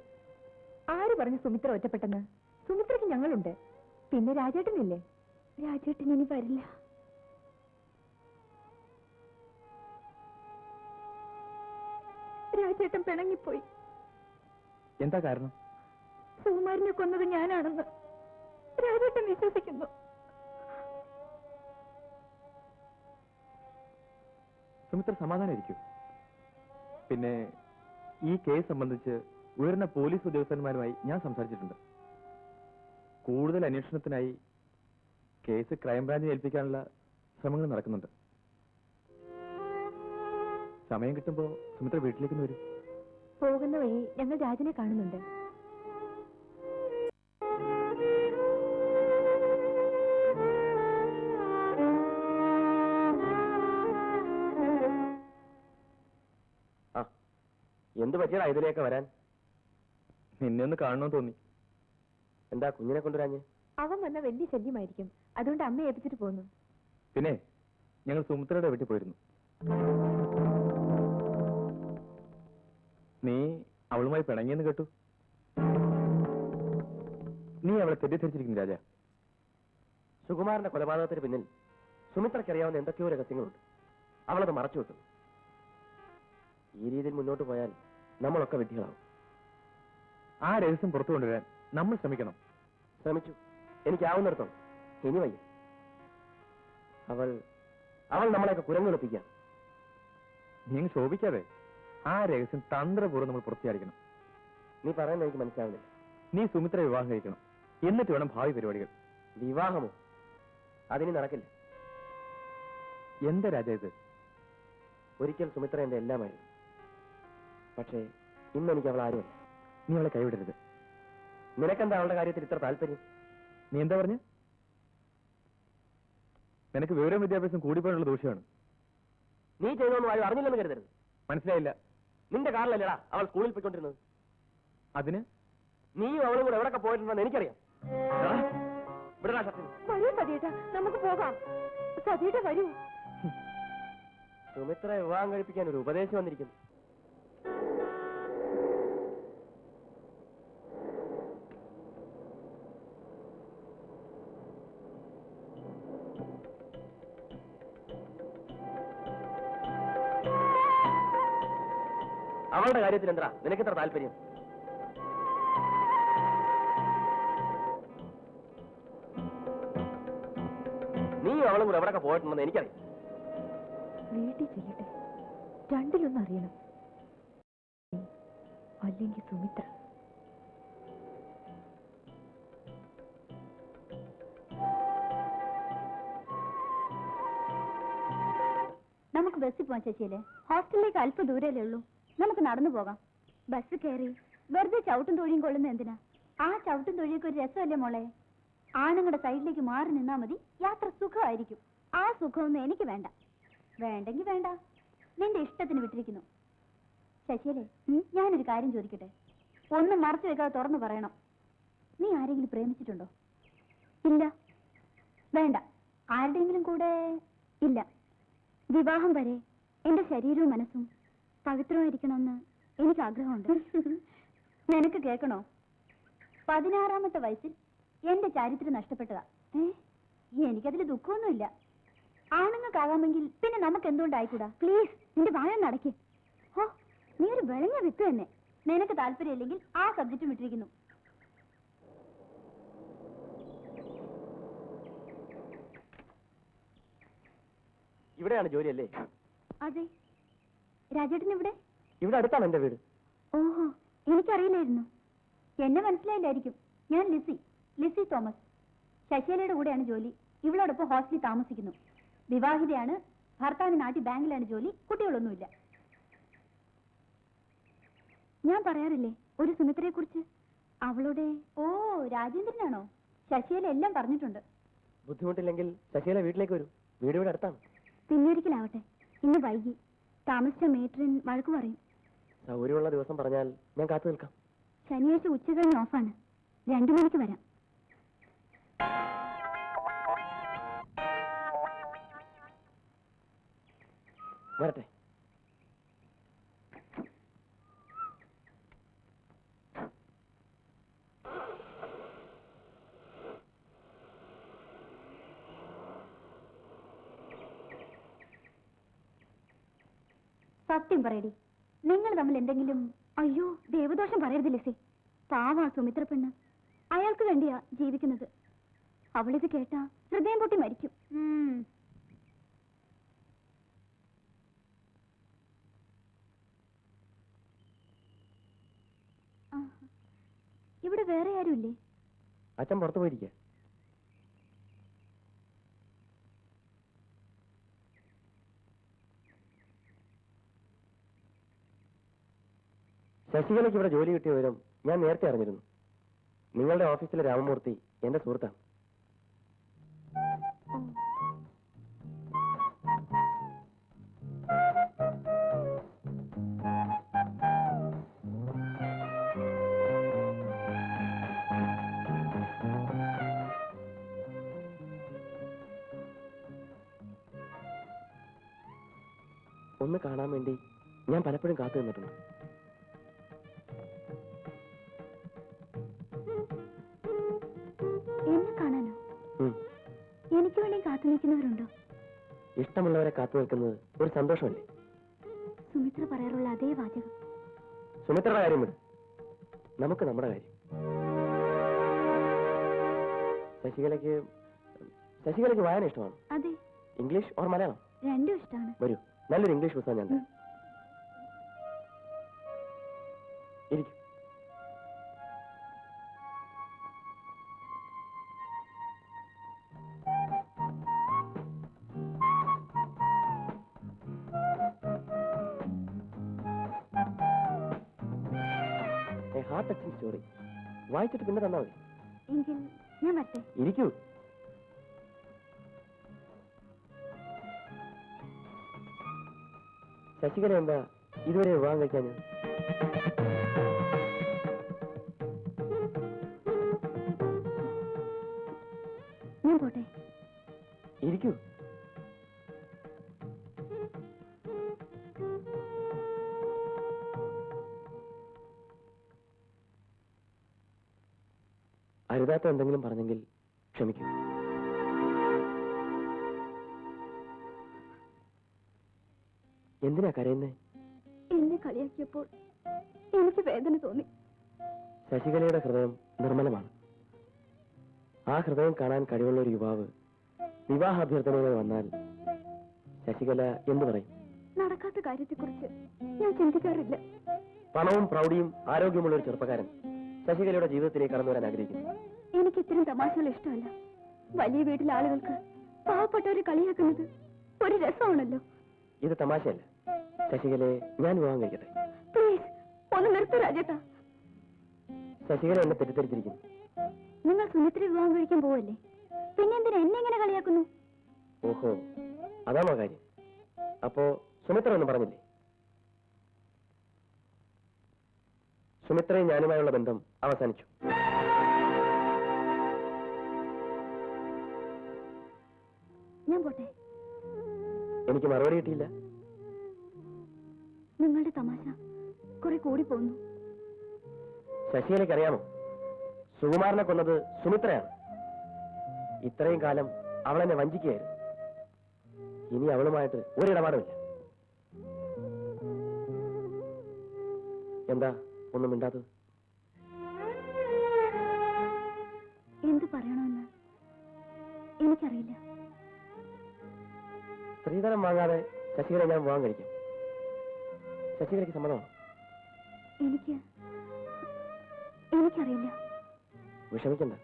ആര് പറഞ്ഞു സുമിത്ര ഒറ്റപ്പെട്ടെന്ന്? സുമിത്രയ്ക്ക് ഞങ്ങളുണ്ട്. പിന്നെ രാജേട്ടനില്ലേ? രാജേട്ടൻ ഇനി വരില്ല. രാജേട്ടൻ പിണങ്ങിപ്പോയി.
എന്താ കാരണം?
സുകുമാരനെ കൊന്നത് ഞാനാണെന്ന് രാജേട്ടൻ വിശ്വസിക്കുന്നു.
സുമിത്ര സമാധാനമായിരിക്കും. പിന്നെ ഈ കേസ് സംബന്ധിച്ച് ഉയർന്ന പോലീസ് ഉദ്യോഗസ്ഥന്മാരുമായി ഞാൻ സംസാരിച്ചിട്ടുണ്ട്. കൂടുതൽ അന്വേഷണത്തിനായി കേസ് ക്രൈംബ്രാഞ്ചിനെ ഏൽപ്പിക്കാനുള്ള ശ്രമങ്ങൾ നടക്കുന്നുണ്ട്. സമയം കിട്ടുമ്പോൾ സുമിത്ര വീട്ടിലേക്ക് വരും.
പോകുന്ന വഴി ഞങ്ങൾ രാജനെ കാണുന്നുണ്ട്.
എന്ത് പറ്റിയടാ ഇതിലേക്ക് വരാൻ?
നിന്നെ ഒന്ന് കാണണമെന്ന് തോന്നി.
എന്താ കുഞ്ഞിനെ കൊണ്ടുവരാഞ്ഞ്?
അവൻ വന്ന വലിയ ശല്യമായിരിക്കും, അതുകൊണ്ട് അമ്മയെ ഏൽപ്പിച്ചിട്ട് പോന്നു.
പിന്നെ ഞങ്ങൾ സുമിത്രയുടെ വീട്ടിൽ പോയിരുന്നു. നീ അവളുമായി പിണങ്ങിയെന്ന് കേട്ടു. നീ അവളെ തെറ്റിദ്ധരിച്ചിരിക്കുന്നു രാജ.
സുകുമാരന്റെ കൊലപാതകത്തിന് പിന്നിൽ സുമിത്രയ്ക്കറിയാവുന്ന എന്തൊക്കെയോ രഹസ്യങ്ങളുണ്ട്. അവളത് മറച്ചു വെക്കും. ഈ രീതിയിൽ മുന്നോട്ട് പോയാൽ നമ്മളൊക്കെ വിഡ്ഢികളാവും.
ആ രഹസ്യം പുറത്തു കൊണ്ടുവരാൻ നമ്മൾ ശ്രമിക്കണം.
ശ്രമിച്ചു, എനിക്കാവുന്നിടത്തോളം. ഇനി വയ്യ. അവൾ നമ്മളെയൊക്കെ കുരങ്ങെളുപ്പിക്കാം.
നീ അങ്ങ് ശോഭിക്കാതെ ആ രഹസ്യം തന്ത്രപൂർവ്വം നമ്മൾ പുറത്തിയാടിക്കണം.
നീ പറയുന്നത് എനിക്ക് മനസ്സിലാവുന്നില്ല.
നീ സുമിത്ര വിവാഹം കഴിക്കണം. എന്നിട്ട് വേണം ഭാവി പരിപാടികൾ.
വിവാഹമോ? അതിന് നടക്കില്ല.
എന്താ രാജ ഇത്?
ഒരിക്കൽ സുമിത്ര എന്റെ എല്ലാമായിരുന്നു. പക്ഷേ ഇന്ന് എനിക്ക് അവൾ ആരുമല്ല.
നീ അവളെ കൈവിടരുത്.
നിനക്കെന്താ അവളുടെ കാര്യത്തിൽ ഇത്ര താല്പര്യം?
നീ എന്താ പറഞ്ഞ? നിനക്ക് വിവരവും വിദ്യാഭ്യാസം കൂടിപ്പോയുള്ള ദോഷമാണ്.
നീ ചെയ്തോന്നും ആരും അറിഞ്ഞില്ലെന്ന് കരുതരുത്.
മനസ്സിലായില്ല.
നിന്റെ കാറിലല്ലേടാ അവൾ സ്കൂളിൽ പോയിക്കൊണ്ടിരുന്നത്.
അതിന്
നീയും അവളും കൂടെ എവിടെയൊക്കെ പോയിട്ടുണ്ടെന്ന് എനിക്കറിയാം. വിടടാ ഷർട്ടിന്.
വരൂ സതീട്ട, നമുക്ക് പോകാം. സതീട്ട വരൂ.
സുമിത്ര വിവാഹം കഴിപ്പിക്കാൻ ഒരു ഉപദേശം വന്നിരിക്കുന്നു. അവളുടെ കാര്യത്തിൽ എന്താ നിനക്കെത്ര താല്പര്യം? നീ അവളും കൂടെ എവിടെയൊക്കെ പോയിട്ടുണ്ടെന്ന് എനിക്കറിയാം.
വീട്ടിൽ ചെല്ലട്ടെ, രണ്ടിലൊന്നും അറിയണം. അല്ലെങ്കിൽ സുമിത്ര.
നമുക്ക് ബസ്സിൽ പോവാൻ ചേച്ചിയല്ലേ? ഹോസ്റ്റലിലേക്ക് അല്പം ദൂരല്ലേ ഉള്ളൂ. നമുക്ക് നടന്നു പോകാം. ബസ് കയറി വെറുതെ ചവിട്ടും തൊഴിയും കൊള്ളുന്ന എന്തിനാ? ആ ചവിട്ടും തൊഴിയൊക്കെ ഒരു രസമല്ലേ മോളെ? ആണുങ്ങളുടെ സൈഡിലേക്ക് മാറി നിന്നാ മതി, യാത്ര സുഖമായിരിക്കും. ആ സുഖമൊന്നും എനിക്ക് വേണ്ട. വേണ്ടെങ്കിൽ വേണ്ട, നിന്റെ ഇഷ്ടത്തിന് വിട്ടിരിക്കുന്നു. ശശിയല്ലേ, ഞാനൊരു കാര്യം ചോദിക്കട്ടെ? ഒന്നും മറച്ചു വെക്കാതെ തുറന്നു പറയണം. നീ ആരെങ്കിലും പ്രേമിച്ചിട്ടുണ്ടോ? ഇല്ല. വേണ്ട. ആരുടെയെങ്കിലും കൂടെ? ഇല്ല. വിവാഹം വരെ എന്റെ ശരീരവും മനസ്സും പവിത്രമായിരിക്കണമെന്ന് എനിക്ക് ആഗ്രഹമുണ്ട്. നിനക്ക് കേൾക്കണോ? 16ാമത്തെ വയസ്സിൽ എന്റെ ചാരിത്രം നഷ്ടപ്പെട്ടതാ. എനിക്കതിൽ ദുഃഖമൊന്നുമില്ല. ആണുങ്ങൾക്കാകാമെങ്കിൽ പിന്നെ നമുക്ക് എന്തുകൊണ്ടായിക്കൂടാ? പ്ലീസ്, നിന്റെ വായ നടക്കേ. ഓ, നീ ഒരു വിളഞ്ഞ വിത്ത് തന്നെ. നിനക്ക് താല്പര്യമില്ലെങ്കിൽ ആ സബ്ജക്റ്റും വിട്ടിരിക്കുന്നു.
ഇവിടെയാണ് ജോലിയല്ലേ?
അതെ. രാജേട്ടൻ ഇവിടെ?
ഇവിടെ അടുത്താണ് എന്റെ വീട്.
ഓഹോ, എനിക്കറിയില്ലായിരുന്നു. എന്നെ മനസ്സിലായില്ലായിരിക്കും. ഞാൻ ലിസി തോമസ്. ശശികലയുടെ കൂടെയാണ് ജോലി. ഇവളോടൊപ്പം ഹോസ്റ്റലിൽ താമസിക്കുന്നു. വിവാഹിതയാണ്. ഭർത്താവിന് നാട്ടിൽ ബാങ്കിലാണ് ജോലി. കുട്ടികളൊന്നുമില്ല. ഞാൻ പറയാറില്ലേ ഒരു സുമിത്രയെ കുറിച്ച്? അവളുടെ ഓ, രാജേന്ദ്രനാണോ? ശശികല എല്ലാം പറഞ്ഞിട്ടുണ്ട്.
ബുദ്ധിമുട്ടില്ലെങ്കിൽ ശശികല വീട്ടിലേക്ക് വരൂ. വീട് ഇവിടെ അടുത്താണ്.
പിന്നൊരിക്കലാവട്ടെ. ഇന്ന് വൈകി താമസിച്ച മേട്രിൻ വഴക്കു പറയും.
സൗകര്യമുള്ള ദിവസം പറഞ്ഞാൽ ഞാൻ കാത്തു നിൽക്കാം.
ശനിയാഴ്ച ഉച്ചകഴിഞ്ഞ് ഓഫാണ്. 2 മണിക്ക് വരാം.
വരട്ടെ.
സത്യം പറയടി, നിങ്ങൾ തമ്മിൽ എന്തെങ്കിലും? അയ്യോ, ദേവദോഷം പറയരുത് ലിസി. പാവാ സുമിത്ര പെണ്ണ്. അയാൾക്ക് വേണ്ടിയാ ജീവിക്കുന്നത്. അവളിത് കേട്ടാ ഹൃദയം പൊട്ടി മരിക്കും. ഇവിടെ വേറെ ആരുമില്ലേ?
അച്ഛൻ പുറത്തു പോയിരിക്കുക. ശശികലയ്ക്ക് ഇവിടെ ജോലി കിട്ടിയ വിവരം ഞാൻ നേരത്തെ അറിഞ്ഞിരുന്നു. നിങ്ങളുടെ ഓഫീസിലെ രാമമൂർത്തി എന്റെ സുഹൃത്താണ്. ഒന്ന് കാണാൻ വേണ്ടി ഞാൻ പലപ്പോഴും കാത്തു നിന്നിട്ടുണ്ട്.
കാത്തു നിൽക്കുന്നവരുണ്ടോ?
ഇഷ്ടമുള്ളവരെ കാത്തു നിൽക്കുന്നത് ഒരു സന്തോഷമല്ലേ?
സുമിത്ര പറയാറുള്ള അതേ വാചകം.
സുമിത്രയുടെ കാര്യം വിട്, നമുക്ക് നമ്മുടെ കാര്യം. ശശികലയ്ക്ക് വായന ഇഷ്ടമാണ്.
അതെ.
English or Malayalam?
രണ്ടും ഇഷ്ടമാണ്.
വരൂ, നല്ലൊരു ഇംഗ്ലീഷ് പുസ്തകം ഞാൻ തരാം. ഇരിക്കും. ഹാർട്ട് ടച്ചിങ് സ്റ്റോറി വായിച്ചിട്ട് പിന്നെ തന്നാ മതി.
എങ്കിൽ ഞാൻ വരട്ടെ.
ഇരിക്കൂ. ശശികല എന്താ ഇതുവരെ വിവാഹം കഴിക്കാൻ?
ഞാൻ പോട്ടെ.
ഇരിക്കൂ. അരുതാത്ത എന്തെങ്കിലും പറഞ്ഞെങ്കിൽ ക്ഷമിക്കൂ. എന്തിനാ കരയുന്നേ?
എന്നെ കളിയാക്കിയപ്പോൾ എനിക്ക് വേദന തോന്നി.
ശശികലയുടെ ഹൃദയം നിർമ്മലമാണ്. ആ ഹൃദയം കാണാൻ കഴിവുള്ള ഒരു യുവാവ് വിവാഹാഭ്യർത്ഥനയുമായി വന്നാൽ ശശികല എന്തു പറയും?
നടക്കാത്ത കാര്യത്തെക്കുറിച്ച് ഞാൻ ചിന്തിക്കാറില്ല.
പണവും പ്രൗഢിയും ആരോഗ്യമുള്ള ഒരു ചെറുപ്പക്കാരൻ ശശികലയുടെ ജീവിതത്തിലേക്ക് കടന്നു വരാൻ ആഗ്രഹിക്കുന്നു.
എനിക്ക് ഇത്തരം തമാശകൾ ഇഷ്ടമല്ല. വലിയ വീട്ടിലെ ആളുകൾക്ക് പാവപ്പെട്ടവരെ കളിയാക്കുന്നത് ഒരു രസമാണല്ലോ.
ഇത് തമാശയല്ല. ശശികലയെ ഞാൻ വിവാഹം കഴിക്കട്ടെ.
പ്ലീസ് ഒന്ന് നിർത്തൂ രാജേട്ടാ.
ശശികല എന്നെ തെറ്റിദ്ധരിച്ചിരിക്കുന്നു.
നിങ്ങൾ സുമിത്ര വിവാഹം കഴിക്കാൻ പോവല്ലേ? പിന്നെ എന്തിനാ എന്നെ ഇങ്ങനെ കളിയാക്കുന്നു?
ഓഹോ, അതാണോ കാര്യം? അപ്പോ സുമിത്ര ഒന്നും പറഞ്ഞില്ലേ? സുമിത്രയും ഞാനുമായുള്ള ബന്ധം അവസാനിച്ചു.
ഞാൻ പോട്ടെ.
എനിക്ക് മറുപടി കിട്ടിയില്ല.
നിങ്ങളുടെ തമാശ കുറെ കൂടി പോകുന്നു.
ശശികലയ്ക്ക് അറിയാമോ, സുകുമാരനെ കൊന്നത് സുമിത്രയാണ്. ഇത്രയും കാലം അവളെന്നെ വഞ്ചിക്കുകയായിരുന്നു. ഇനി അവളുമായിട്ട് ഒരിടപാടുമില്ല. എന്താ ഒന്നും മിണ്ടാത്തത്?
എന്ത് പറയണമെന്ന് എനിക്കറിയില്ല.
സ്ത്രീധനം വാങ്ങാതെ ശശികല ഞാൻ വിവാഹം കഴിക്കാം. ശശികലയ്ക്ക് സമ്മതമാണ്?
എനിക്കറിയില്ല.
വിഷമിക്കണ്ട,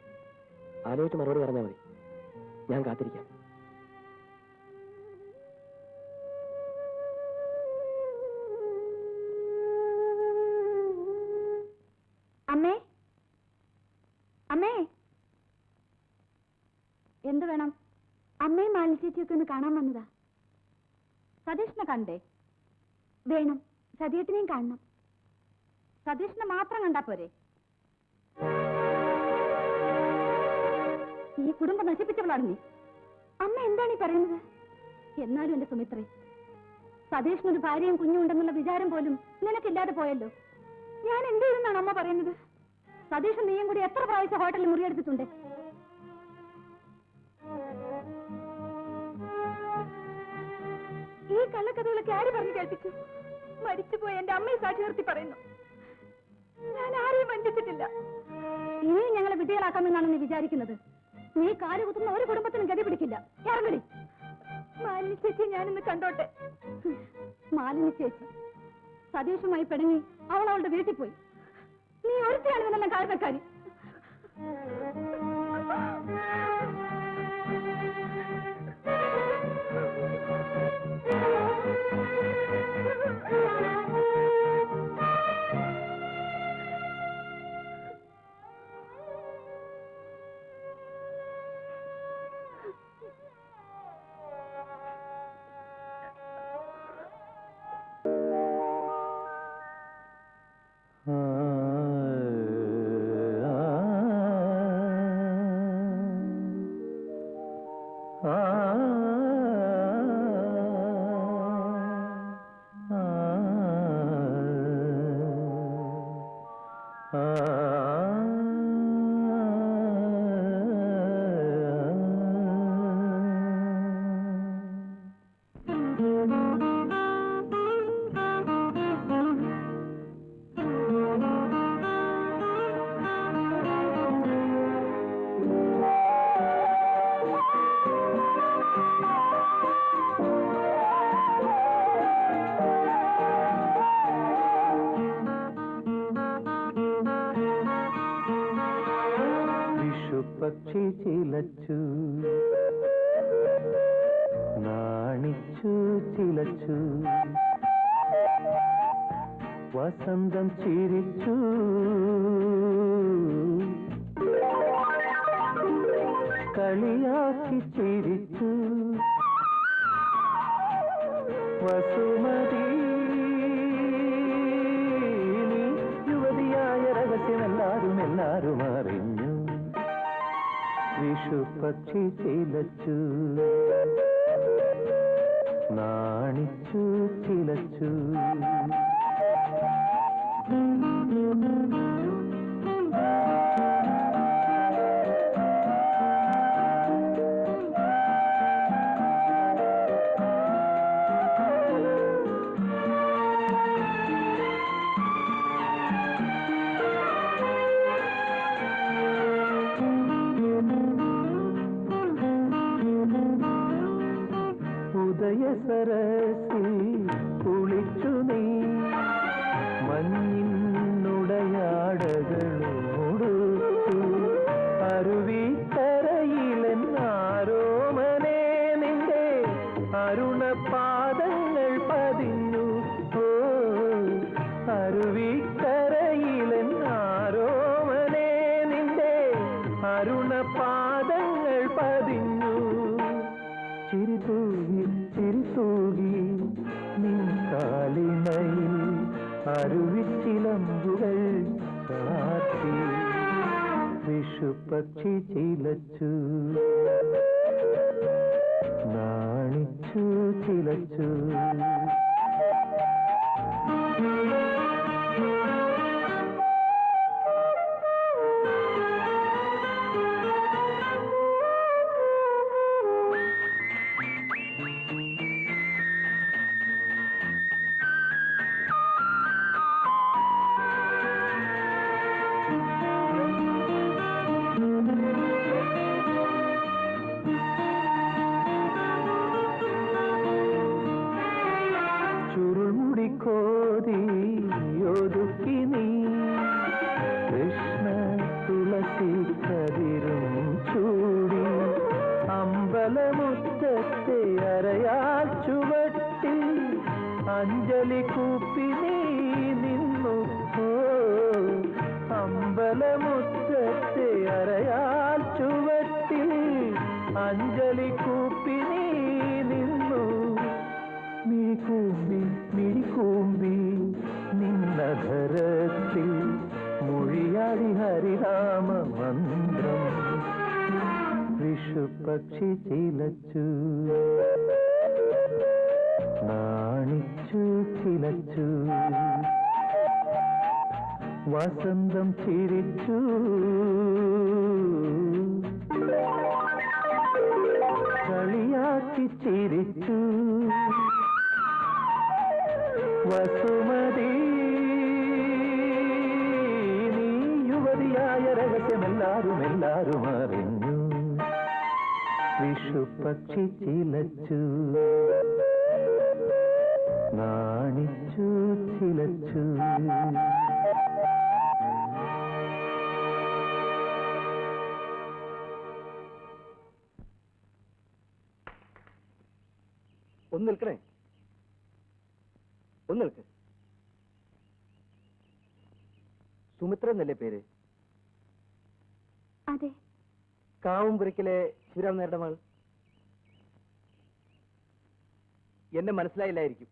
ആലോചിച്ച് മറുപടി പറഞ്ഞാൽ മതി. ഞാൻ കാത്തിരിക്കാം.
അമ്മേ, അമ്മേ, എന്ത് വേണം? അമ്മയും മാലി ചേച്ചിയൊക്കെ ഒന്ന് കാണാൻ വന്നതാ. സതീഷിനെ കണ്ടേ? വേണം, സതീഷിനെയും കാണണം. സതീഷിനെ മാത്രം കണ്ടാ പോരെ? ഈ കുടുംബം നശിപ്പിച്ചവളാണ് നീ. അമ്മ എന്താണ് ഈ പറയുന്നത്? എന്നാലും എന്റെ സുമിത്രേ, സതീഷിനൊരു ഭാര്യയും കുഞ്ഞും ഉണ്ടെന്നുള്ള വിചാരം പോലും നിനക്കില്ലാതെ പോയല്ലോ. ഞാൻ എന്ത് ചെയ്തെന്നാണ് അമ്മ പറയുന്നത്? സതീഷും നീയും കൂടി എത്ര പ്രാവശ്യം ഹോട്ടലിൽ മുറിയെടുത്തിട്ടുണ്ട്? ഈ കള്ളക്കഥകളൊക്കെ ആര് പറഞ്ഞു കേൾപ്പിച്ചു? മരിച്ചുപോയ എന്റെ അമ്മയെ സാക്ഷി നിർത്തി പറയുന്നു. ഞാൻ ആരെയും വഞ്ചിച്ചിട്ടില്ല. ഇനിയും ഞങ്ങളെ വിഡ്ഢികളാക്കാമെന്നാണ് നീ വിചാരിക്കുന്നത്? നീ കാല് കുത്തുന്ന ഒരു കുടുംബത്തിനും ഗതി പിടിക്കില്ല. ഇറങ്ങടി. മാലിനി ചേച്ചി ഞാനിന്ന് കണ്ടോട്ടെ. മാലിനി ചേച്ചി സതീഷുമായി പിണങ്ങി അവൾ അവളുടെ വീട്ടിൽ പോയി. നീ ഒരുത്തിയാണ് ഇതിനെല്ലാം കാരണക്കാരി.
ചിലച്ചു നാണിച്ചു ചിലച്ചു വസന്തം ചിരിച്ചു കളിയാക്കി ചിരിച്ചു വസുമതി നീ യുവതിയായ രഹസ്യമെല്ലാരും അറിഞ്ഞു വിഷുപക്ഷി ചിലച്ചു നാണിച്ചു ചിലച്ചു ഉദയസരസി കുളിച്ചു നീ മഞ്ഞിന്നുടയാടകളോടുത്തു അരുവിക്കരയിലെന്നാരോമനെ നിന്റെ അരുണപാദങ്ങൾ പതിഞ്ഞു ഓ അരുവിക്കരയിലെന്നാരോമനെ നിന്റെ അരുണപാദങ്ങൾ പതിഞ്ഞു ചിരിതൂകി ചിരിതൂകി നിൻ കാലിനയിൽ അരുവിച്ചിലമ്പുകൾ ചാർത്തി വിഷുപക്ഷി ചിലച്ചു നാണിച്ചു ചിലച്ചു കോതിയൊതുക്കി നീ കൃഷ്ണ തുളസി കതിരും ചൂടി അമ്പലമുറ്റത്തെ അരയാൽ ചുവട്ടിൽ അഞ്ജലി കൂപ്പി നീ നിന്നു ഓ അമ്പലമുറ്റത്തെ അരയാൽ ചുവട്ടിൽ അഞ്ജലി കൂപ്പി നീ നിന്നു മിഴികൂമ്പി മിഴികൂമ്പി നിന്നധരത്തിൽ മൊഴിയാടി ഹരിനാമ മന്ത്രം വിഷുപക്ഷി ചിലച്ചു നാണിച്ചു ചിലച്ചു വസന്തം ചിരിച്ചു കളിയാക്കി ചിരിച്ചു വസുമതി നീ യുവതിയായ രഹസ്യമെല്ലാരും അറിഞ്ഞു വിഷുപക്ഷി ചിലച്ചു നാണിച്ചു ചിലച്ചു
ഒന്ന് നിൽക്കണേ ഒന്ന് നിൽക്ക് സുമിത്ര എന്നല്ലേ പേര്
അതെ
കാവുംപുരയ്ക്കിലെ ശിവരാമനാരുടെ മകൾ എന്നെ മനസ്സിലായില്ലായിരിക്കും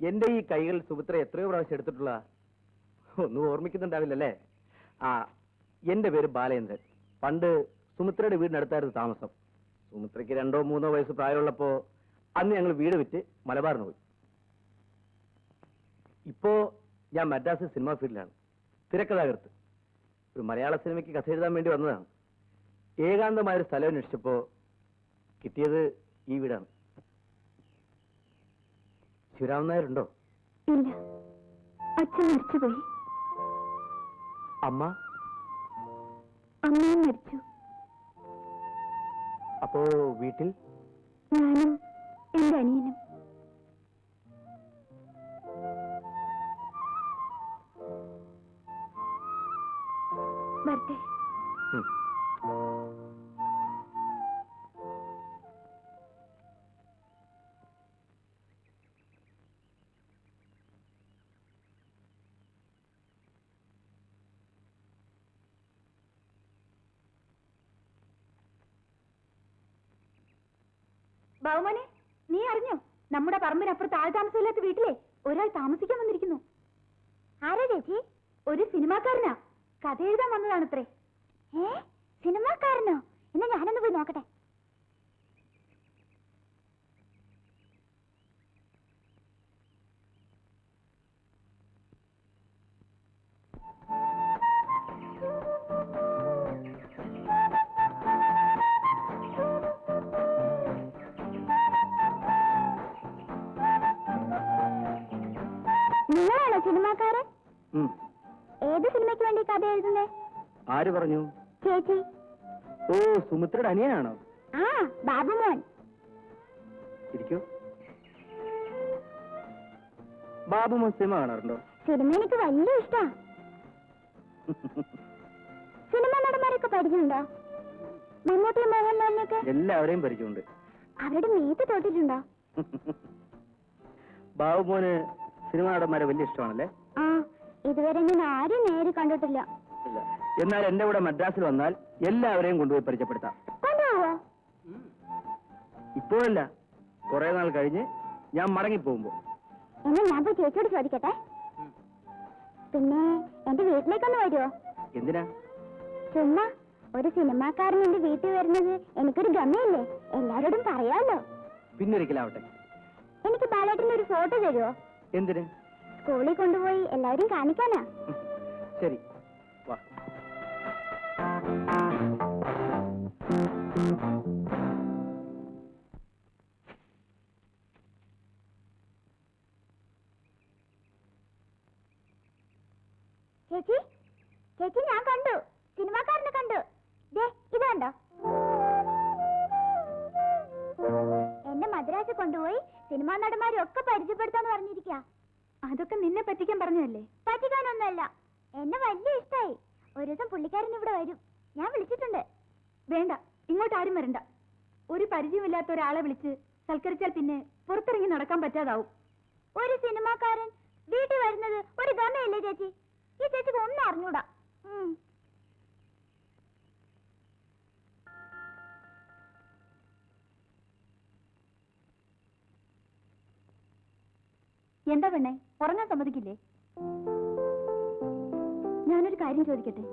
എന്റെ ഈ കൈകൾ സുമിത്ര എത്രയോ പ്രാവശ്യം എടുത്തിട്ടുള്ള ഒന്നും ഓർമ്മിക്കുന്നുണ്ടാവില്ലല്ലേ ആ എന്റെ പേര് ബാലേന്ദ്രൻ പണ്ട് സുമിത്രയുടെ വീടിനടുത്തായിരുന്നു താമസം സുമിത്രയ്ക്ക് 2 or 3 വയസ്സ് പ്രായമുള്ളപ്പോ അന്ന് ഞങ്ങൾ വീട് വിറ്റ് മലബാറിന് പോയി ഇപ്പോ ഞാൻ മദ്രാസ് സിനിമാ ഫീൽഡിലാണ് തിരക്കഥാകൃത്ത് ഒരു മലയാള സിനിമയ്ക്ക് കഥ എഴുതാൻ വേണ്ടി വന്നതാണ് ഏകാന്തമായൊരു സ്ഥലം അന്വേഷിച്ചപ്പോ കിട്ടിയത് ഈ വീടാണ് ശിവരാമൻ നായരുണ്ടോ
ഇല്ല അച്ഛൻ മരിച്ചുപോയി
അമ്മ
അമ്മയും മരിച്ചു
അപ്പോ വീട്ടിൽ
ഞാനും എന്റെ അനിയനും ബഹുമാനെ, നീ അറിഞ്ഞോ? നമ്മുടെ പറമ്പിനപ്പുറത്ത് ആൾ താമസമില്ലാത്ത വീട്ടിലെ ഒരാൾ താമസിക്കാൻ വന്നിരിക്കുന്നു.
ആരാ ചേച്ചി?
ഒരു സിനിമാക്കാരനാ. കഥ എഴുതാൻ വന്നതാണത്രേ.
സിനിമാക്കാരനോ? എന്നാ ഞാനൊന്ന് പോയി നോക്കട്ടെ. നിങ്ങളാണോ സിനിമാക്കാരൻ? ഏത് സിനിമയ്ക്ക് വേണ്ടി കഥ എഴുതുന്നേ?
ആര് പറഞ്ഞു?
ചേച്ചി.
ഓ, സുമിത്രയുടെ അനിയനാണോ?
ആ, ബാബുമോൻ.
ഇരിക്കൂ. ബാബുമോൻ സിനിമ കാണാറുണ്ടോ?
സിനിമ എനിക്ക് വലിയ ഇഷ്ടാ. സിനിമ നടന്മാരൊക്കെ പരിചയമുണ്ടോ? മമ്മൂട്ടി, മോഹൻലാലിനൊക്കെ?
എല്ലാവരെയും പരിചയമുണ്ട്.
അവരുടെ മീത്ത് തൊട്ടിട്ടുണ്ടോ?
ബാബുമോന് സിനിമ നടന്മാരെ വലിയ ഇഷ്ടമാണല്ലേ?
ആ, ഇതുവരെ ഞാൻ ആരും നേരി കണ്ടിട്ടില്ല.
എന്നാൽ എന്റെ കൂടെ മദ്രാസിൽ വന്നാൽ എല്ലാവരെയും കൊണ്ടുപോയി പരിചയപ്പെടുത്താം.
കൊണ്ടുപോവോ?
ഇപ്പോഴല്ല, കുറെ നാൾ കഴിഞ്ഞ് ഞാൻ മടങ്ങിപ്പോകുമ്പോ.
എന്നാ ഞാൻ പോയി ചേച്ചിയോട് ചോദിക്കട്ടെ. പിന്നെ എന്റെ വീട്ടിലേക്കൊന്ന് വരുമോ?
എന്തിനാ?
ചുമ്മാ ഒരു സിനിമാക്കാരൻ എന്റെ വീട്ടിൽ വരുന്നത് എനിക്കൊരു ഗമയല്ലേ, എല്ലാവരോടും പറയാമല്ലോ.
പിന്നൊരിക്കലാവട്ടെ.
എനിക്ക് ബാലേട്ടന്റെ ഒരു ഫോട്ടോ തരുമോ?
എന്തിന്?
സ്കൂളിൽ കൊണ്ടുപോയി എല്ലാവരും കാണിക്കാനാ.
ശരി, വാ.
ചേച്ചി, ചേച്ചി, ഞാൻ കണ്ടു, സിനിമാക്കാരനെ കണ്ടു. ദേ, ഇത് കണ്ടോ? എന്നെ മദ്രാസിൽ കൊണ്ടുപോയി സിനിമാ നടന്മാരെ ഒക്കെ പരിചയപ്പെടുത്താന്ന് പറഞ്ഞിരിക്കാ.
അതൊക്കെ നിന്നെ പറ്റിക്കാൻ പറഞ്ഞതല്ലേ?
പറ്റിക്കാനൊന്നുമല്ല, എന്നെ വലിയ ഇഷ്ടായി. ഒരു ദിവസം പുള്ളിക്കാരൻ ഇവിടെ വരും, ഞാൻ വിളിച്ചിട്ടുണ്ട്.
വേണ്ട, ഇങ്ങോട്ട് ആരും വരണ്ട. ഒരു പരിചയമില്ലാത്ത ഒരാളെ വിളിച്ച് സൽക്കരിച്ചാൽ പിന്നെ പുറത്തിറങ്ങി നടക്കാൻ പറ്റാതാവും.
ഒരു സിനിമാക്കാരൻ വീട്ടിൽ വരുന്നത് ഒരു ഗമയല്ലേ ചേച്ചി? ഈ ചേച്ചിക്ക് ഒന്നും അറിഞ്ഞൂടാ.
എന്താ പെണ്ണെ, ഉറങ്ങാൻ സമ്മതിക്കില്ലേ? ഞാനൊരു കാര്യം ചോദിക്കട്ടെ?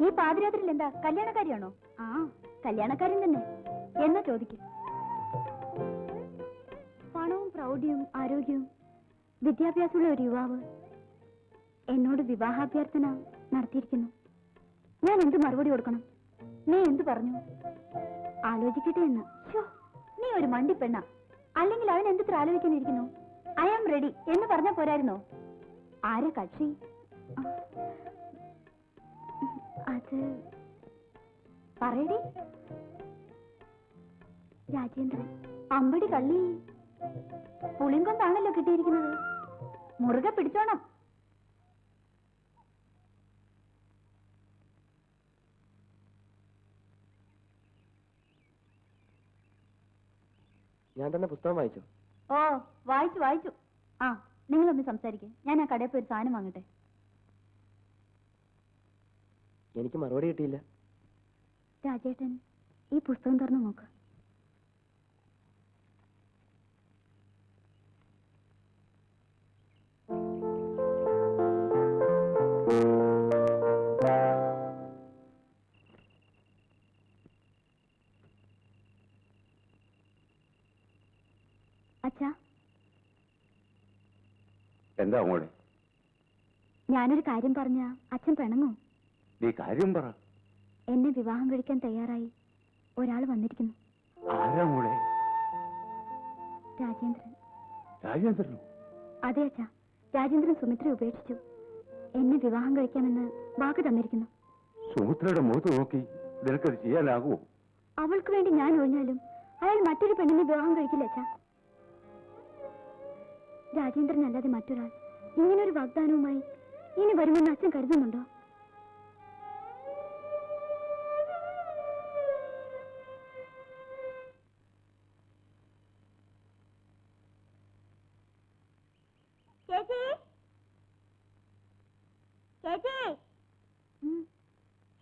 ഈ പാതിരാത്രിയിൽ എന്താ കല്യാണക്കാരിയാണോ? ആ, കല്യാണക്കാരൻ തന്നെ. എന്നാ ചോദിക്കും. പണവും പ്രൗഢിയും ആരോഗ്യവും വിദ്യാഭ്യാസമുള്ള ഒരു യുവാവ് എന്നോട് വിവാഹാഭ്യർത്ഥന നടത്തിയിരിക്കുന്നു. ഞാൻ എന്ത് മറുപടി കൊടുക്കണം? നീ എന്ത് പറഞ്ഞു? ആലോചിക്കട്ടെ എന്ന്. നീ ഒരു മണ്ടി പെണ്ണ. അല്ലെങ്കിൽ അവൻ എന്തിത്ര ആലോചിക്കാനിരിക്കുന്നു? ഐ ആം റെഡി എന്ന് പറഞ്ഞാ പോരായിരുന്നോ? ആരെ കക്ഷി? അത് പറയടി. രാജേന്ദ്രൻ. അമ്പടി കള്ളി. പുളിങ്കൊണ്ടാണല്ലോ കിട്ടിയിരിക്കുന്നത്. മുറുകെ പിടിച്ചോണം.
ഞാൻ തന്നെ പുസ്തകം വായിച്ചു.
ഓ, വായിച്ചു. ആ, നിങ്ങളൊന്ന് സംസാരിക്കേ. ഞാൻ ആ കടയിൽ പോയി ഒരു സാധനം വാങ്ങട്ടെ.
എനിക്ക് മറുപടി കിട്ടിയില്ല.
രാജേട്ടൻ, ഈ പുസ്തകം തുറന്നു നോക്ക്. അച്ഛാ,
എന്താ മോളെ?
ഞാനൊരു കാര്യം പറഞ്ഞ അച്ഛൻ പിണങ്ങോ?
നീ കാര്യം പറ.
എന്നെ വിവാഹം കഴിക്കാൻ തയ്യാറായി ഒരാൾ വന്നിരിക്കുന്നു.
ആരാ മോളെ?
രാജേന്ദ്രൻ.
രാജേന്ദ്രനോ?
അതെ അച്ഛാ, രാജേന്ദ്രൻ സുമിത്രയെ ഉപേക്ഷിച്ചു. എന്നെ വിവാഹം കഴിക്കാമെന്ന് വാക്ക് തന്നിരിക്കുന്നു.
സുമിത്രയുടെ മുഖത്ത് നോക്കി നിനക്കത് ചെയ്യാനാകുമോ?
അവൾക്ക് വേണ്ടി ഞാൻ ഒഴിഞ്ഞാലും അയാൾ മറ്റൊരു പെണ്ണിനെ വിവാഹം കഴിക്കില്ല അച്ഛാ. രാജേന്ദ്രൻ അല്ലാതെ മറ്റൊരാൾ ഇങ്ങനൊരു വാഗ്ദാനവുമായി ഇനി വരുമെന്ന് അച്ഛൻ കരുതുന്നുണ്ടോ?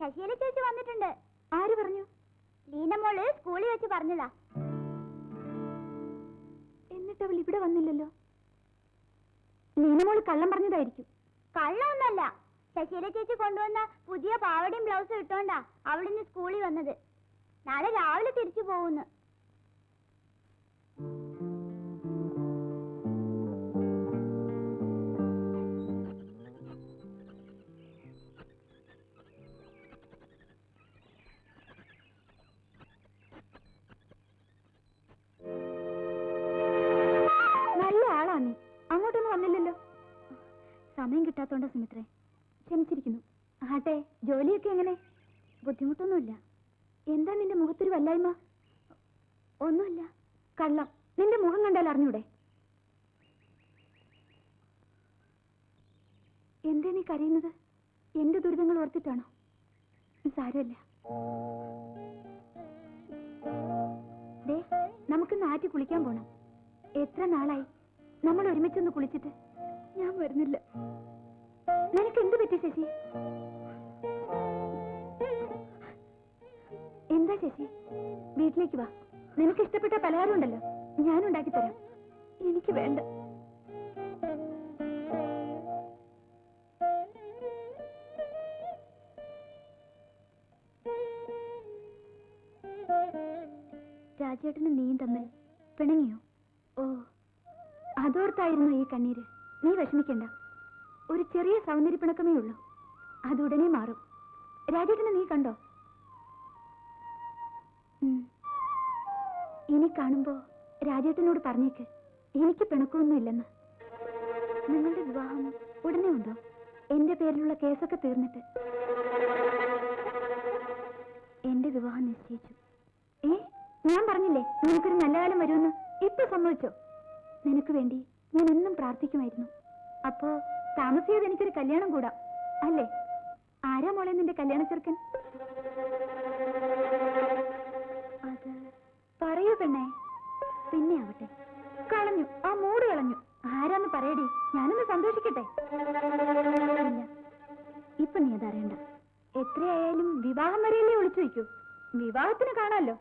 ശശികല ചേച്ചി വന്നിട്ടുണ്ട്.
ആര് പറഞ്ഞു?
ലീനമോള് സ്കൂളിൽ വെച്ച് പറഞ്ഞതാ.
എന്നിട്ട് അവൾ ഇവിടെ വന്നില്ലല്ലോ. ലീനമോള് കള്ളം പറഞ്ഞതായിരിക്കും.
കള്ളമൊന്നല്ല, ശശികല ചേച്ചി കൊണ്ടുവന്ന പുതിയ പാവടയും ബ്ലൗസും ഇട്ടോണ്ടാ അവളിന്ന് സ്കൂളിൽ വന്നത്. നാളെ രാവിലെ തിരിച്ചു പോകുന്നു.
നല്ല ആളാ നീ. അങ്ങോട്ടൊന്നും വന്നില്ലല്ലോ. സമയം കിട്ടാത്തോണ്ട സുമിത്രേ, ക്ഷമിച്ചിരിക്കുന്നു. ആട്ടെ, ജോലിയൊക്കെ എങ്ങനെ? ബുദ്ധിമുട്ടൊന്നുമില്ല. എന്താ നിന്റെ മുഖത്തൊരു വല്ലായ്മ? ഒന്നുമില്ല. കള്ളം. നിന്റെ മുഖം കണ്ടാൽ അറിഞ്ഞൂടെ? എന്തേ നീ കരയുന്നത്? എന്റെ ദുരിതങ്ങൾ ഓർത്തിട്ടാണോ? സാരമില്ല. ദേ, നമുക്ക് നാട്ടിൽ കുളിക്കാൻ പോണം. എത്ര നാളായി നമ്മൾ ഒരുമിച്ചൊന്ന് കുളിച്ചിട്ട്. ഞാൻ വരുന്നില്ല. നിനക്ക് എന്ത് പറ്റി ശശി? എന്താ ശശി? വീട്ടിലേക്ക് വാ. നിനക്ക് ഇഷ്ടപ്പെട്ട പലഹാരം ഉണ്ടല്ലോ, ഞാനുണ്ടാക്കി തരാം. എനിക്ക് വേണ്ട. രാജേട്ടന് നീയും തമ്മിൽ പിണങ്ങിയോ? ഓ, അതോർത്തായിരുന്നു ഈ കണ്ണീര്. നീ വിഷമിക്കണ്ട. ഒരു ചെറിയ സൗന്ദര്യപ്പിണക്കമേ ഉള്ളൂ. അതുടനെ മാറും. രാജേട്ടനെ നീ കണ്ടോ? ഇനി കാണുമ്പോ രാജേട്ടനോട് പറഞ്ഞേക്ക് എനിക്ക് പിണക്കമൊന്നുമില്ലെന്ന്. നിങ്ങളുടെ വിവാഹം ഉടനെ ഉണ്ടോ? എന്റെ പേരിലുള്ള കേസൊക്കെ തീർന്നിട്ട്. എന്റെ വിവാഹം നിശ്ചയിച്ചു. ഞാൻ പറഞ്ഞില്ലേ നിനക്കൊരു നല്ല കാലം വരുമെന്ന്. ഇപ്പൊ സമ്മതിച്ചോ? നിനക്ക് വേണ്ടി ഞാൻ എന്നും പ്രാർത്ഥിക്കുമായിരുന്നു. അപ്പോ താമസിയാതെ എനിക്കൊരു കല്യാണം കൂടാ അല്ലേ? ആരാ മോളെ നിന്റെ കല്യാണ ചെറുക്കൻ? അത് പറയൂ പെണ്ണേ. പിന്നെ ആവട്ടെ. കളഞ്ഞു, ആ മൂട് കളഞ്ഞു. ആരാന്ന് പറയടി, ഞാനൊന്ന് സന്തോഷിക്കട്ടെ. ഇല്ല, ഇപ്പൊ നീ അതറിയണ്ട. എത്രയായാലും വിവാഹം വരെയല്ലേ ഒളിച്ചു വയ്ക്കൂ. വിവാഹത്തിന് കാണാമല്ലോ.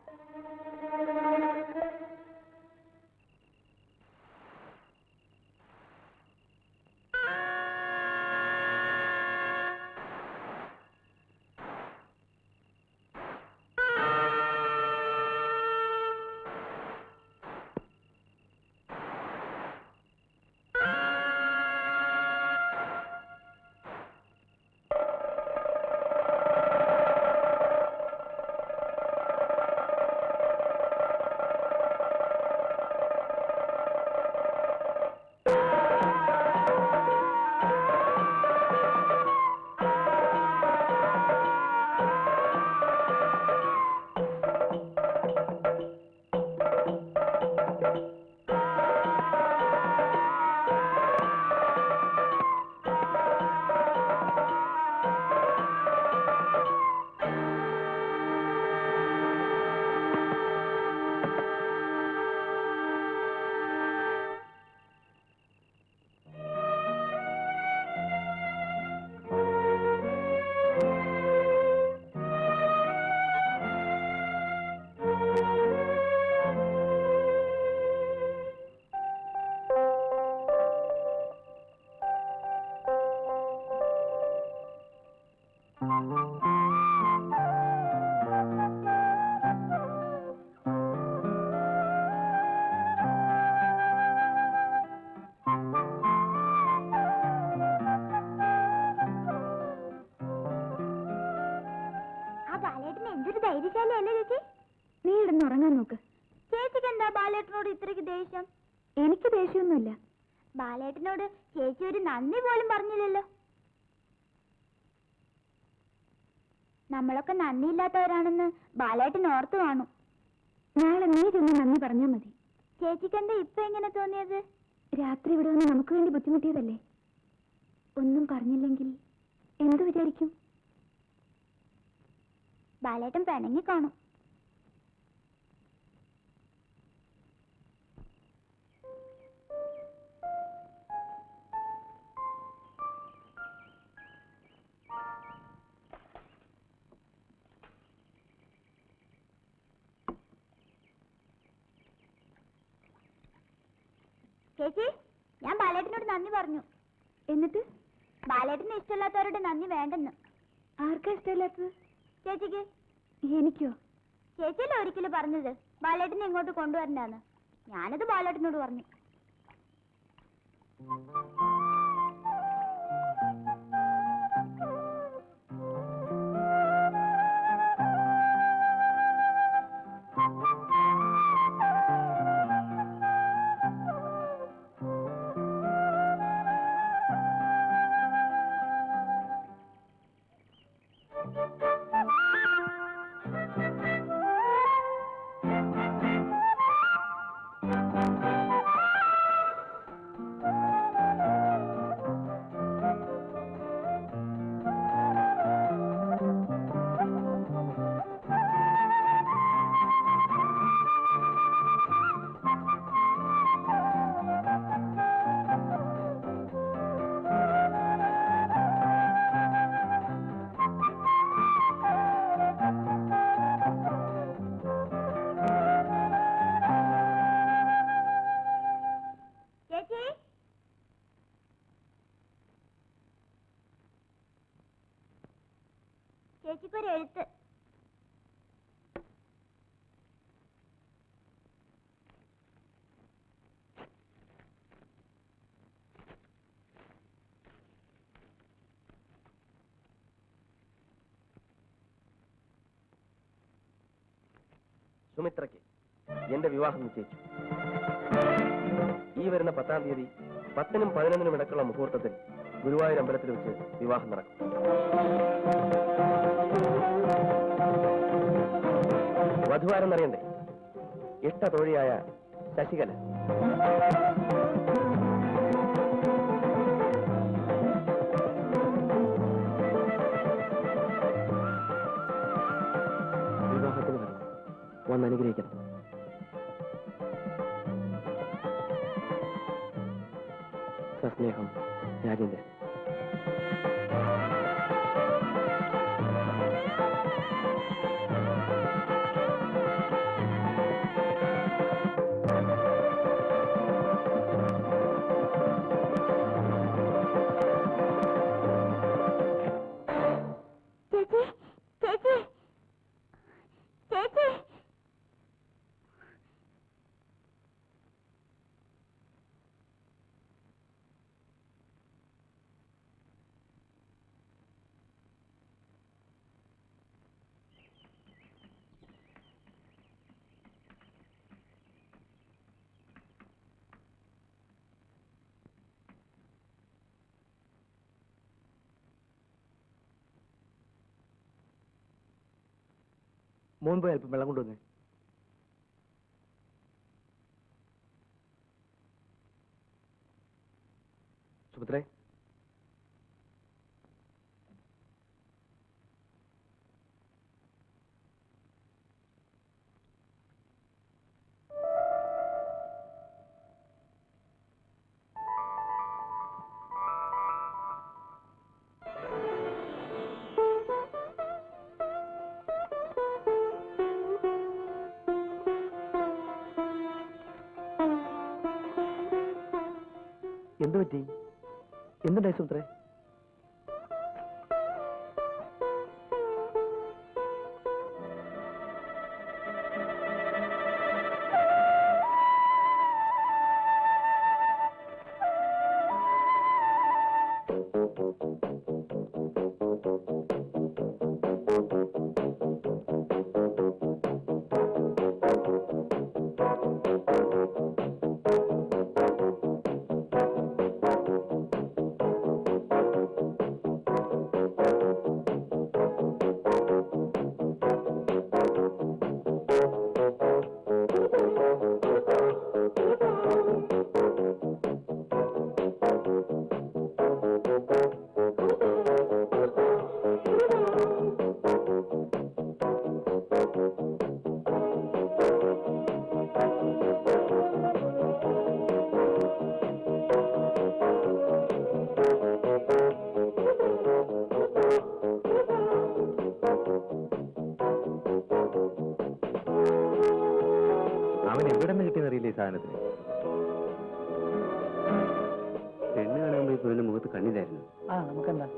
ധൈര്യശാലിയല്ലേ ചേച്ചി? നീ ഇടന്ന് ഉറങ്ങാൻ നോക്ക്. ചേച്ചിക്ക് എന്താ ബാലേട്ടനോട് ഇത്രയ്ക്ക് ദേഷ്യം? എനിക്ക് ദേഷ്യമൊന്നുമില്ല. ബാലേട്ടനോട് ചേച്ചി ഒരു നന്ദി പോലും പറഞ്ഞില്ലല്ലോ. നമ്മളൊക്കെ നന്ദിയില്ലാത്തവരാണെന്ന് ബാലേട്ടൻ ഓർത്തു കാണും. നാളെ നീ ചെന്ന് നന്ദി പറഞ്ഞാൽ മതി. ചേച്ചിക്ക് എന്താ ഇപ്പൊ എങ്ങനെ തോന്നിയത്? രാത്രി ഇവിടെ വന്ന് നമുക്ക് വേണ്ടി ബുദ്ധിമുട്ടിയതല്ലേ. ഒന്നും പറഞ്ഞില്ലെങ്കിൽ എന്തു വിചാരിക്കും? ബാലേട്ടൻ പിണങ്ങി കാണും.
ചേച്ചി, ഞാൻ ബാലേട്ടനോട് നന്ദി പറഞ്ഞു.
എന്നിട്ട്
ബാലേട്ടന് ഇഷ്ടമില്ലാത്തവരുടെ നന്ദി വേണ്ടെന്ന്.
ആർക്കാ ഇഷ്ടമില്ലാത്തത്?
ചേച്ചിക്ക്.
എനിക്കോ?
ചേച്ചിയല്ലേ ഒരിക്കലും പറഞ്ഞത് ബാലേട്ടനെ ഇങ്ങോട്ട് കൊണ്ടുവരണ്ടാന്ന്. ഞാനത് ബാലേട്ടനോട് പറഞ്ഞു. ചേച്ചിക്കൊരു എഴുത്ത്.
സുമിത്രയ്ക്ക് എന്റെ വിവാഹം നിശ്ചയിച്ചു. ഈ വരുന്ന 10-ാം തീയതി 10-നും 11-നും ഇടക്കുള്ള മുഹൂർത്തത്തിൽ ഗുരുവായൂർ അമ്പലത്തിൽ വെച്ച് വിവാഹം നടക്കും. വധുവാരെന്നറിയണ്ടേ? ഇഷ്ട തോഴിയായ ശശികല. വിവാഹത്തിന് വരണം, വന്ന് അനുഗ്രഹിക്കണം. സസ്നേഹം, രാജേന്ദ്രൻ. മോൻ പോയി അല്പം വെള്ളം കൊണ്ടുവന്നേ. സുഭദ്രേ, എന്തു പറ്റി? എന്തുണ്ടായി സുമിത്രേ? അവൻ എവിടെ നിന്ന് കിട്ടിയെന്നറിയില്ല ഈ സാധനത്തിന്.
പെണ്ണ് കാണുമ്പോൾ ഈ പെണ്ണിന്റെ മുഖത്ത് കണ്ണിലായിരുന്നു.
നമുക്കെന്താ?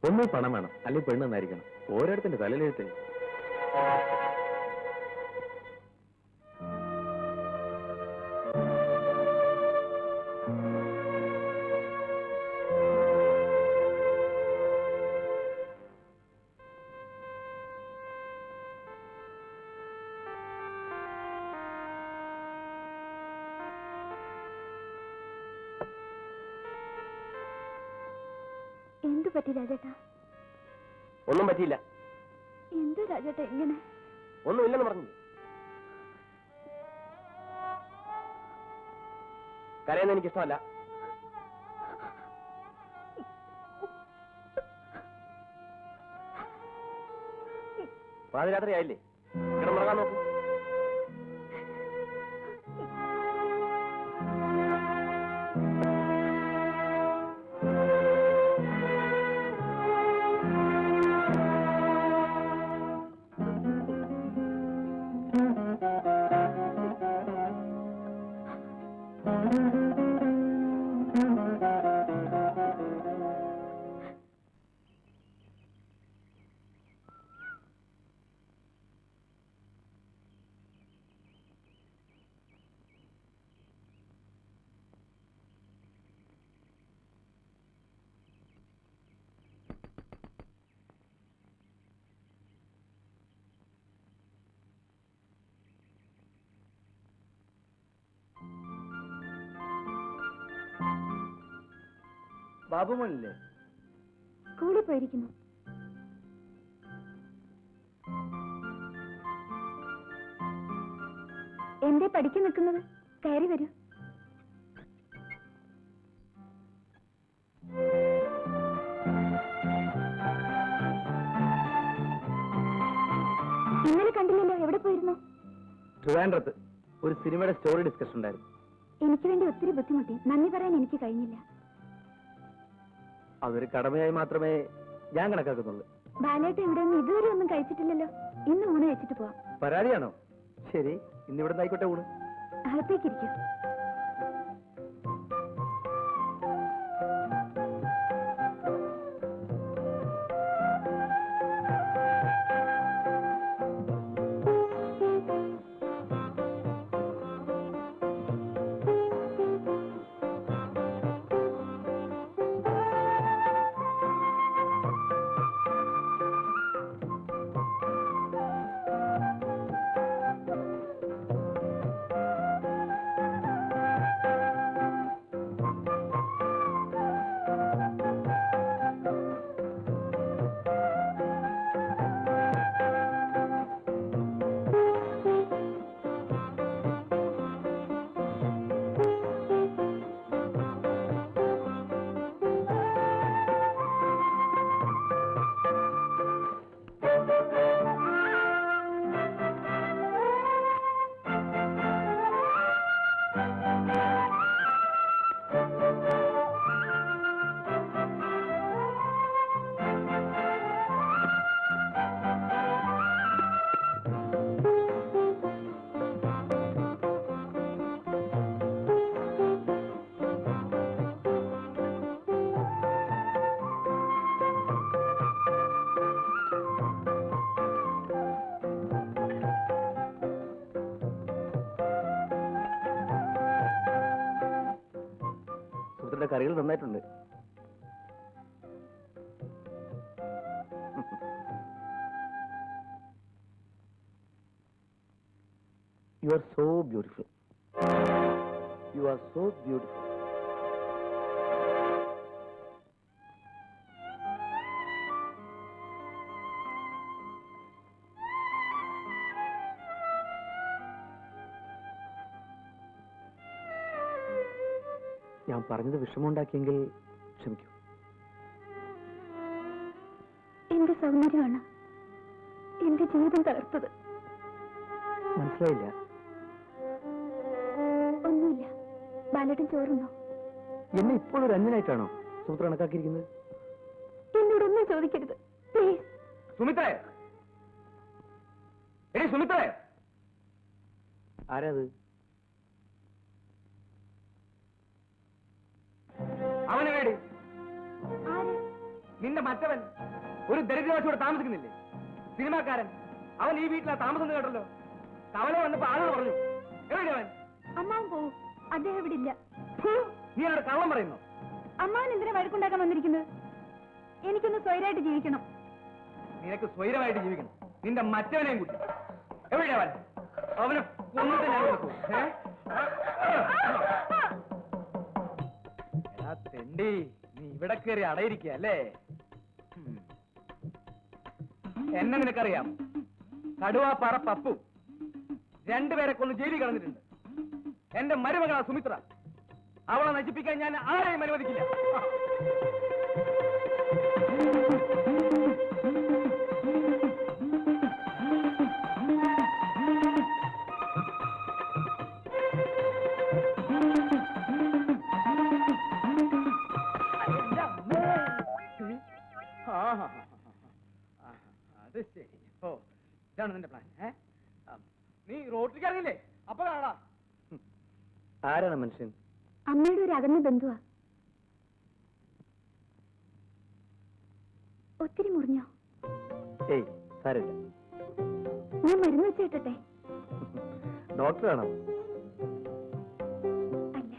ഒന്നും പണം വേണം, അല്ലെങ്കിൽ പെണ്ണ് നന്നായിരിക്കണം. ഓരോരുത്തന്റെ തലയിലെഴുത്തേ.
എന്തു പറ്റി രാജേട്ടാ?
ഒന്നും പറ്റിയില്ല.
എന്ത് രാജേട്ടാ ഇങ്ങനെ?
ഒന്നുമില്ലെന്ന് പറഞ്ഞു. കരയുന്ന എനിക്കിഷ്ടമല്ല. പാതിരാത്രി ആയില്ലേ, കിടന്നുറങ്ങാൻ നോക്കൂ.
ബാബുമോനില്ലേ?
സ്കൂളിൽ പോയിരിക്കുന്നു. എന്തേ പഠിക്കാൻ നിൽക്കുന്നത്? കയറി വരൂ. ഇന്നലെ കണ്ടില്ലല്ലോ, എവിടെ പോയിരുന്നു?
ട്രിവാൻഡ്രത്ത് ഒരു സിനിമയുടെ സ്റ്റോറി ഡിസ്കഷൻ ഉണ്ടായിരുന്നു.
എനിക്ക് വേണ്ടി ഒത്തിരി ബുദ്ധിമുട്ടി. നന്ദി പറയാൻ എനിക്ക് കഴിഞ്ഞില്ല.
അതൊരു കടമയായി മാത്രമേ ഞാൻ കണക്കാക്കുന്നുള്ളൂ.
ബാലേട്ട ഇവിടെ നിന്ന് ഇതുവരെ ഒന്നും കഴിച്ചിട്ടില്ലല്ലോ. ഇന്ന് ഊണ് വെച്ചിട്ട് പോവാം.
പരാതിയാണോ? ശരി, ഇന്നിവിടെ നിന്നായിക്കോട്ടെ ഊണ്.
അകത്തേക്കിരിക്കും.
കറികൾ നന്നായിട്ടുണ്ട്. You are so beautiful. You are so beautiful. ഞാൻ പറഞ്ഞത് വിഷമമുണ്ടാക്കിയെങ്കിൽ ക്ഷമിക്കൂ.
എന്റെ സൗന്ദര്യമാണ് എന്റെ ജീവിതം തകർത്തത്.
മനസ്സിലായില്ല.
ഒന്നുമില്ല. ബാലേട്ടൻ ചോറുന്നോ?
എന്നെ ഇപ്പോഴൊരു അന്യനായിട്ടാണോ സുമിത്ര കണക്കാക്കിയിരിക്കുന്നത്?
എന്നോടൊന്നും ചോദിക്കരുത് പ്ലീസ്.
സുമിത്രേ, എടി സുമിത്രേ. ആരാത്? അവനെ വേടി. നിന്റെ മറ്റവൻ ഒരു ദരിദ്രവാസിയോടെ താമസിക്കുന്നില്ലേ? സിനിമാക്കാരൻ. അവൻ ഈ വീട്ടിലാ താമസം കേട്ടല്ലോ. കവല വന്നപ്പോ ആളുകൾ പറഞ്ഞു. എവിടെ അവൻ?
അമ്മാവൻ പോവും. അദ്ദേഹം ഇവിടെ ഇല്ല.
നീ അവിടെ കള്ളം പറയുന്നു.
അമ്മാവൻ എന്തിനാ വഴക്കുണ്ടാക്കാൻ വന്നിരിക്കുന്നത്? എനിക്കൊന്ന് സ്വൈരായിട്ട് ജീവിക്കണം.
നിനക്ക് സ്വൈരമായിട്ട് ജീവിക്കണം. നിന്റെ മറ്റവനെയും കൂട്ടി. എവിടെ അവൻ? അവനെ കൊന്നിട്ട് ഞാൻ കൊടുക്കും. തെണ്ടി, നീ ഇവിടെ കയറി അടയിരിക്കുക അല്ലേ? എന്നെ നിനക്കറിയാം. കടുവാപ്പാറ പപ്പു രണ്ടുപേരെ കൊന്ന് ജയിലിൽ കിടന്നിട്ടുണ്ട്. എന്റെ മരുമകളാ സുമിത്ര. അവളെ നശിപ്പിക്കാൻ ഞാൻ ആരെയും അനുവദിക്കില്ല. അത് ശരി. ഓ, ഇതാണ് നിന്റെ പ്ലാൻ. നീ റോട്ടിലേക്ക് ഇറങ്ങില്ലേ? അപ്പൊ കാണാ. ആരാണ് മനുഷ്യൻ?
അമ്മയുടെ ഒരു അകന്ന ബന്ധുവാ. ഒത്തിരി മുറിഞ്ഞോ?
ഏയ്, സാരമില്ല.
ഞാൻ മരുന്ന് വെച്ചേട്ടെ?
ഡോക്ടറാണോ?
അല്ല,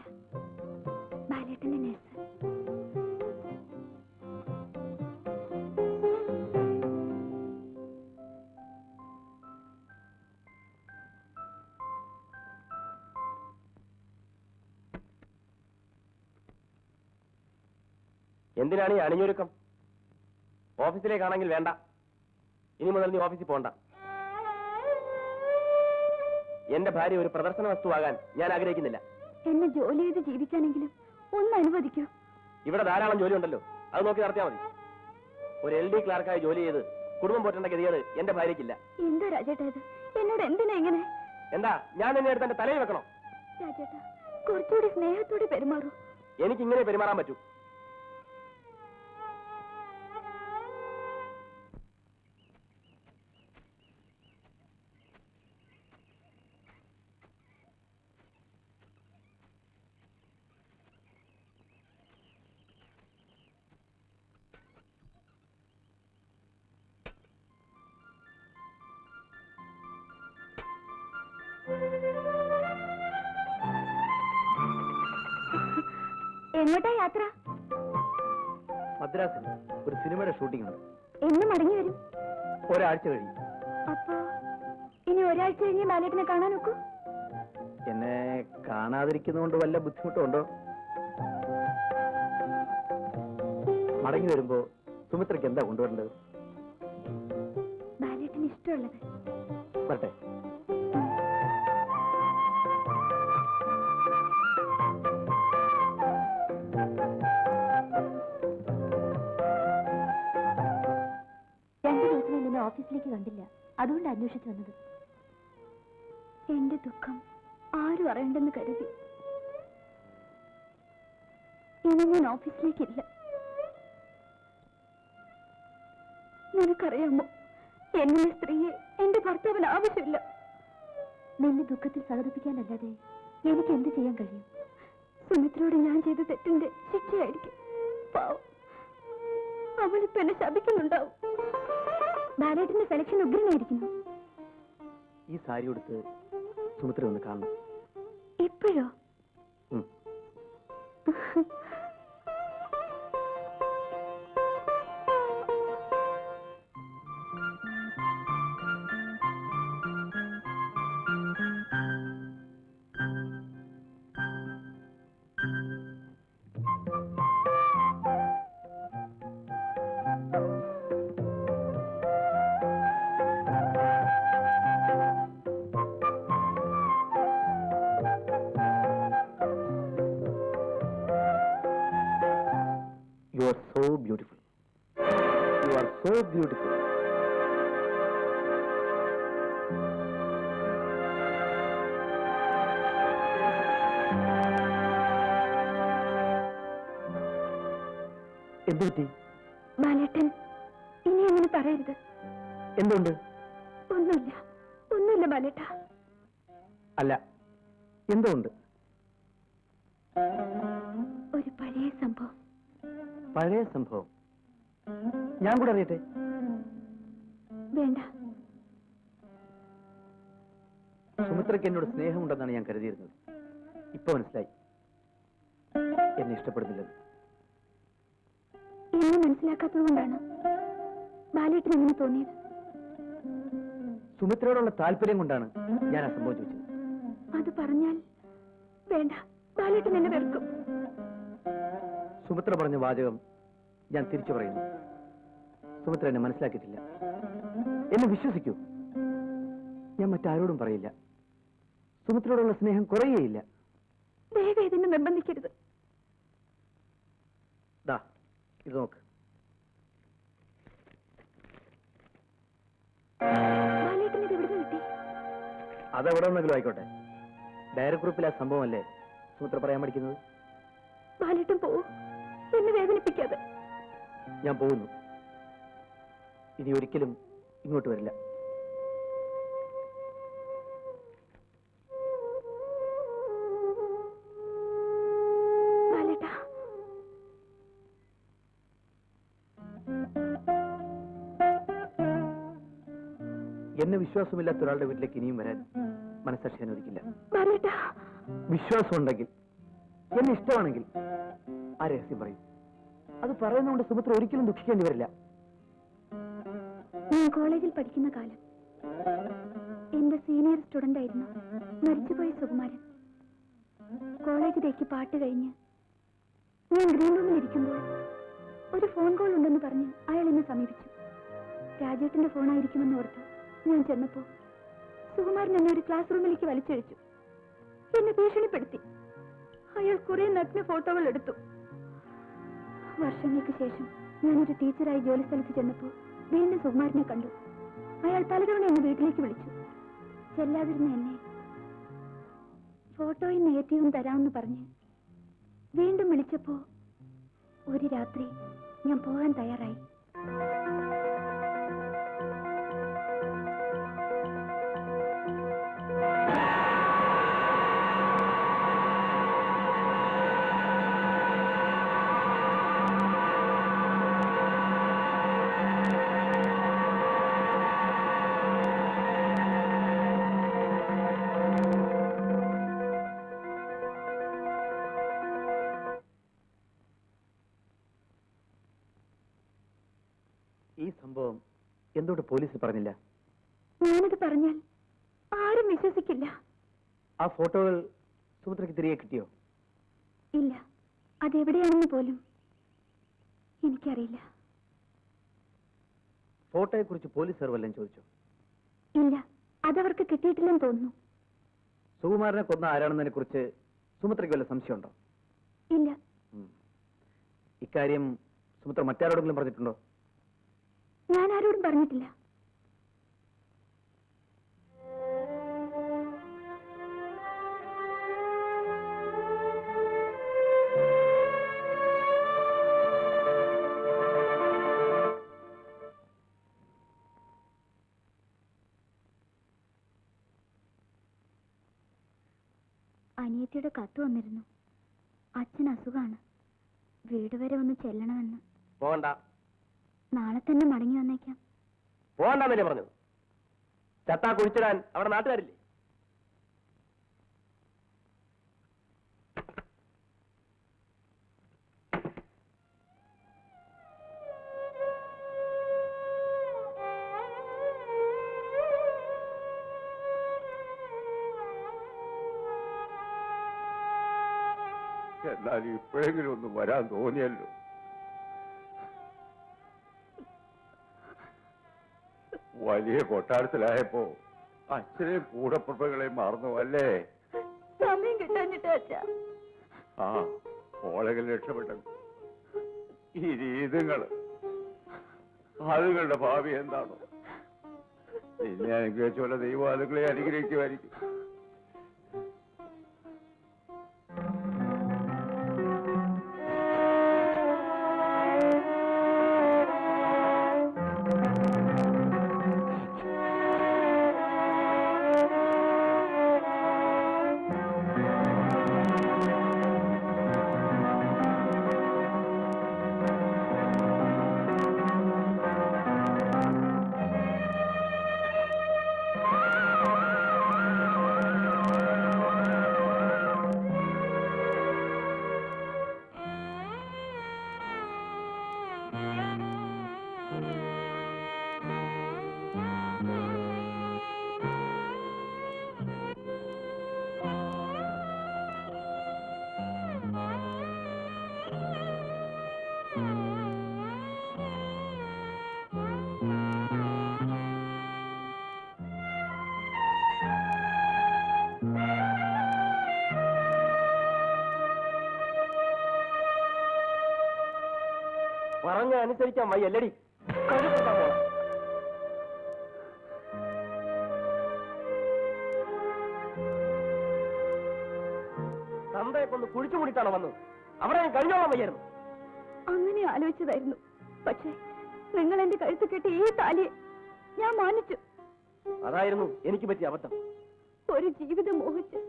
ബാലേട്ടന്റെ നേഴ്സ്.
എന്തിനാണ് ഈ അണിഞ്ഞൊരുക്കം? ഓഫീസിലേക്കാണെങ്കിൽ വേണ്ട. ഇനി മുതൽ നീ ഓഫീസിൽ പോണ്ട. എന്റെ ഭാര്യ ഒരു പ്രദർശന വസ്തുവാകാൻ ഞാൻ ആഗ്രഹിക്കുന്നില്ല.
എന്നെ ജോലി ചെയ്ത് ജീവിക്കാനെങ്കിലും ഒന്ന് അനുവദിക്കൂ.
ഇവിടെ ധാരാളം ജോലി ഉണ്ടല്ലോ, അത് നോക്കി നടത്തിയാൽ മതി. ഒരു LD ക്ലാർക്കായി ജോലി ചെയ്ത് കുടുംബം പോറ്റേണ്ട ഗതികേട് എന്റെ ഭാര്യയ്ക്കില്ല.
എന്താ രാജേട്ടാ ഇത്? എന്നോട് എന്തിനാ ഇങ്ങനെ?
എന്താ ഞാൻ നിന്നെ എടുത്ത് എന്റെ തലയിൽ വെക്കണോ?
രാജേട്ടാ, കുറച്ചുകൂടി സ്നേഹത്തോടെ പെരുമാറൂ.
എനിക്ക് ഇങ്ങനെ പെരുമാറാൻ പറ്റൂ.
എങ്ങോട്ടാ യാത്ര?
മദ്രാസിൽ ഒരു സിനിമയുടെ ഷൂട്ടിംഗ് ഉണ്ട്.
എന്ന് മടങ്ങി വരും?
ഒരാഴ്ച കഴിയും.
അപ്പൊ ഇനി ഒരാഴ്ച കഴിഞ്ഞ് ബാലേട്ടനെ കാണാൻ നോക്കൂ.
എന്നെ കാണാതിരിക്കുന്നതുകൊണ്ട് വല്ല ബുദ്ധിമുട്ടുണ്ടോ? മടങ്ങി വരുമ്പോ സുമിത്രയ്ക്ക് എന്താ കൊണ്ടുവരേണ്ടത്?
ബാലേട്ടന് ഇഷ്ടമുള്ളത്.
വരട്ടെ.
ഓഫീസിലേക്ക് കണ്ടില്ല, അതുകൊണ്ട് അന്വേഷിച്ചു വന്നത്. എന്റെ ദുഃഖം ആരും അറിയണ്ടെന്ന് കരുതി ഇനി ഞാൻ ഓഫീസിലേക്കില്ല. നിനക്കറിയാമോ, എന്നെ സ്ത്രീയെ എന്റെ ഭർത്താവിന് ആവശ്യമില്ല. നിന്നെ ദുഃഖത്തിൽ സഹകരിപ്പിക്കാനല്ലാതെ എനിക്ക് എന്ത് ചെയ്യാൻ കഴിയും? സുമിത്രയോട് ഞാൻ ചെയ്ത തെറ്റിന്റെ ശിക്ഷയായിരിക്കും. പാവം, അവളിപ്പോ എന്നെ ശപിക്കുന്നുണ്ടാവും. ബാലേട്ടന്റെ സെലക്ഷൻ ഉഗ്രനായിരിക്കുന്നു.
ഈ സാരി കൊടുത്ത് സുമിത്ര ഒന്ന് കാണണം.
ഇപ്പോഴോ?
So beautiful. You are so beautiful. എന്ത് പറ്റി?
ബാലേട്ടൻ ഇനി അങ്ങനെ പറയരുത്.
എന്തുകൊണ്ട്?
ഒന്നുമില്ല, ഒന്നുമില്ല ബാലേട്ട.
അല്ല, എന്തുകൊണ്ട്?
ഒരു പഴയ സംഭവം.
പഴയ സംഭവം? ഞാൻ കൂടെ അറിയട്ടെ?
വേണ്ട.
സുമിത്രയ്ക്ക് എന്നോട് സ്നേഹമുണ്ടെന്നാണ് ഞാൻ കരുതിയിരുന്നത്. ഇപ്പൊ മനസ്സിലായി എന്നെ ഇഷ്ടപ്പെടുന്നില്ലെന്ന്.
എന്നെ മനസ്സിലാക്കാത്തത് കൊണ്ടാണ് ബാലേട്ടൻ അങ്ങനെ തോന്നിയത്.
സുമിത്രയോടുള്ള താല്പര്യം കൊണ്ടാണ് ഞാൻ ആ സംഭവം ചോദിച്ചത്.
അത് പറഞ്ഞാൽ വേണ്ട, ബാലേട്ടൻ എന്നെ വെറുക്കും.
സുമിത്ര പറഞ്ഞ വാചകം ഞാൻ തിരിച്ചു പറയുന്നു. സുമിത്ര എന്നെ മനസ്സിലാക്കിയിട്ടില്ല. എന്നെ വിശ്വസിക്കൂ, ഞാൻ മറ്റാരോടും പറയില്ല. സുമിത്രയോടുള്ള സ്നേഹം കുറയുകയില്ല.
ദയവ് ഇതിനെ നിർബന്ധിക്കരുത്.
ദാ ഇത് നോക്ക്.
ബാലേട്ടൻ ഇത് എവിടെ കിട്ടി?
അതെവിടെ നിന്നെങ്കിലും ആയിക്കോട്ടെ. ഡയറി ഗ്രൂപ്പിൽ ആ സംഭവമല്ലേ സുമിത്ര പറയാൻ പഠിക്കുന്നത്.
ബാലേട്ടൻ പോവൂ, എന്നെ വേദനിപ്പിക്കാതെ.
ഞാൻ പോകുന്നു. ഇനി ഒരിക്കലും ഇങ്ങോട്ട് വരില്ല.
ബാലേട്ട,
എന്നെ വിശ്വാസമില്ലാത്ത ഒരാളുടെ വീട്ടിലേക്ക് ഇനിയും വരാൻ മനസ്സാക്ഷി അനുവദിക്കില്ല.
ബാലേട്ട.
വിശ്വാസം ഉണ്ടെങ്കിൽ, എന്നെ ഇഷ്ടമാണെങ്കിൽ ആ രഹസ്യം പറയും. അത് പറയുന്നതുകൊണ്ട് സുമിത്ര ഒരിക്കലും ദുഃഖിക്കേണ്ടി വരില്ല.
ഞാൻ കോളേജിൽ പഠിക്കുന്ന കാലം എന്റെ സീനിയർ സ്റ്റുഡന്റ് ആയിരുന്നു മരിച്ചുപോയ സുകുമാരൻ. കോളേജ് ഡേക്ക് പാട്ട് കഴിഞ്ഞ് ഞാൻ ഗ്രീൻ റൂമിൽ ഇരിക്കുമ്പോൾ ഒരു ഫോൺ കോൾ ഉണ്ടെന്ന് പറഞ്ഞ് അയാൾ എന്നെ സമീപിച്ചു. രാജേട്ടന്റെ ഫോണായിരിക്കുമെന്ന് ഓർത്ത് ഞാൻ ചെന്നപ്പോ സുകുമാരൻ എന്നെ ഒരു ക്ലാസ് റൂമിലേക്ക് വലിച്ചഴിച്ചു. എന്നെ ഭീഷണിപ്പെടുത്തി. അയാൾ കുറെ നഗ്ന ഫോട്ടോകൾ എടുത്തു. വർഷങ്ങൾക്ക് ശേഷം ഞാനൊരു ടീച്ചറായി ജോലി സ്ഥലത്ത് ചെന്നപ്പോ വീണ്ടും സുകുമാരനെ കണ്ടു. അയാൾ പലതവണ എന്നെ വീട്ടിലേക്ക് വിളിച്ചു. ചെല്ലാതിരുന്ന എന്നെ ഫോട്ടോയും നെഗറ്റീവും തരാമെന്ന് പറഞ്ഞ് വീണ്ടും വിളിച്ചപ്പോ ഒരു രാത്രി ഞാൻ പോകാൻ തയ്യാറായി.
ഈ സംഭവം എന്തുകൊണ്ട് പോലീസിൽ പറഞ്ഞില്ല?
ഞാനത് പറഞ്ഞാൽ ആരും വിശ്വസിക്കില്ല.
ആ ഫോട്ടോകൾ സുമിത്രയ്ക്ക് തിരികെ കിട്ടിയോ?
ഇല്ല, അതെവിടെയാണെന്ന് പോലും എനിക്കറിയില്ല.
ഫോട്ടോയെ കുറിച്ച് പോലീസുകാർ വല്ലതും ചോദിച്ചോ?
ഇല്ല, അതവർക്ക് കിട്ടിയിട്ടില്ലെന്ന് തോന്നുന്നു.
സുകുമാരനെ കൊന്ന ആരാണെന്നതിനെ കുറിച്ച് സുമിത്രയ്ക്ക് വല്ല സംശയമുണ്ടോ?
ഇല്ല.
ഇക്കാര്യം സുമിത്ര മറ്റാരോടെങ്കിലും പറഞ്ഞിട്ടുണ്ടോ?
ഞാൻ ആരോടും പറഞ്ഞിട്ടില്ല. അനിയത്തിയുടെ കത്ത് വന്നിരുന്നു. അച്ഛൻ അസുഖാണ്, വീട് വരെ ഒന്ന് ചെല്ലണമെന്ന്.
പോകണ്ട.
നാളെ തന്നെ മടങ്ങി വന്നേക്കാം.
പോകണ്ടെന്നല്ലേ പറഞ്ഞത്? ചത്താ കുഴിച്ചിടാൻ അവിടെ നാട്ടുകാരില്ലേ?
എന്നാൽ ഇപ്പോഴെങ്കിലും ഒന്ന് വരാൻ തോന്നിയല്ലോ. വലിയ കൊട്ടാരത്തിലായപ്പോ അച്ഛനെയും കൂടപ്പുറപ്പുകളെയും മറന്നു അല്ലേ?
സമയം കിട്ടാഞ്ഞിട്ട് അച്ഛാ.
ആ, ഓളെങ്കിലും രക്ഷപ്പെട്ടു. ഈ രീതികൾ അതുങ്ങളുടെ ഭാവി എന്താണോ? നിന്നെ അനുഗ്രഹിച്ചുള്ള ദൈവം അതുങ്ങളെ അനുഗ്രഹിക്കുമായിരിക്കും.
പറഞ്ഞ അനുസരിക്കാൻ വയ്യല്ലടി. തന്തയെ കൊണ്ട് കുഴിച്ചു കൂടിയിട്ടാണ് വന്നത്. അവിടെ ഞാൻ കഴിഞ്ഞോളാൻ വയ്യായിരുന്നു.
അങ്ങനെ ആലോചിച്ചതായിരുന്നു. പക്ഷേ നിങ്ങൾ എന്റെ കഴുത്ത് കെട്ടി ഈ താലിയെ ഞാൻ മാനിച്ചു.
അതായിരുന്നു എനിക്ക് പറ്റിയ അബദ്ധം.
ഒരു ജീവിതം മോഹിച്ച്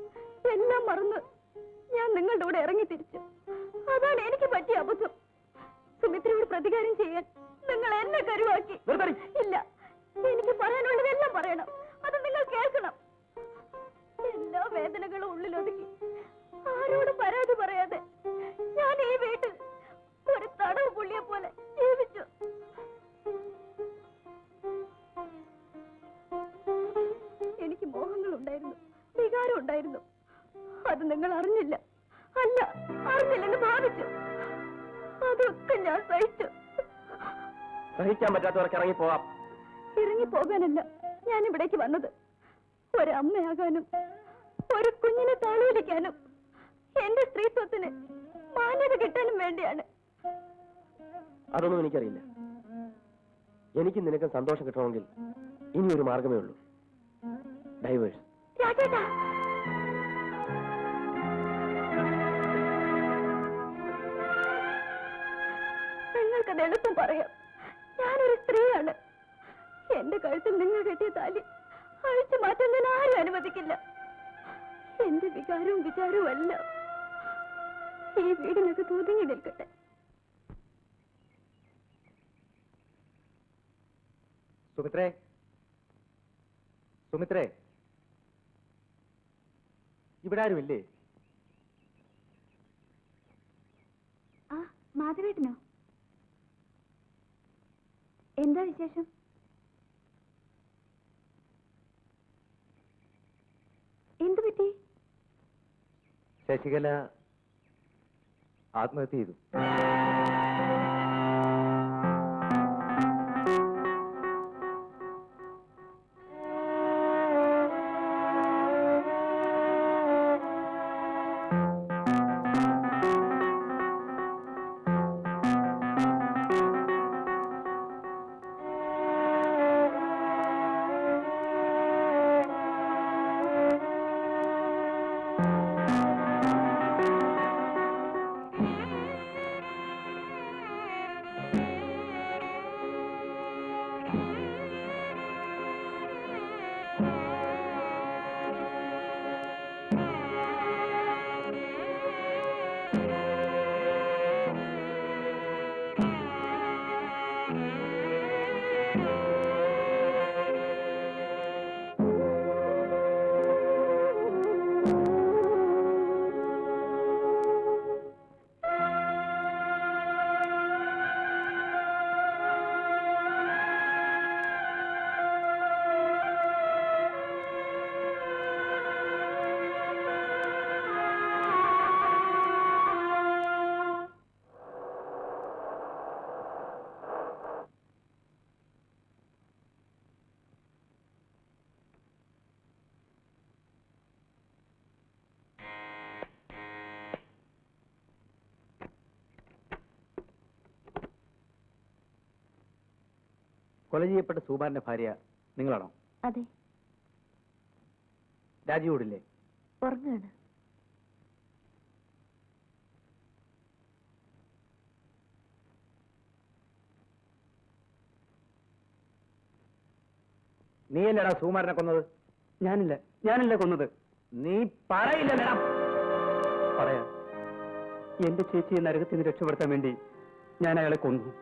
എല്ലാം മറന്ന് ഞാൻ നിങ്ങളുടെ കൂടെ ഇറങ്ങി തിരിച്ചു. അതാണ് എനിക്ക് പറ്റിയ അബദ്ധം. സുമിത്രയോട് പ്രതികാരം ചെയ്യാൻ നിങ്ങൾ എന്നെ കരുവാക്കി. ഇല്ല, എനിക്ക് പറയാനുള്ളതെല്ലാം പറയണം. അത് നിങ്ങൾ കേൾക്കണം. എല്ലാ വേദനകളും ഉള്ളിലൊതുക്കി ആരോടും പരാതി പറയാതെ ഞാൻ ഈ വീട്ടിൽ ഒരു തടവ് പുള്ളിയെ പോലെ ജീവിച്ചു. എനിക്ക് മോഹങ്ങളുണ്ടായിരുന്നു, വികാരം ഉണ്ടായിരുന്നു. അത് നിങ്ങൾ അറിഞ്ഞില്ല. അല്ല, അറിഞ്ഞില്ലെന്ന് ഭാവിച്ചു. അതൊക്കെ ഞാൻ സഹിച്ചു.
സഹിക്കാൻ പറ്റാത്തവർക്ക് ഇറങ്ങി പോകാം.
ഇറങ്ങി പോകാനല്ല ഞാൻ ഇവിടേക്ക് വന്നത്. ഒരമ്മയാകാനും ഒരു കുഞ്ഞിനെ താളൂലിക്കാനും എന്റെ സ്ത്രീത്വത്തിന് മാന്യത കിട്ടാനും വേണ്ടിയാണ്.
അതൊന്നും എനിക്കറിയില്ല. എനിക്ക് നിനക്ക് സന്തോഷം കിട്ടണമെങ്കിൽ ഇനി ഒരു മാർഗമേ ഉള്ളൂ. ഡൈവേഴ്സ്.
രാജേട്ടാ, നിങ്ങൾക്കത് എളുപ്പം പറയാം. ഞാനൊരു സ്ത്രീയാണ്. എന്റെ കഴുത്തിൽ നിങ്ങൾ കെട്ടിയ താലി അഴിച്ചു മാറ്റാൻ ഞാൻ ആരും അനുവദിക്കില്ല. എന്റെ വികാരവും വിചാരവും എല്ലാം ഈ വീടിനൊക്കെ ഒതുങ്ങി നിൽക്കട്ടെ.
സുമിത്രേ, സുമിത്രേ, ഇവിടെ ആരുമില്ലേ?
ആ, മാധവേട്ടനോ? എന്താ വിശേഷം? എന്തു പറ്റി?
ശശികല ആത്മഹത്യ ചെയ്തു. കൊല ചെയ്യപ്പെട്ട സുകുമാരന്റെ ഭാര്യ നിങ്ങളാണോ?
അതെ.
രാജിയോടില്ലേ?
ഉറങ്ങാണ്.
നീയല്ലടാ സുകുമാരനെ കൊന്നത്?
ഞാനല്ല കൊന്നത്.
നീ പറയില്ലടാ.
പറയാം. എന്റെ ചേച്ചിയെ നരകത്തിൽ നിന്ന് രക്ഷപ്പെടുത്താൻ വേണ്ടി ഞാൻ അയാളെ കൊന്നു.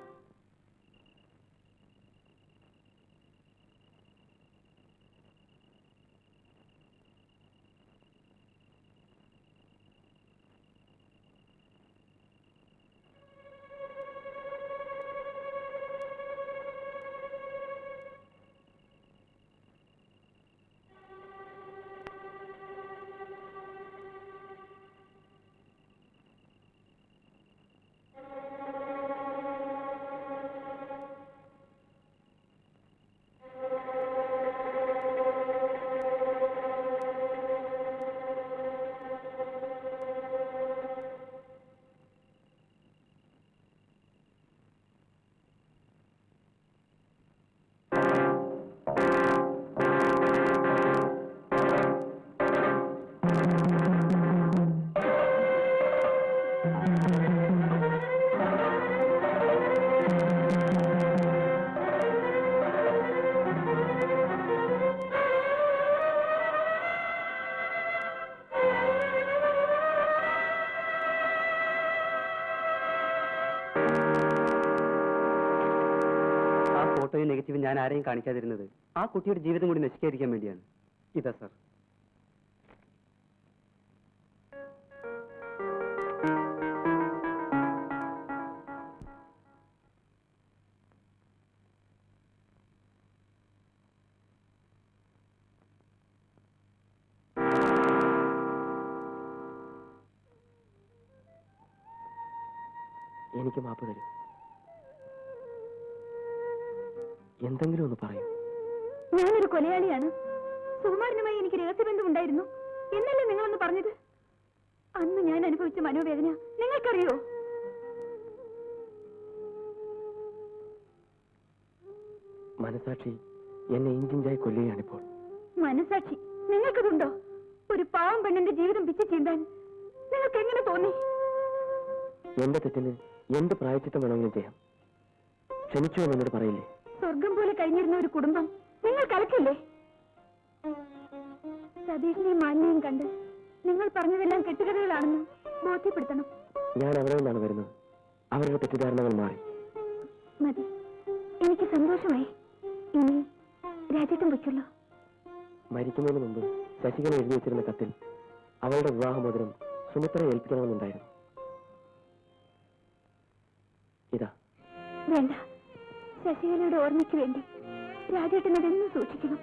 ഫോട്ടോയും നെഗറ്റീവും ഞാൻ ആരെയും കാണിക്കാതിരുന്നത് ആ കുട്ടിയുടെ ജീവിതം കൂടി നശിക്കാതിരിക്കാൻ വേണ്ടിയാണ്. ഇതാ സാർ.
എനിക്ക് മാപ്പ് തരൂ. എന്തെങ്കിലും ഒന്ന് പറയൂ.
ഞാനൊരു കൊലയാളിയാണ്. സുകുമാരനുമായി എനിക്ക് രഹസ്യബന്ധം ഉണ്ടായിരുന്നു എന്നല്ലേ നിങ്ങളൊന്ന് പറഞ്ഞത്? അന്ന് ഞാൻ അനുഭവിച്ച മനോവേദന നിങ്ങൾക്കറിയോ?
മനസാക്ഷി എന്നെ ഇഞ്ചിഞ്ചായി കൊല്ലുകയാണിപ്പോൾ.
മനസാക്ഷി നിങ്ങൾക്കതുണ്ടോ? ഒരു പാവം പെണ്ണിന്റെ ജീവിതം പിച്ചു ചീന്താൻ നിങ്ങൾക്ക് എങ്ങനെ തോന്നി?
എന്റെ തെറ്റിന് എന്ത് പ്രായച്ചിത്തം വേണമെങ്കിലും ചെയ്യാം. ക്ഷമിച്ചു എന്നോട് പറയില്ലേ?
സ്വർഗം പോലെ കഴിഞ്ഞിരുന്ന ഒരു കുടുംബം നിങ്ങൾ കലക്കില്ലേ? സതീഷിനെയും മാലിനെയും കണ്ട് നിങ്ങൾ പറഞ്ഞതെല്ലാം കെട്ടുകഥകളാണെന്ന് ബോധ്യപ്പെടുത്തണം.
ഞാൻ അവിടെ നിന്നാണ് വരുന്നത്. അവരുടെ തെറ്റിദ്ധാരണകൾ മാറി.
മതി, എനിക്ക് സന്തോഷമായി. ഇനി രാജ്യത്തും വെച്ചല്ലോ.
മരിക്കുന്നതിന് മുമ്പ് ശശികല എഴുതി വെച്ചിരുന്ന കത്തിൽ അവളുടെ വിവാഹമോതിരം സുമിത്രയെ ഏൽപ്പിക്കണമെന്നുണ്ടായിരുന്നു. ഇതാ.
വേണ്ട, ശശികലയുടെ ഓർമ്മയ്ക്ക് വേണ്ടി രാജേട്ടനതെന്നും സൂക്ഷിക്കണം.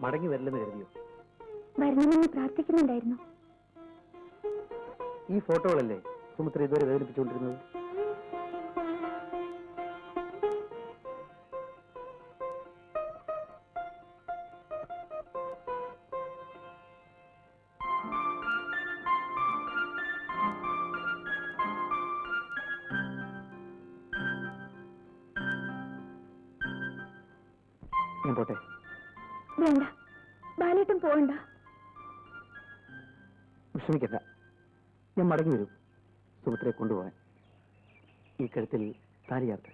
മടങ്ങി വരില്ലെന്ന് കരുതിയോ?
വരണമെന്ന് പ്രാർത്ഥിക്കുന്നുണ്ടായിരുന്നു.
ഈ ഫോട്ടോകളല്ലേ സുമിത്ര ഇതുവരെ വേദനിപ്പിച്ചുകൊണ്ടിരുന്നത്? ഞാൻ പോട്ടെ?
വേണ്ട, ബാലേട്ടൻ പോകണ്ട.
വിഷമിക്കണ്ട, ഞാൻ മടങ്ങി വരും സുമിത്രയെ കൊണ്ടുപോകാൻ. ഈ കഴുത്തിൽ താലിയാർത്ത്.